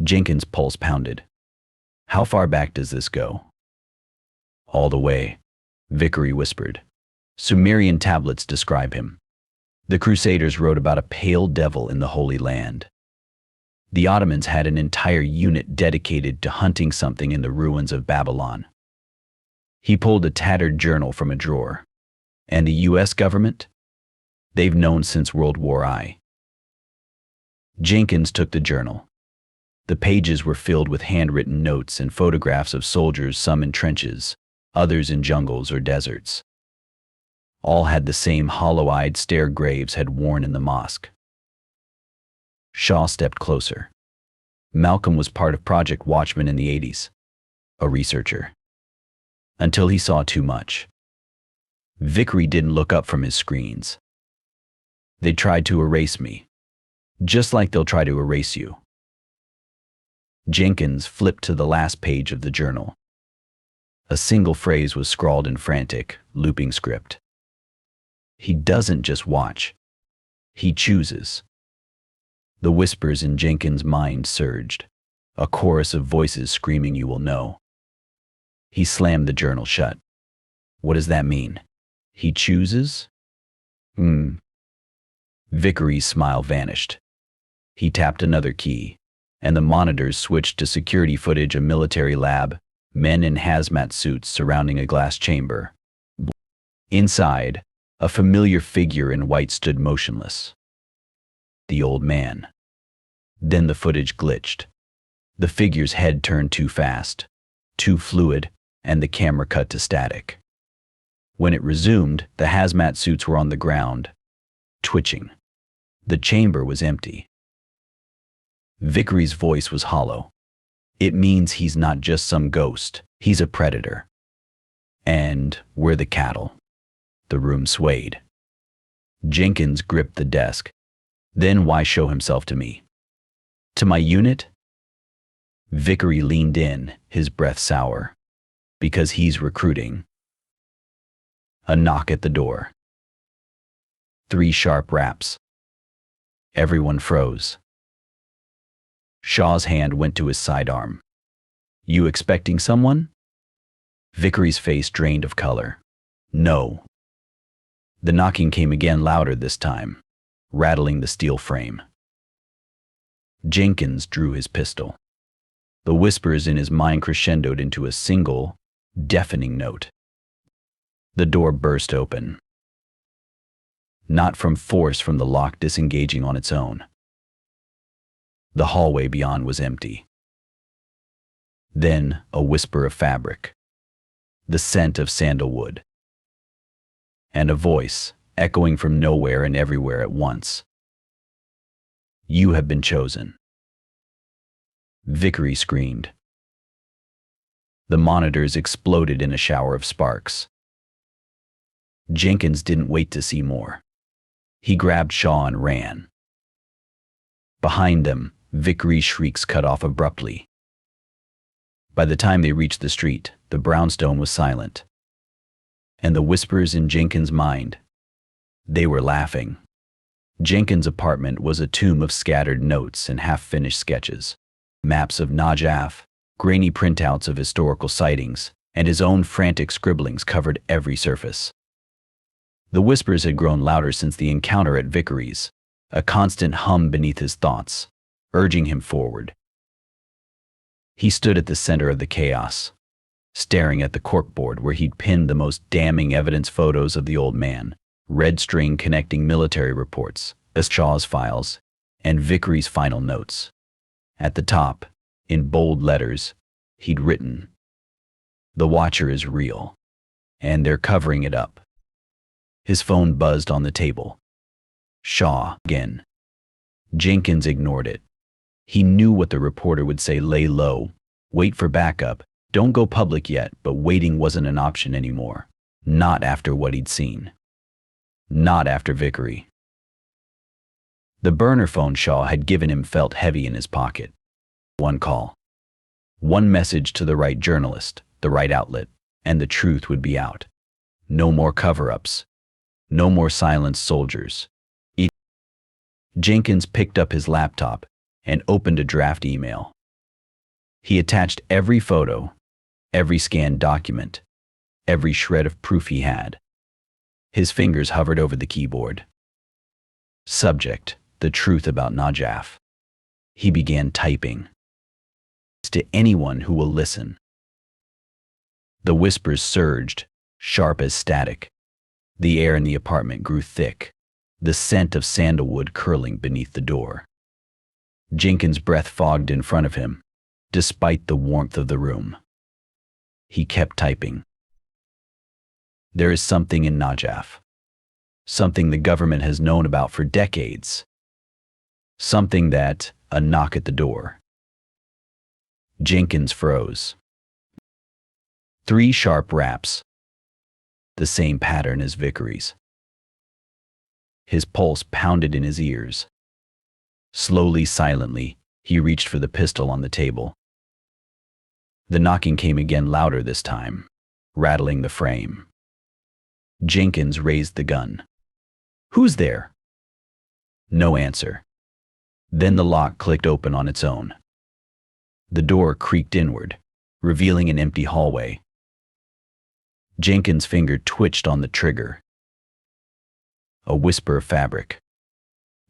Jenkins' pulse pounded. How far back does this go? All the way, Vicky whispered. Sumerian tablets describe him. The Crusaders wrote about a pale devil in the Holy Land. The Ottomans had an entire unit dedicated to hunting something in the ruins of Babylon. He pulled a tattered journal from a drawer. And the U.S. government? They've known since World War I. Jenkins took the journal. The pages were filled with handwritten notes and photographs of soldiers, some in trenches, others in jungles or deserts. All had the same hollow-eyed stare Graves had worn in the mosque. Shaw stepped closer. Malcolm was part of Project Watchman in the 80s, a researcher. Until he saw too much. Vicky didn't look up from his screens. They tried to erase me, just like they'll try to erase you. Jenkins flipped to the last page of the journal. A single phrase was scrawled in frantic, looping script. He doesn't just watch. He chooses. The whispers in Jenkins' mind surged, a chorus of voices screaming, "You will know." He slammed the journal shut. What does that mean? He chooses? Vickery's smile vanished. He tapped another key, and the monitors switched to security footage: a military lab, men in hazmat suits surrounding a glass chamber. Inside, a familiar figure in white stood motionless. The old man. Then the footage glitched. The figure's head turned too fast, too fluid, and the camera cut to static. When it resumed, the hazmat suits were on the ground, twitching. The chamber was empty. Vickery's voice was hollow. It means he's not just some ghost, he's a predator. And we're the cattle. The room swayed. Jenkins gripped the desk. Then why show himself to me? To my unit? Vicky leaned in, his breath sour. Because he's recruiting. A knock at the door. 3 sharp raps. Everyone froze. Shaw's hand went to his sidearm. You expecting someone? Vickery's face drained of color. No. The knocking came again, louder this time, rattling the steel frame. Jenkins drew his pistol. The whispers in his mind crescendoed into a single, deafening note. The door burst open. not from force from the lock disengaging on its own. The hallway beyond was empty. Then a whisper of fabric, the scent of sandalwood, and a voice echoing from nowhere and everywhere at once. "You have been chosen." Vicky screamed. The monitors exploded in a shower of sparks. Jenkins didn't wait to see more. He grabbed Shaw and ran. Behind them, Vicky's shrieks cut off abruptly. By the time they reached the street, the brownstone was silent. And the whispers in Jenkins' mind, they were laughing. Jenkins' apartment was a tomb of scattered notes and half-finished sketches, maps of Najaf, grainy printouts of historical sightings, and his own frantic scribblings covered every surface. The whispers had grown louder since the encounter at Vicky's, a constant hum beneath his thoughts, urging him forward. He stood at the center of the chaos, staring at the corkboard where he'd pinned the most damning evidence photos of the old man, red string connecting military reports, Shaw's files, and Vicky's final notes. At the top, in bold letters, he'd written, "The Watcher is real, and they're covering it up." His phone buzzed on the table. Shaw again. Jenkins ignored it. He knew what the reporter would say: lay low, wait for backup, don't go public yet, but waiting wasn't an option anymore. Not after what he'd seen. Not after Vicky. The burner phone Shaw had given him felt heavy in his pocket. One call. One message to the right journalist, the right outlet, and the truth would be out. No more cover-ups. No more silenced soldiers. Jenkins picked up his laptop and opened a draft email. He attached every photo, every scanned document, every shred of proof he had. His fingers hovered over the keyboard. Subject: the truth about Najaf. He began typing. To anyone who will listen. The whispers surged, sharp as static. The air in the apartment grew thick, the scent of sandalwood curling beneath the door. Jenkins' breath fogged in front of him, despite the warmth of the room. He kept typing. There is something in Najaf. Something the government has known about for decades. Something that, a knock at the door. Jenkins froze. 3 sharp raps. The same pattern as Vicky's. His pulse pounded in his ears. Slowly, silently, he reached for the pistol on the table. The knocking came again, louder this time, rattling the frame. Jenkins raised the gun. "Who's there?" No answer. Then the lock clicked open on its own. The door creaked inward, revealing an empty hallway. Jenkins' finger twitched on the trigger. A whisper of fabric.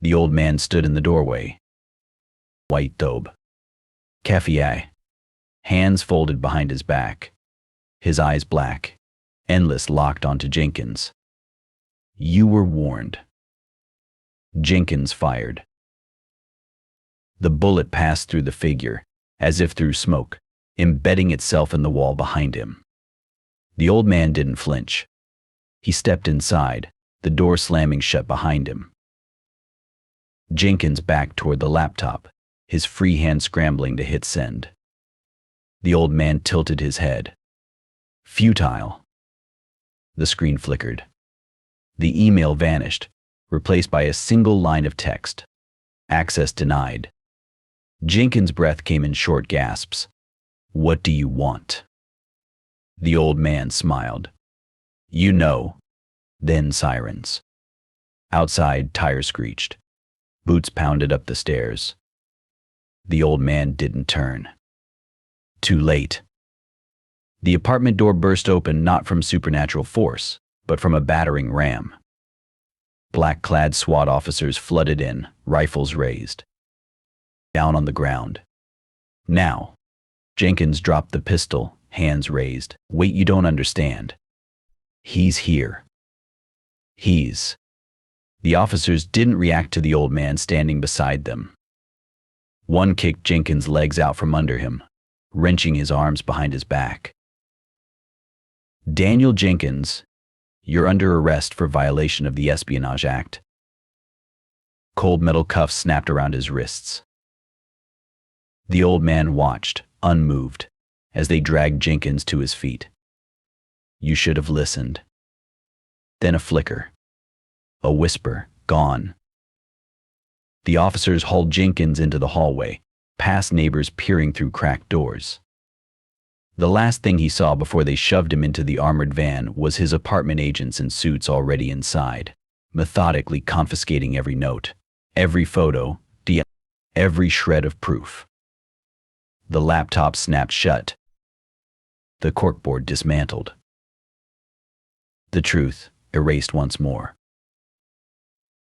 The old man stood in the doorway. White thobe. Cafe eye. Hands folded behind his back. His eyes black, endless, locked onto Jenkins. "You were warned." Jenkins fired. The bullet passed through the figure, as if through smoke, embedding itself in the wall behind him. The old man didn't flinch. He stepped inside, the door slamming shut behind him. Jenkins backed toward the laptop, his free hand scrambling to hit send. The old man tilted his head. Futile. The screen flickered. The email vanished, replaced by a single line of text. Access denied. Jenkins' breath came in short gasps. "What do you want?" The old man smiled. "You know." Then sirens. Outside, tires screeched. Boots pounded up the stairs. The old man didn't turn. Too late. The apartment door burst open, not from supernatural force, but from a battering ram. Black-clad SWAT officers flooded in, rifles raised. Down on the ground. "Now." Jenkins dropped the pistol, hands raised. "Wait, you don't understand. He's here. He's..." The officers didn't react to the old man standing beside them. One kicked Jenkins' legs out from under him, wrenching his arms behind his back. "Daniel Jenkins, you're under arrest for violation of the Espionage Act." Cold metal cuffs snapped around his wrists. The old man watched, unmoved, as they dragged Jenkins to his feet. "You should have listened." Then a flicker. A whisper, "Gone." The officers hauled Jenkins into the hallway, past neighbors peering through cracked doors. The last thing he saw before they shoved him into the armored van was his apartment agents in suits already inside, methodically confiscating every note, every photo, every shred of proof. The laptop snapped shut. The corkboard dismantled. The truth erased once more.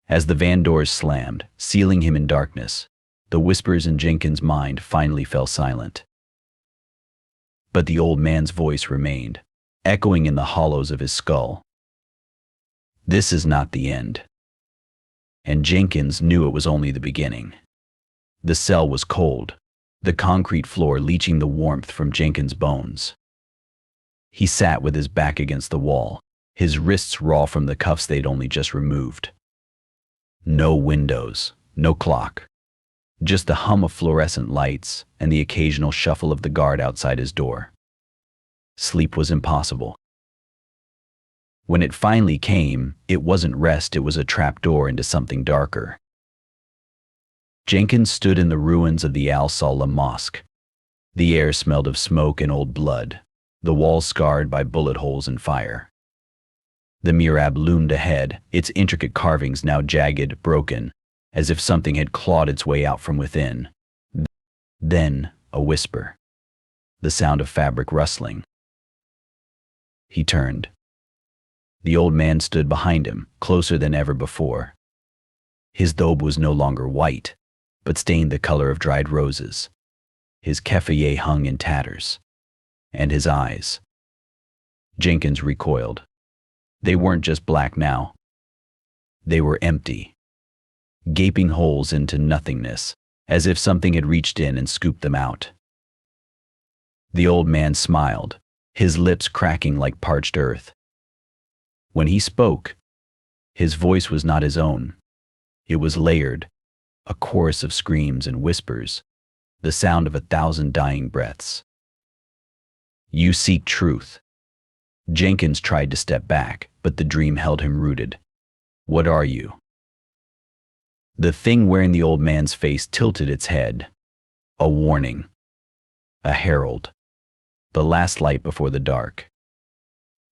As the van doors slammed, sealing him in darkness, the whispers in Jenkins' mind finally fell silent. But the old man's voice remained, echoing in the hollows of his skull. "This is not the end." And Jenkins knew it was only the beginning. The cell was cold, the concrete floor leaching the warmth from Jenkins' bones. He sat with his back against the wall, his wrists raw from the cuffs they'd only just removed. No windows, no clock. Just the hum of fluorescent lights and the occasional shuffle of the guard outside his door. Sleep was impossible. When it finally came, it wasn't rest, it was a trapdoor into something darker. Jenkins stood in the ruins of the Al-Salah Mosque. The air smelled of smoke and old blood, the walls scarred by bullet holes and fire. The mihrab loomed ahead, its intricate carvings now jagged, broken, as if something had clawed its way out from within. Then, a whisper. The sound of fabric rustling. He turned. The old man stood behind him, closer than ever before. His thobe was no longer white, but stained the color of dried roses. His keffiyeh hung in tatters. And his eyes. Jenkins recoiled. They weren't just black now. They were empty. Gaping holes into nothingness, as if something had reached in and scooped them out. The old man smiled, his lips cracking like parched earth. When he spoke, his voice was not his own. It was layered, a chorus of screams and whispers, the sound of 1,000 dying breaths. "You seek truth." Jenkins tried to step back, but the dream held him rooted. "What are you?" The thing wearing the old man's face tilted its head. A warning. A herald. The last light before the dark.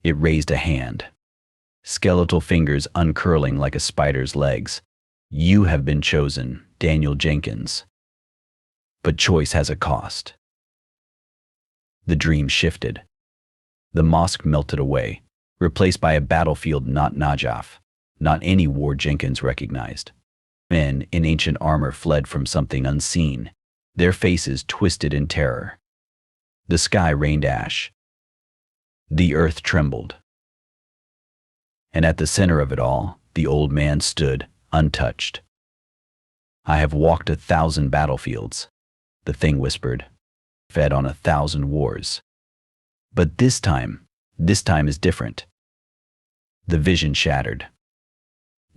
It raised a hand. Skeletal fingers uncurling like a spider's legs. "You have been chosen, Daniel Jenkins. But choice has a cost." The dream shifted. The mosque melted away, replaced by a battlefield not Najaf, not any war Jenkins recognized. Men in ancient armor fled from something unseen, their faces twisted in terror. The sky rained ash. The earth trembled. And at the center of it all, the old man stood, untouched. "I have walked 1,000 battlefields," the thing whispered, "fed on 1,000 wars. But this time is different." The vision shattered.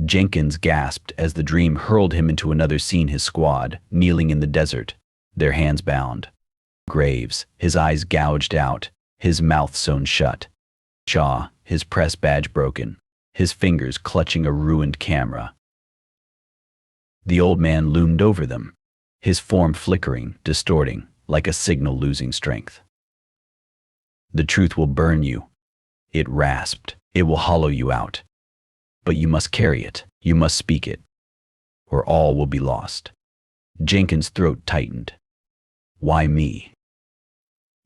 Jenkins gasped as the dream hurled him into another scene, his squad, kneeling in the desert, their hands bound. Graves, his eyes gouged out, his mouth sewn shut. Shaw, his press badge broken, his fingers clutching a ruined camera. The old man loomed over them, his form flickering, distorting, like a signal losing strength. "The truth will burn you," it rasped. "It will hollow you out. But you must carry it, you must speak it, or all will be lost." Jenkins' throat tightened. "Why me?"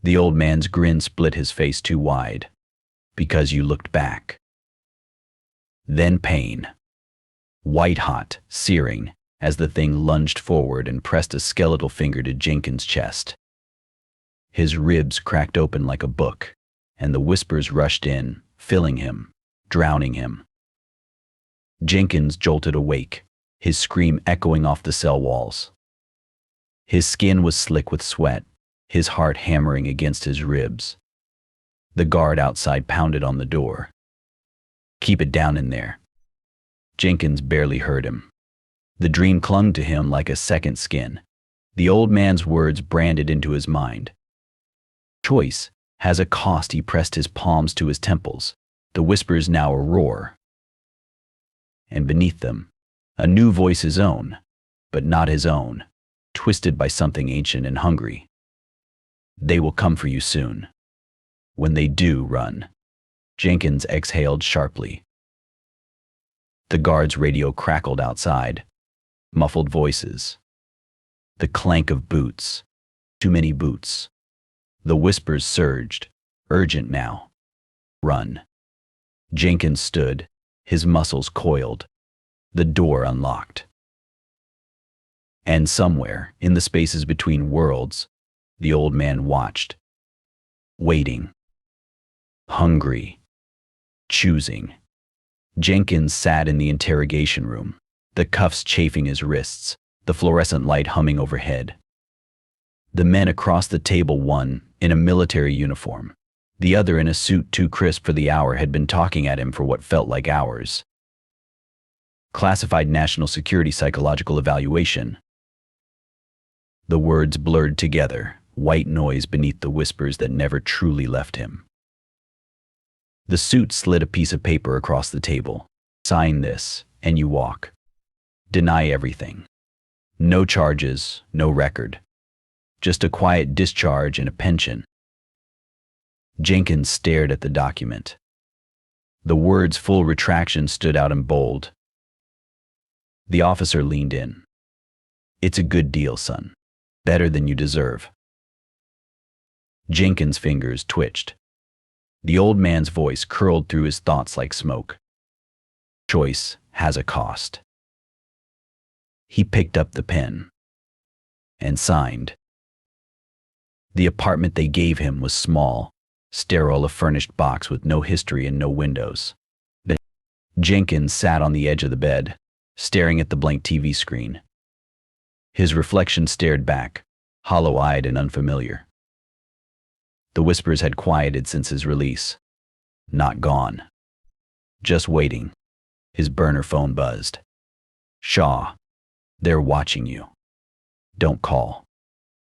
The old man's grin split his face too wide. "Because you looked back." Then pain. White-hot, searing, as the thing lunged forward and pressed a skeletal finger to Jenkins' chest. His ribs cracked open like a book, and the whispers rushed in, filling him, drowning him. Jenkins jolted awake, his scream echoing off the cell walls. His skin was slick with sweat, his heart hammering against his ribs. The guard outside pounded on the door. "Keep it down in there." Jenkins barely heard him. The dream clung to him like a second skin, the old man's words branded into his mind. Choice has a cost. He pressed his palms to his temples, the whispers now a roar. And beneath them, a new voice, his own, but not his own, twisted by something ancient and hungry. "They will come for you soon. When they do, run." Jenkins exhaled sharply. The guard's radio crackled outside. Muffled voices. The clank of boots. Too many boots. The whispers surged. Urgent now. Run. Jenkins stood, his muscles coiled. The door unlocked. And somewhere, in the spaces between worlds, the old man watched. Waiting. Hungry. Choosing. Jenkins sat in the interrogation room, the cuffs chafing his wrists, the fluorescent light humming overhead. The men across the table, one in a military uniform, the other in a suit too crisp for the hour, had been talking at him for what felt like hours. Classified national security psychological evaluation. The words blurred together, white noise beneath the whispers that never truly left him. The suit slid a piece of paper across the table. "Sign this, and you walk. Deny everything. No charges, no record. Just a quiet discharge and a pension." Jenkins stared at the document. The words full retraction stood out in bold. The officer leaned in. "It's a good deal, son. Better than you deserve." Jenkins' fingers twitched. The old man's voice curled through his thoughts like smoke. Choice has a cost. He picked up the pen and signed. The apartment they gave him was small, sterile, a furnished box with no history and no windows. Jenkins sat on the edge of the bed, staring at the blank TV screen. His reflection stared back, hollow-eyed and unfamiliar. The whispers had quieted since his release. Not gone. Just waiting. His burner phone buzzed. "Shaw, they're watching you. Don't call.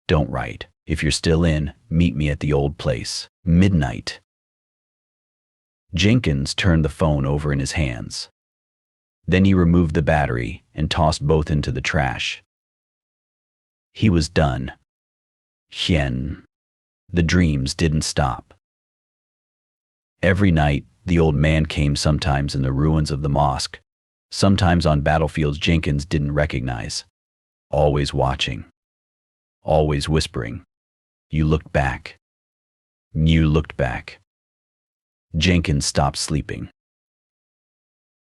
Don't write. If you're still in, meet me at the old place. Midnight." Jenkins turned the phone over in his hands. Then he removed the battery and tossed both into the trash. He was done. The dreams didn't stop. Every night, the old man came, sometimes in the ruins of the mosque, sometimes on battlefields Jenkins didn't recognize. Always watching. Always whispering. "You looked back. You looked back." Jenkins stopped sleeping.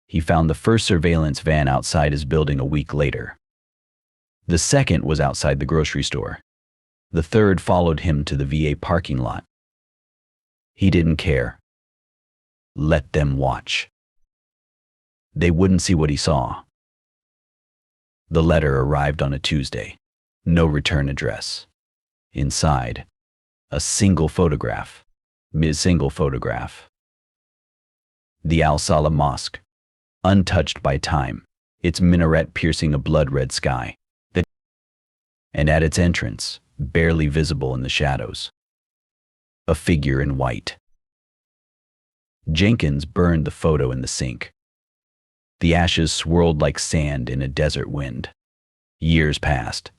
He found the first surveillance van outside his building a week later. The second was outside the grocery store. The third followed him to the VA parking lot. He didn't care. Let them watch. They wouldn't see what he saw. The letter arrived on a Tuesday. No return address. Inside, a single photograph. Single photograph. The Al-Salah Mosque, untouched by time, its minaret piercing a blood-red sky. And at its entrance, barely visible in the shadows, a figure in white. Jenkins burned the photo in the sink. The ashes swirled like sand in a desert wind. Years passed.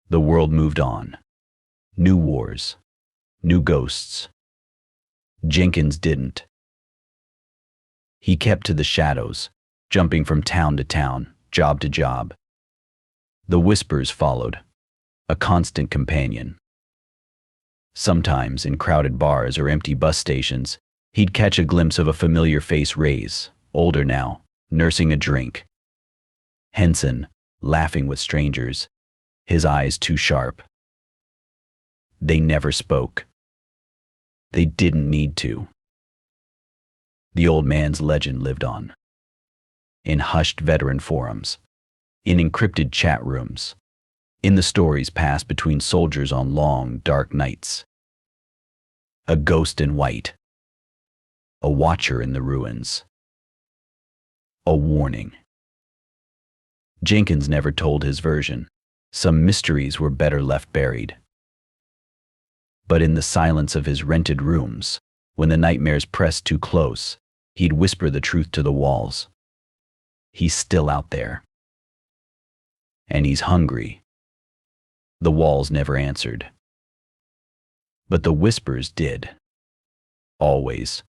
The world moved on. New wars. New ghosts. Jenkins didn't. He kept to the shadows, jumping from town to town, job to job. The whispers followed, a constant companion. Sometimes, in crowded bars or empty bus stations, he'd catch a glimpse of a familiar face, Reyes, older now, nursing a drink. Henson, laughing with strangers, his eyes too sharp. They never spoke. They didn't need to. The old man's legend lived on. in hushed veteran forums, in encrypted chat rooms, in the stories passed between soldiers on long, dark nights. A ghost in white. A watcher in the ruins. A warning. Jenkins never told his version. Some mysteries were better left buried. But in the silence of his rented rooms, when the nightmares pressed too close, he'd whisper the truth to the walls. He's still out there. And he's hungry. The walls never answered. But the whispers did. Always.